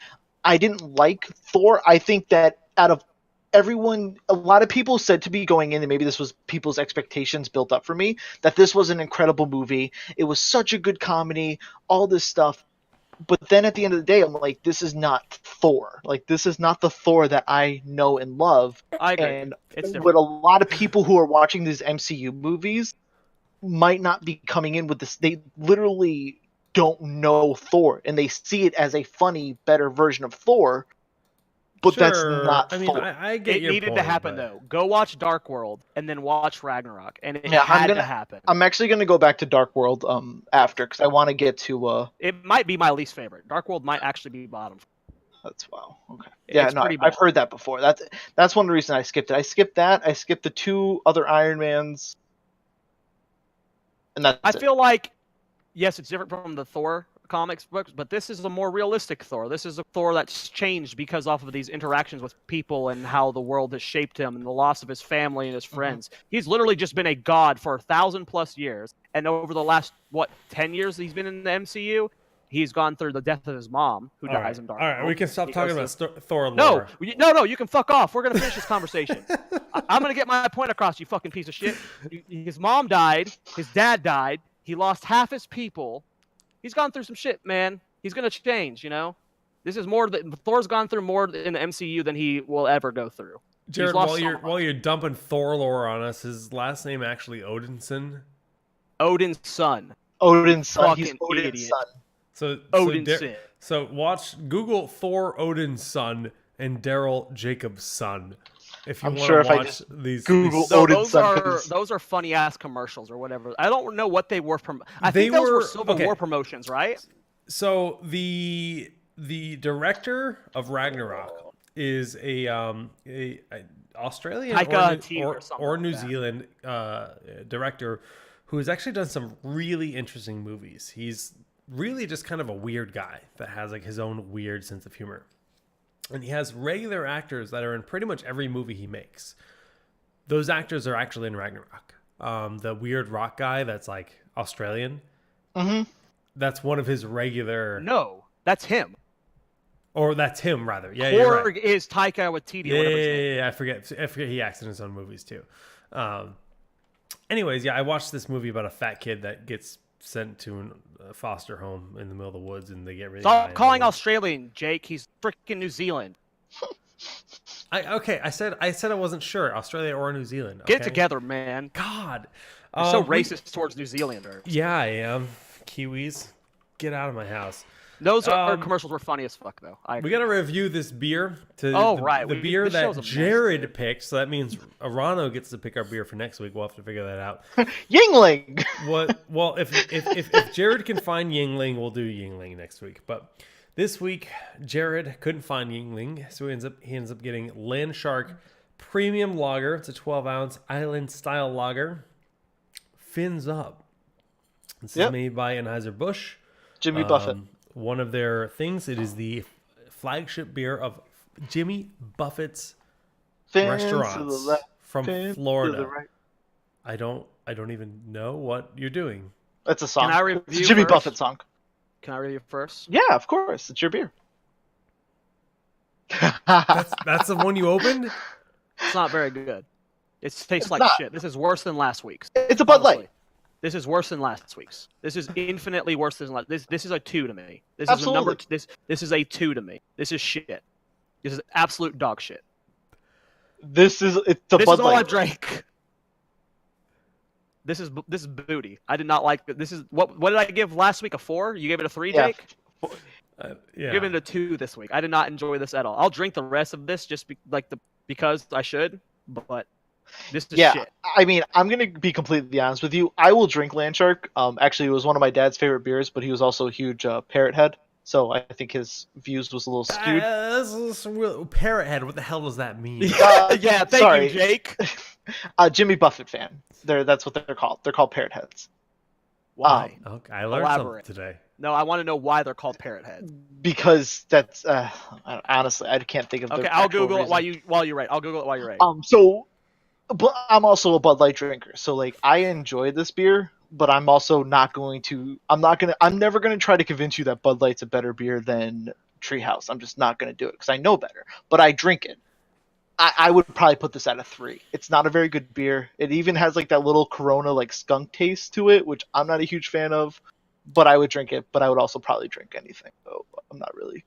I didn't like Thor. I think that out of everyone, a lot of people said to me going in, and maybe this was people's expectations built up for me, that this was an incredible movie. It was such a good comedy, all this stuff. But then at the end of the day, I'm like, this is not Thor. Like, this is not the Thor that I know and love. I agree. And It's different. what a lot of people who are watching these MCU movies might not be coming in with this. They literally don't know Thor, and they see it as a funny, better version of Thor. But that's Sure. not I mean, Thor. I get It your needed point, to happen, but- though. Go watch Dark World and then watch Ragnarok. And it Yeah, had to happen. I'm actually going to go back to Dark World after, because I want to get to... It might be my least favorite. Dark World might actually be bottom. That's wow. Okay. It's Yeah, no, pretty I've bad. heard that before. That's one of the reasons I skipped it. I skipped that. I skipped the 2 other Iron Mans. And that's I it. feel like, yes, it's different from the Thor comics books, but this is a more realistic Thor. This is a Thor that's changed because off of these interactions with people and how the world has shaped him and the loss of his family and his friends. He's literally just been a god for 1,000+ years, and over the last 10 years he's been in the MCU, he's gone through the death of his mom, who All dies right. in Dark All right, World. we can stop He talking goes about Thor lore. No, you can fuck off. We're gonna finish this conversation. I'm gonna get my point across, you fucking piece of shit. His mom died. His dad died. He lost half his people. He's gone through some shit, man. He's gonna change, you know. This is more that Thor's gone through more in the MCU than he will ever go through. Jared, lost while so you're much. while you're dumping Thor lore on us, his last name actually Odinson. Odin's son. Odin's son. He's Fucking Odin's idiot. son. So Odin's so, son. so watch Google Thor Odin's son and Daryl Jacob's son. If you I'm want sure to if I watch just these Google these- Odin's son, 'cause- those are funny ass commercials or whatever. I don't know what they were I They think those were were- Civil okay. War promotions, right? So the director of Ragnarok is a Australian Taika Waititi or or something or like New that. Zealand director who has actually done some really interesting movies. He's really just kind of a weird guy that has like his own weird sense of humor. And he has regular actors that are in pretty much every movie he makes. Those actors are actually in Ragnarok. The weird rock guy that's like Australian. Mhm. That's one of his regular. No, that's him. Or that's him, rather. Yeah, you're right. Korg is Taika Waititi. Yeah, or whatever his name. I forget he acts in his own movies too. Anyways, yeah, I watched this movie about a fat kid that gets sent to a foster home in the middle of the woods, and they get really. high Stop in calling the woods. Australian, Jake. He's freaking New Zealand. I said I wasn't sure Australia or New Zealand. Get it okay? together, man. God, You're so we- racist towards New Zealanders. Yeah, I am. Kiwis, get out of my house. Those Um, commercials were funny as fuck, though. I We agree. got to review this beer. Oh, the, right. The We- beer this show's that a mess, Jared dude. picked. So that means Arano gets to pick our beer for next week. We'll have to figure that out. Yingling. What? Well, if Jared can find Yingling, we'll do Yingling next week. But this week, Jared couldn't find Yingling, so he ends up getting Landshark Premium Lager. It's a 12-ounce island style lager. Fins up. This Yep. is made by Anheuser-Busch. Jimmy Buffett. One of their things. It is the flagship beer of Jimmy Buffett's Fans to the restaurants left, from fans to Florida. the right. I don't even know what you're doing. That's a song. Can I It's a review Jimmy first? Buffett song. Can I review first? Yeah, of course. It's your beer. That's the one you opened? It's not very good. It tastes It's like not. shit. This is worse than last week's. It's a Bud Light. Honestly. This is worse than last week's. This is infinitely worse than last. This is a 2 to me. This is a number. Absolutely. This is a 2 to me. This is shit. This is absolute dog shit. It's a This Bud is all I Light. drank. This is booty. I did not like this. Is what did I give last week? A 4? You gave it a 3, Yeah. Jake? Yeah. Give it a 2 this week. I did not enjoy this at all. I'll drink the rest of this because I should, but this is Yeah, shit. I mean, I'm gonna be completely honest with you. I will drink Landshark. Actually, it was one of my dad's favorite beers, but he was also a huge Parrot head, so I think his views was a little skewed. Parrot head. What the hell does that mean? Yeah, thank sorry. you, Jake. Jimmy Buffett fan. That's what they're called. They're called Parrot heads. Why? Okay, I learned Elaborate. something today. No, I want to know why they're called parrot heads. Because that's honestly, I can't think of. Okay, the I'll actual Google reason. it while you're right. I'll Google it while you're right. So, but I'm also a Bud Light drinker, so like I enjoy this beer, but I'm also not going to. I'm never gonna try to convince you that Bud Light's a better beer than Treehouse. I'm just not gonna do it because I know better. But I drink it. I would probably put this at a 3. It's not a very good beer. It even has like that little Corona like skunk taste to it, which I'm not a huge fan of. But I would drink it. But I would also probably drink anything. So I'm not really.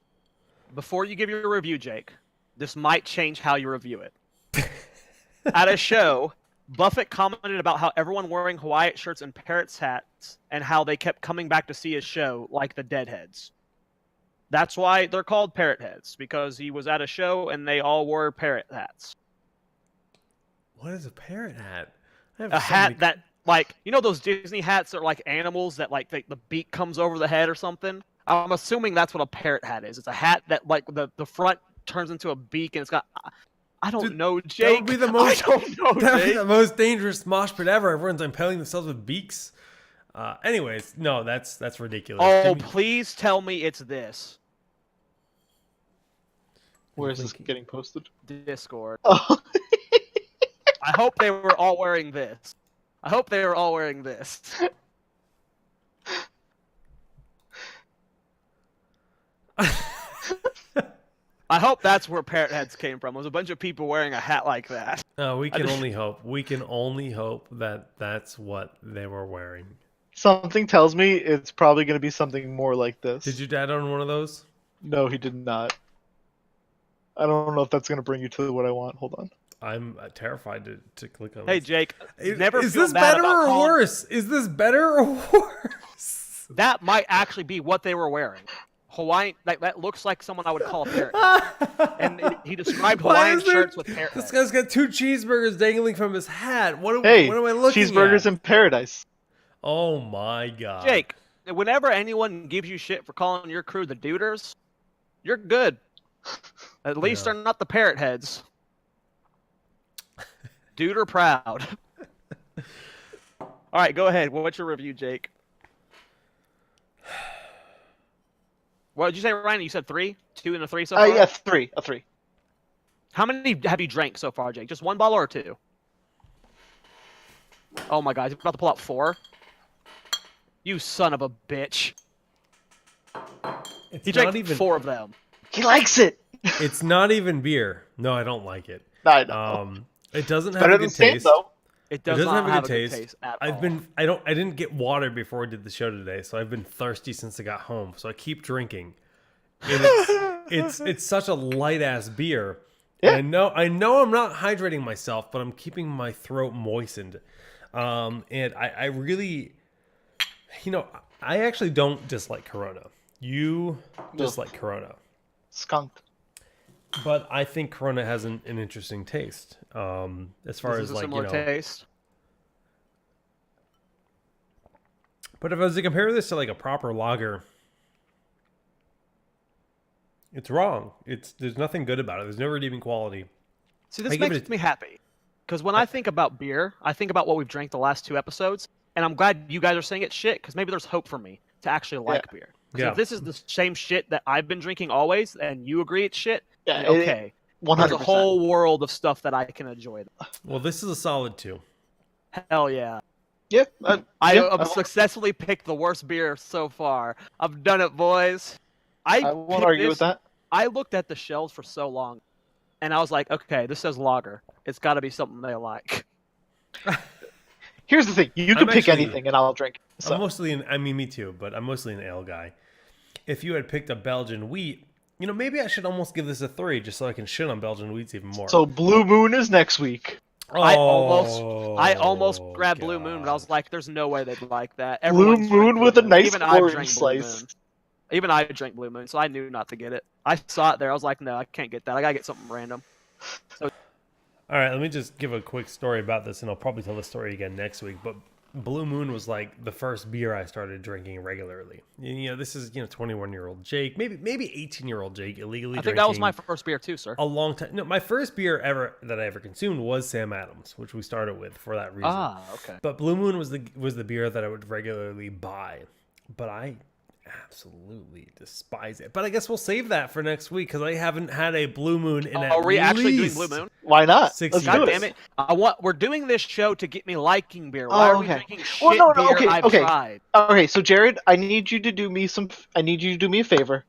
Before you give your review, Jake, this might change how you review it. At a show, Buffett commented about how everyone wearing Hawaiian shirts and parrots hats and how they kept coming back to see his show like the Deadheads. That's why they're called parrot heads, because he was at a show and they all wore parrot hats. What is a parrot hat? I have A so hat many- that, like, you know those Disney hats that are like animals that like the beak comes over the head or something? I'm assuming that's what a parrot hat is. It's a hat that like the front turns into a beak and it's got... I don't Dude, know, That Jake. would be the most. I don't know, That would be Jake. the most dangerous mosh pit ever. Everyone's impaling themselves with beaks. Anyways, no, that's ridiculous. Oh, Jimmy- please tell me it's this. Where is this getting posted? Discord. Oh. I hope they were all wearing this. I hope they were all wearing this. I hope that's where parrot heads came from. It was a bunch of people wearing a hat like that. We can only hope. We can only hope that that's what they were wearing. Something tells me it's probably going to be something more like this. Did your dad own one of those? No, he did not. I don't know if that's going to bring you to what I want. Hold on. I'm terrified to click on Hey, this. Jake, Is never is feel this bad better about or calling- worse? Is this better or worse? That might actually be what they were wearing. Hawaiian, that looks like someone I would call a parrot. And he described Why Hawaiian is there- shirts with parrot This heads. guy's got 2 cheeseburgers dangling from his hat. What am I looking cheeseburgers at? in paradise. Oh my god. Jake, whenever anyone gives you shit for calling your crew the Duders, you're good. At least Yeah. they're not the parrot heads. Duder proud. All right, go ahead. What's your review, Jake? What did you say, Ryan? You said 3? 2 and a 3 so far? Yeah, 3. A 3. How many have you drank so far, Jake? Just 1 bottle or 2? Oh my god, he's about to pull out 4? You son of a bitch. It's He drank not even 4 of them. He likes it. It's not even beer. No, I don't like it. I know. It doesn't have Better a than good Stain, taste. though. It It does doesn't not have a good taste. at I all. didn't get water before I did the show today, so I've been thirsty since I got home. So I keep drinking. And it's such a light ass beer. Yeah. And I know I'm not hydrating myself, but I'm keeping my throat moistened. And I really, I actually don't dislike Corona. You dislike Corona. Skunked. But I think Corona has an interesting taste. As far This as is a like, similar taste. But if I was to compare this to like a proper lager, it's wrong. There's nothing good about it. There's no redeeming quality. See, this I give makes it me happy. Because when I think about beer, I think about what we've drank the last 2 episodes, and I'm glad you guys are saying it's shit, because maybe there's hope for me to actually like beer. So Yeah. if this is the same shit that I've been drinking always, and you agree it's shit, Yeah, then okay. 100%. There's a whole world of stuff that I can enjoy. Well, this is a solid 2. Hell yeah. Yeah. I yeah, have successfully picked the worst beer so far. I've done it, boys. I won't picked argue this- with that. I looked at the shelves for so long, and I was like, okay, this says lager. It's got to be something they like. Here's the thing: you I'm can pick actually- anything, and I'll drink. it. So Me too, but I'm mostly an ale guy. If you had picked a Belgian wheat, maybe I should almost give this a 3 just so I can shit on Belgian wheats even more. Blue Moon is next week. I almost grabbed Blue Moon, but I was God. like, "There's no way they'd like that." Blue Everyone's drank Moon Blue with a Moon. nice Even I orange drank Blue slice. Moon. Even I drank Blue Moon, so I knew not to get it. I saw it there. I was like, "No, I can't get that. I gotta get something random." So All right, let me just give a quick story about this, and I'll probably tell the story again next week. But Blue Moon was like the first beer I started drinking regularly. You know, this is 21-year-old Jake, maybe 18-year-old Jake illegally I drinking. think that was my first beer too, sir. A long time. No, my first beer that I ever consumed was Sam Adams, which we started with for that reason. Ah, okay. But Blue Moon was the beer that I would regularly buy, but I absolutely despise it. But I guess we'll save that for next week because I haven't had a Blue Moon in Are we actually doing least Blue Moon? Why not? 6 Let's years. do God damn it! We're doing this show to get me liking beer. Why Oh, are we okay. drinking shit Well, no, beer okay, I've okay. tried? Okay, so Jared, I need you to do me a favor,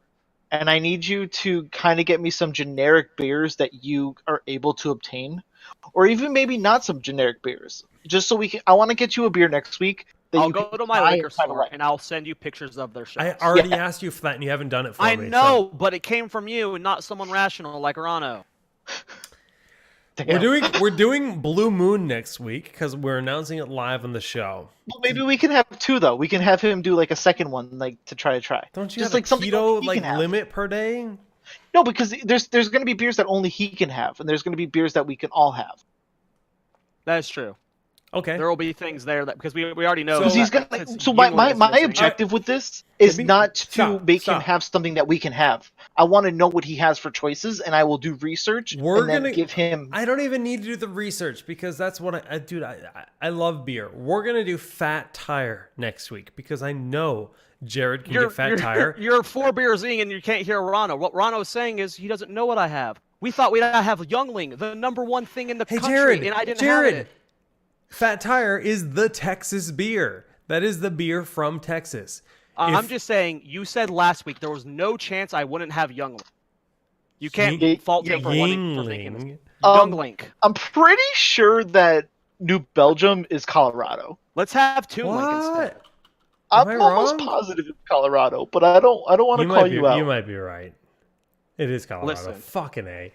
and I need you to kind of get me some generic beers that you are able to obtain, or even maybe not some generic beers, just so we can. I want to get you a beer next week that I'll you go can to my try liquor and kinda store like. and I'll send you pictures of their I shots. already Yeah. asked you for that, and you haven't done it for I me. know, but it came from you and not someone rational like Rano. So we're doing Blue Moon next week because we're announcing it live on the show. Well, maybe we can have two though. We can have him do like a second one, like to try. Don't you Just have like a something keto only he like can have. limit per day? No, because there's going to be beers that only he can have, and there's going to be beers that we can all have. That is true. Okay. There will be things there that because we already know. So Because he's that- gonna. since So you my is missing. objective with this is Give me- not to stop, make stop. him have something that we can have. I want to know what he has for choices, and I will do research We're and then gonna give him. I don't even need to do the research because that's what dude. I love beer. We're gonna do Fat Tire next week because I know Jared can get Fat Tire. You're 4 beers in and you can't hear Rano. What Rano is saying is he doesn't know what I have. We thought we'd have Youngling, the #1 thing in the Hey country, Jared, and I didn't Jared, have it. Fat Tire is the Texas beer. That is the beer from Texas. I'm If- just saying. You said last week there was no chance I wouldn't have Youngling. You can't Ye- fault him for thinking this. Yingling. Youngling. I'm pretty sure that New Belgium is Colorado. Let's have Toonlink instead. What? I'm Am I almost wrong? positive it's Colorado, but I don't want to call you out. You might be right. It is Colorado. Listen. Fucking A.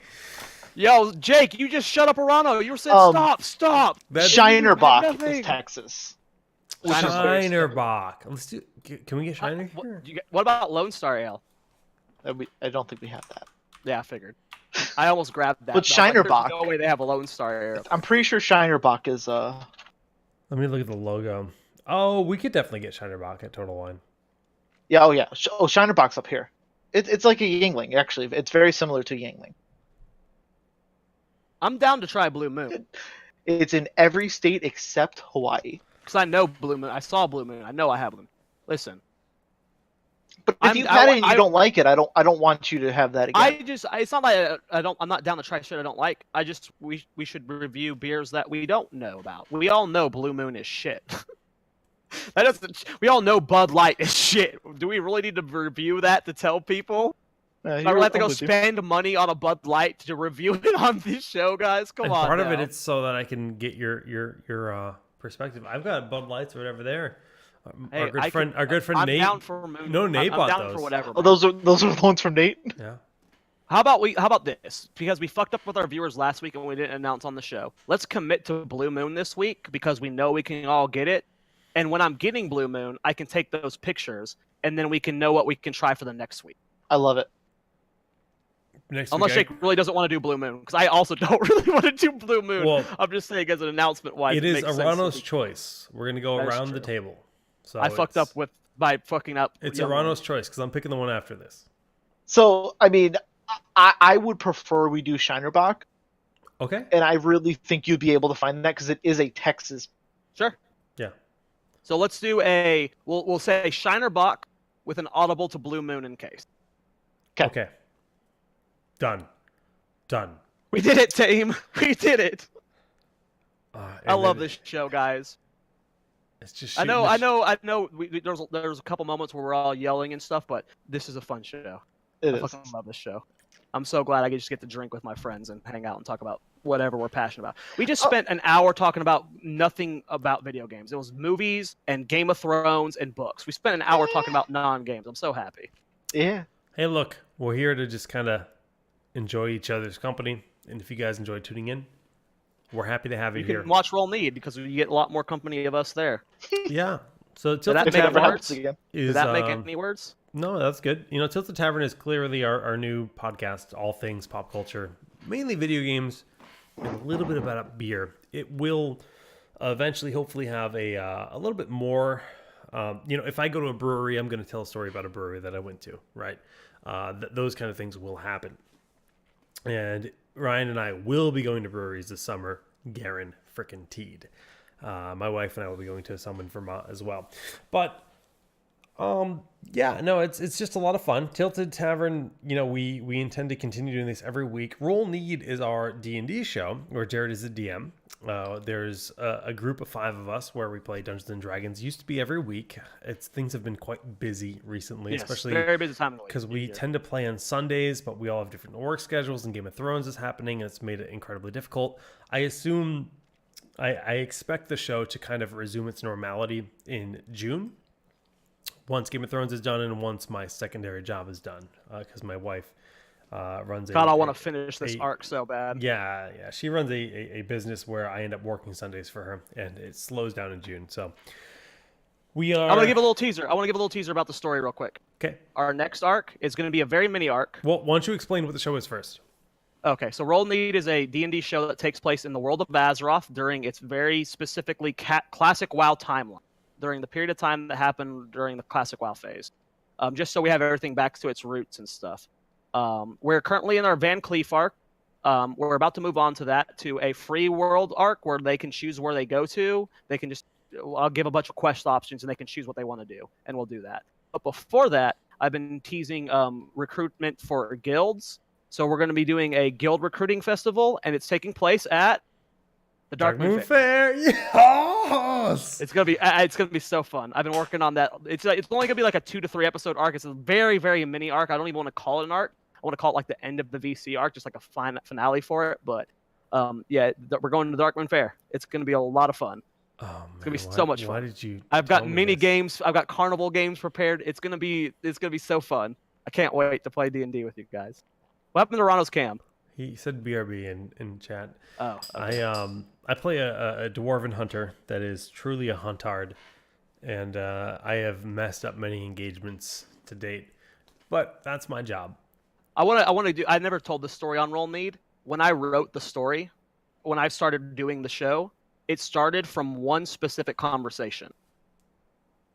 Yo, Jake, you just shut up, Rano. You were saying stop. That- Shinerbach Nothing. is Texas. Shinerbach. Let's do. Can we get Shiner here? What about Lone Star Ale? I don't think we have that. Yeah, I figured. I almost grabbed that. But I was like, Shinerbach- there's no way they have a Lone Star Ale. I'm pretty sure Shinerbach is Let me look at the logo. Oh, we could definitely get Shinerbach at Total Wine. Yeah, oh yeah. Shinerbach's up here. It's like a Yingling, actually. It's very similar to Yingling. I'm down to try Blue Moon. It's in every state except Hawaii. Because I know Blue Moon. I saw Blue Moon. I know I have them. Listen, But if you've had it and you don't like it, I don't want you to have that again. it's not like I'm not down to try shit I don't like. We should review beers that we don't know about. We all know Blue Moon is shit. We all know Bud Light is shit. Do we really need to review that to tell people? I really have to go spend money on a Bud Light to review it on this show, guys. Come And on. part of it, now. it's so that I can get your perspective. I've got Bud Lights or whatever there. Hey, Our good friend I'm Nate. down for Moon. No, Nate I'm bought down those. for whatever. Oh, those are the ones from Nate. Yeah. How about this? Because we fucked up with our viewers last week and we didn't announce on the show. Let's commit to Blue Moon this week because we know we can all get it. And when I'm getting Blue Moon, I can take those pictures and then we can know what we can try for the next week. I love it. Next Unless week, Jake really doesn't want to do Blue Moon, because I also don't really want to do Blue Moon. Well, I'm just saying as an announcement wise. it is makes sense to Arano's me. choice. We're gonna go That is around the true. table. So I fucked up by fucking up. It's Young Arano's Moon. choice because I'm picking the one after this. So, I mean, I would prefer we do Shinerbach, Okay. and I really think you'd be able to find that because it is a Texas. Sure. Yeah. So let's do we'll say Shinerbach with an audible to Blue Moon in case. Okay. Done. We did it, team. We did it. I And love then this show, guys. It's just. I know. shooting There's a couple moments where we're all yelling and stuff, but this is a fun show. It I is. fucking love this show. I'm so glad I just get to drink with my friends and hang out and talk about whatever we're passionate about. We just spent an hour talking about nothing about video games. It was movies and Game of Thrones and books. We spent an hour talking about non-games. I'm so happy. Yeah. Hey, look, we're here to just kind of enjoy each other's company, and if you guys enjoy tuning in, we're happy to have you, You here. can watch Roll Need because you get a lot more company of us there. Yeah. So Did that Tilted If it make ever Tavern happens words? again. is Did that make any words? no, that's good. You know, Tilted Tavern is clearly our new podcast, all things pop culture, mainly video games, and a little bit about beer. It will eventually, hopefully, have a little bit more. You know, if I go to a brewery, I'm going to tell a story about a brewery that I went to, right? Those kind of things will happen. And Ryan and I will be going to breweries this summer. Garen frickin' Teed. My wife and I will be going to some in Vermont as well. But yeah, no, it's just a lot of fun. Tilted Tavern, you know, we intend to continue doing this every week. Roll Need is our D&D show where Jared is the DM. There's a group of 5 of us where we play Dungeons and Dragons. Used to be every week. Things have been quite busy recently, Yes, especially very busy time of the week. because we tend to play on Sundays, but we all have different work schedules, and Game of Thrones is happening, and it's made it incredibly difficult. I expect the show to kind of resume its normality in June, once Game of Thrones is done and once my secondary job is done, because my wife runs God, I want to finish this arc so bad. Yeah, she runs a business where I end up working Sundays for her, and it slows down in June. So we are. I want to give a little teaser. I want to give a little teaser about the story real quick. Okay. Our next arc is going to be a very mini arc. Well, why don't you explain what the show is first? Okay, so Roll Need is a D&D show that takes place in the world of Azeroth during its very specifically classic WoW timeline, during the period of time that happened during the classic WoW phase. Just so we have everything back to its roots and stuff. We're currently in our Van Cleef arc. We're about to move on to that, to a free world arc where they can choose where they go to. They can just, I'll give a bunch of quest options and they can choose what they want to do, and we'll do that. But before that, I've been teasing recruitment for guilds. So we're going to be doing a guild recruiting festival, and it's taking place at the Dark Moon Fair. Yes! It's gonna be so fun. I've been working on that. It's only gonna be like a 2 to 3 episode arc. It's a very, very mini arc. I don't even want to call it an arc. I want to call it like the end of the VC arc, just like a finale for it. But yeah, we're going to the Dark Moon Fair. It's gonna be a lot of fun. Oh, man, It's gonna be so much fun. Why did you? I've got tell me mini this? games. I've got carnival games prepared. It's gonna be so fun. I can't wait to play D&D with you guys. What happened to Rano's cam? He said BRB in chat. Oh, okay. I play a dwarven hunter that is truly a huntard, and I have messed up many engagements to date, but that's my job. I want to do. I never told this story on Roll Need. When I wrote the story, when I started doing the show, it started from one specific conversation.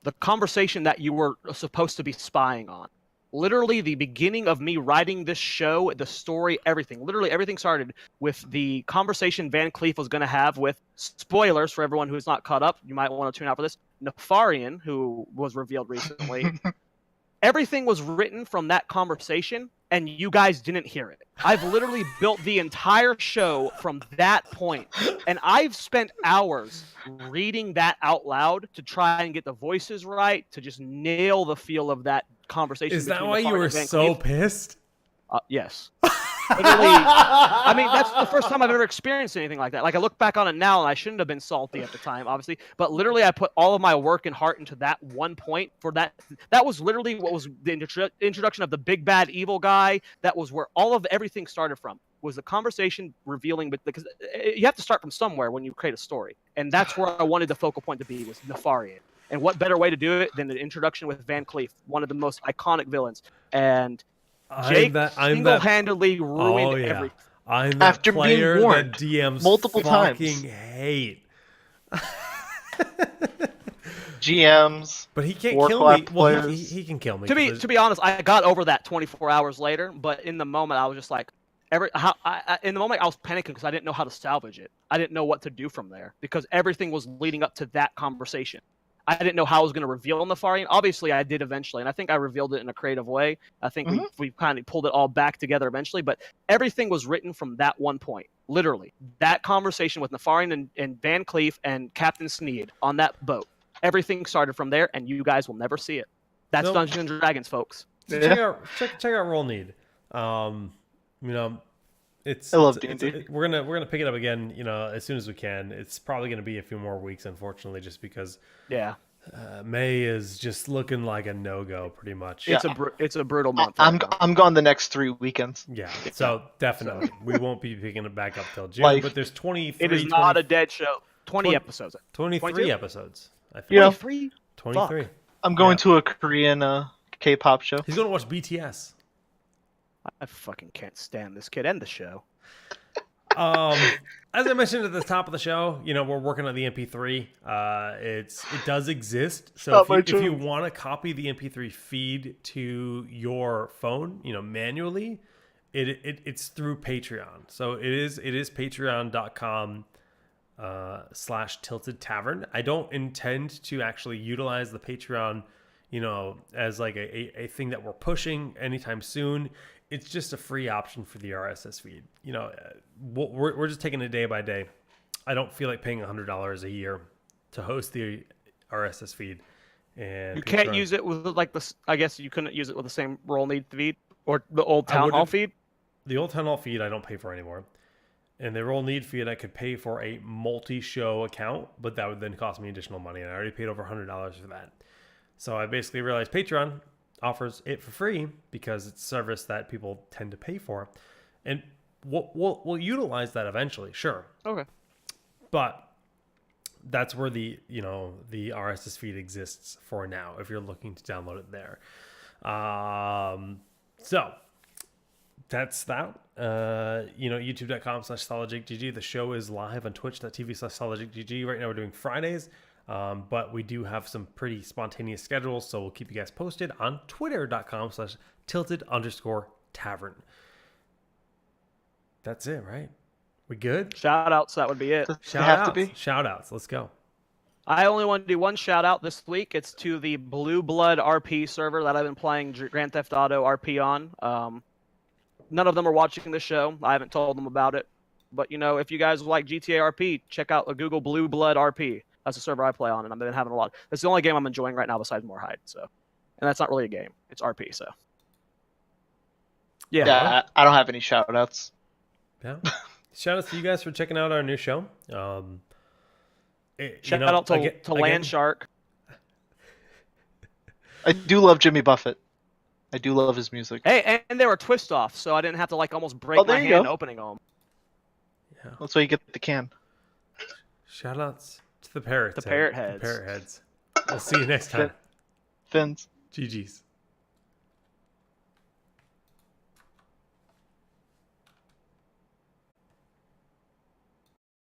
The conversation that you were supposed to be spying on. Literally, the beginning of me writing this show, the story, everything. Literally, everything started with the conversation Van Cleef was going to have with, spoilers for everyone who's not caught up, you might want to tune out for this, Nefarian, who was revealed recently. Everything was written from that conversation, and you guys didn't hear it. I've literally built the entire show from that point, and I've spent hours reading that out loud to try and get the voices right, to just nail the feel of that conversation. Is that between why you Nefarian were and Van so Cleef. pissed? Yes. Literally, I mean, that's the first time I've ever experienced anything like that. Like, I look back on it now, and I shouldn't have been salty at the time, obviously. But literally, I put all of my work and heart into that one point. For that was literally what was the introduction of the big bad evil guy. That was where all of everything started from. Was the conversation revealing, because you have to start from somewhere when you create a story, and that's where I wanted the focal point to be, was Nefarian. And what better way to do it than the introduction with Van Cleef, one of the most iconic villains, and Jake single-handedly ruined everything. I'm that After player being warned that DMs multiple times. fucking hate. GMs. But he can't kill me. Warcraft Well, players. he can kill me. To be honest, I got over that 24 hours later. But in the moment, I was just like, in the moment, I was panicking because I didn't know how to salvage it. I didn't know what to do from there because everything was leading up to that conversation. I didn't know how I was going to reveal Nefarian. Obviously, I did eventually, and I think I revealed it in a creative way. I think we kind of pulled it all back together eventually, but everything was written from that one point. Literally, that conversation with Nefarian and Van Cleef and Captain Sneed on that boat. Everything started from there, and you guys will never see it. That's Dungeons and Dragons, folks. So check out Roll Need. You know, I love D&D. We're gonna pick it up again. You know, as soon as we can. It's probably gonna be a few more weeks, unfortunately, just because. Yeah. May is just looking like a no-go, pretty much. Yeah. It's a brutal month. I'm right now. I'm gone the next 3 weekends. Yeah, so definitely we won't be picking it back up till June. Life. But there's 23. It is not a dead show. 20 20 episodes. 23 22? episodes. I You know, feel. 23? 23. I'm going Yeah. to a Korean K-pop show. He's going to watch BTS. I fucking can't stand this kid and the show. As I mentioned at the top of the show, we're working on the MP3. It does exist. So Not my if you choice. want to copy the MP3 feed to your phone, manually, it's through Patreon. So it is patreon.com /tilted tavern. I don't intend to actually utilize the Patreon, as like a thing that we're pushing anytime soon. It's just a free option for the RSS feed. We're just taking it day by day. I don't feel like paying $100 a year to host the RSS feed. And You can't Patreon. use it with like the. I guess you couldn't use it with the same roll need feed or the old I town hall wouldn't- feed. The old Town Hall feed I don't pay for anymore. And the Roll Need feed I could pay for a multi-show account, but that would then cost me additional money, and I already paid over $100 for that. So I basically realized Patreon offers it for free because it's a service that people tend to pay for. And we'll utilize that eventually, sure. Okay. But that's where the RSS feed exists for now if you're looking to download it there. So that's that. YouTube.com/SolidJakeGG. The show is live on Twitch.tv/SolidJakeGG. Right now we're doing Fridays, but we do have some pretty spontaneous schedules, so we'll keep you guys posted on Twitter.com/tilted_tavern. That's it, right? We good? Shout outs. That would be it. Does it Shout have outs. to be? Shout outs. Let's go. I only want to do one shout out this week. It's to the Blue Blood RP server that I've been playing Grand Theft Auto RP on. None of them are watching the show. I haven't told them about it. But, if you guys like GTA RP, check out Google Blue Blood RP. That's a server I play on, and I've been having a lot. That's the only game I'm enjoying right now besides Mordhau. So, and that's not really a game. It's RP, so. Yeah. Yeah, I don't have any shout-outs. Yeah. Shout out to you guys for checking out our new show. Shout out to again, Landshark. I do love Jimmy Buffett. I do love his music. Hey, and they were twist off, so I didn't have to almost break Oh, there my you hand go. opening them. Yeah. That's why you get the can. Shout outs to the parrots. The parrot heads. The parrot heads. We'll see you next time. Fins. GG's.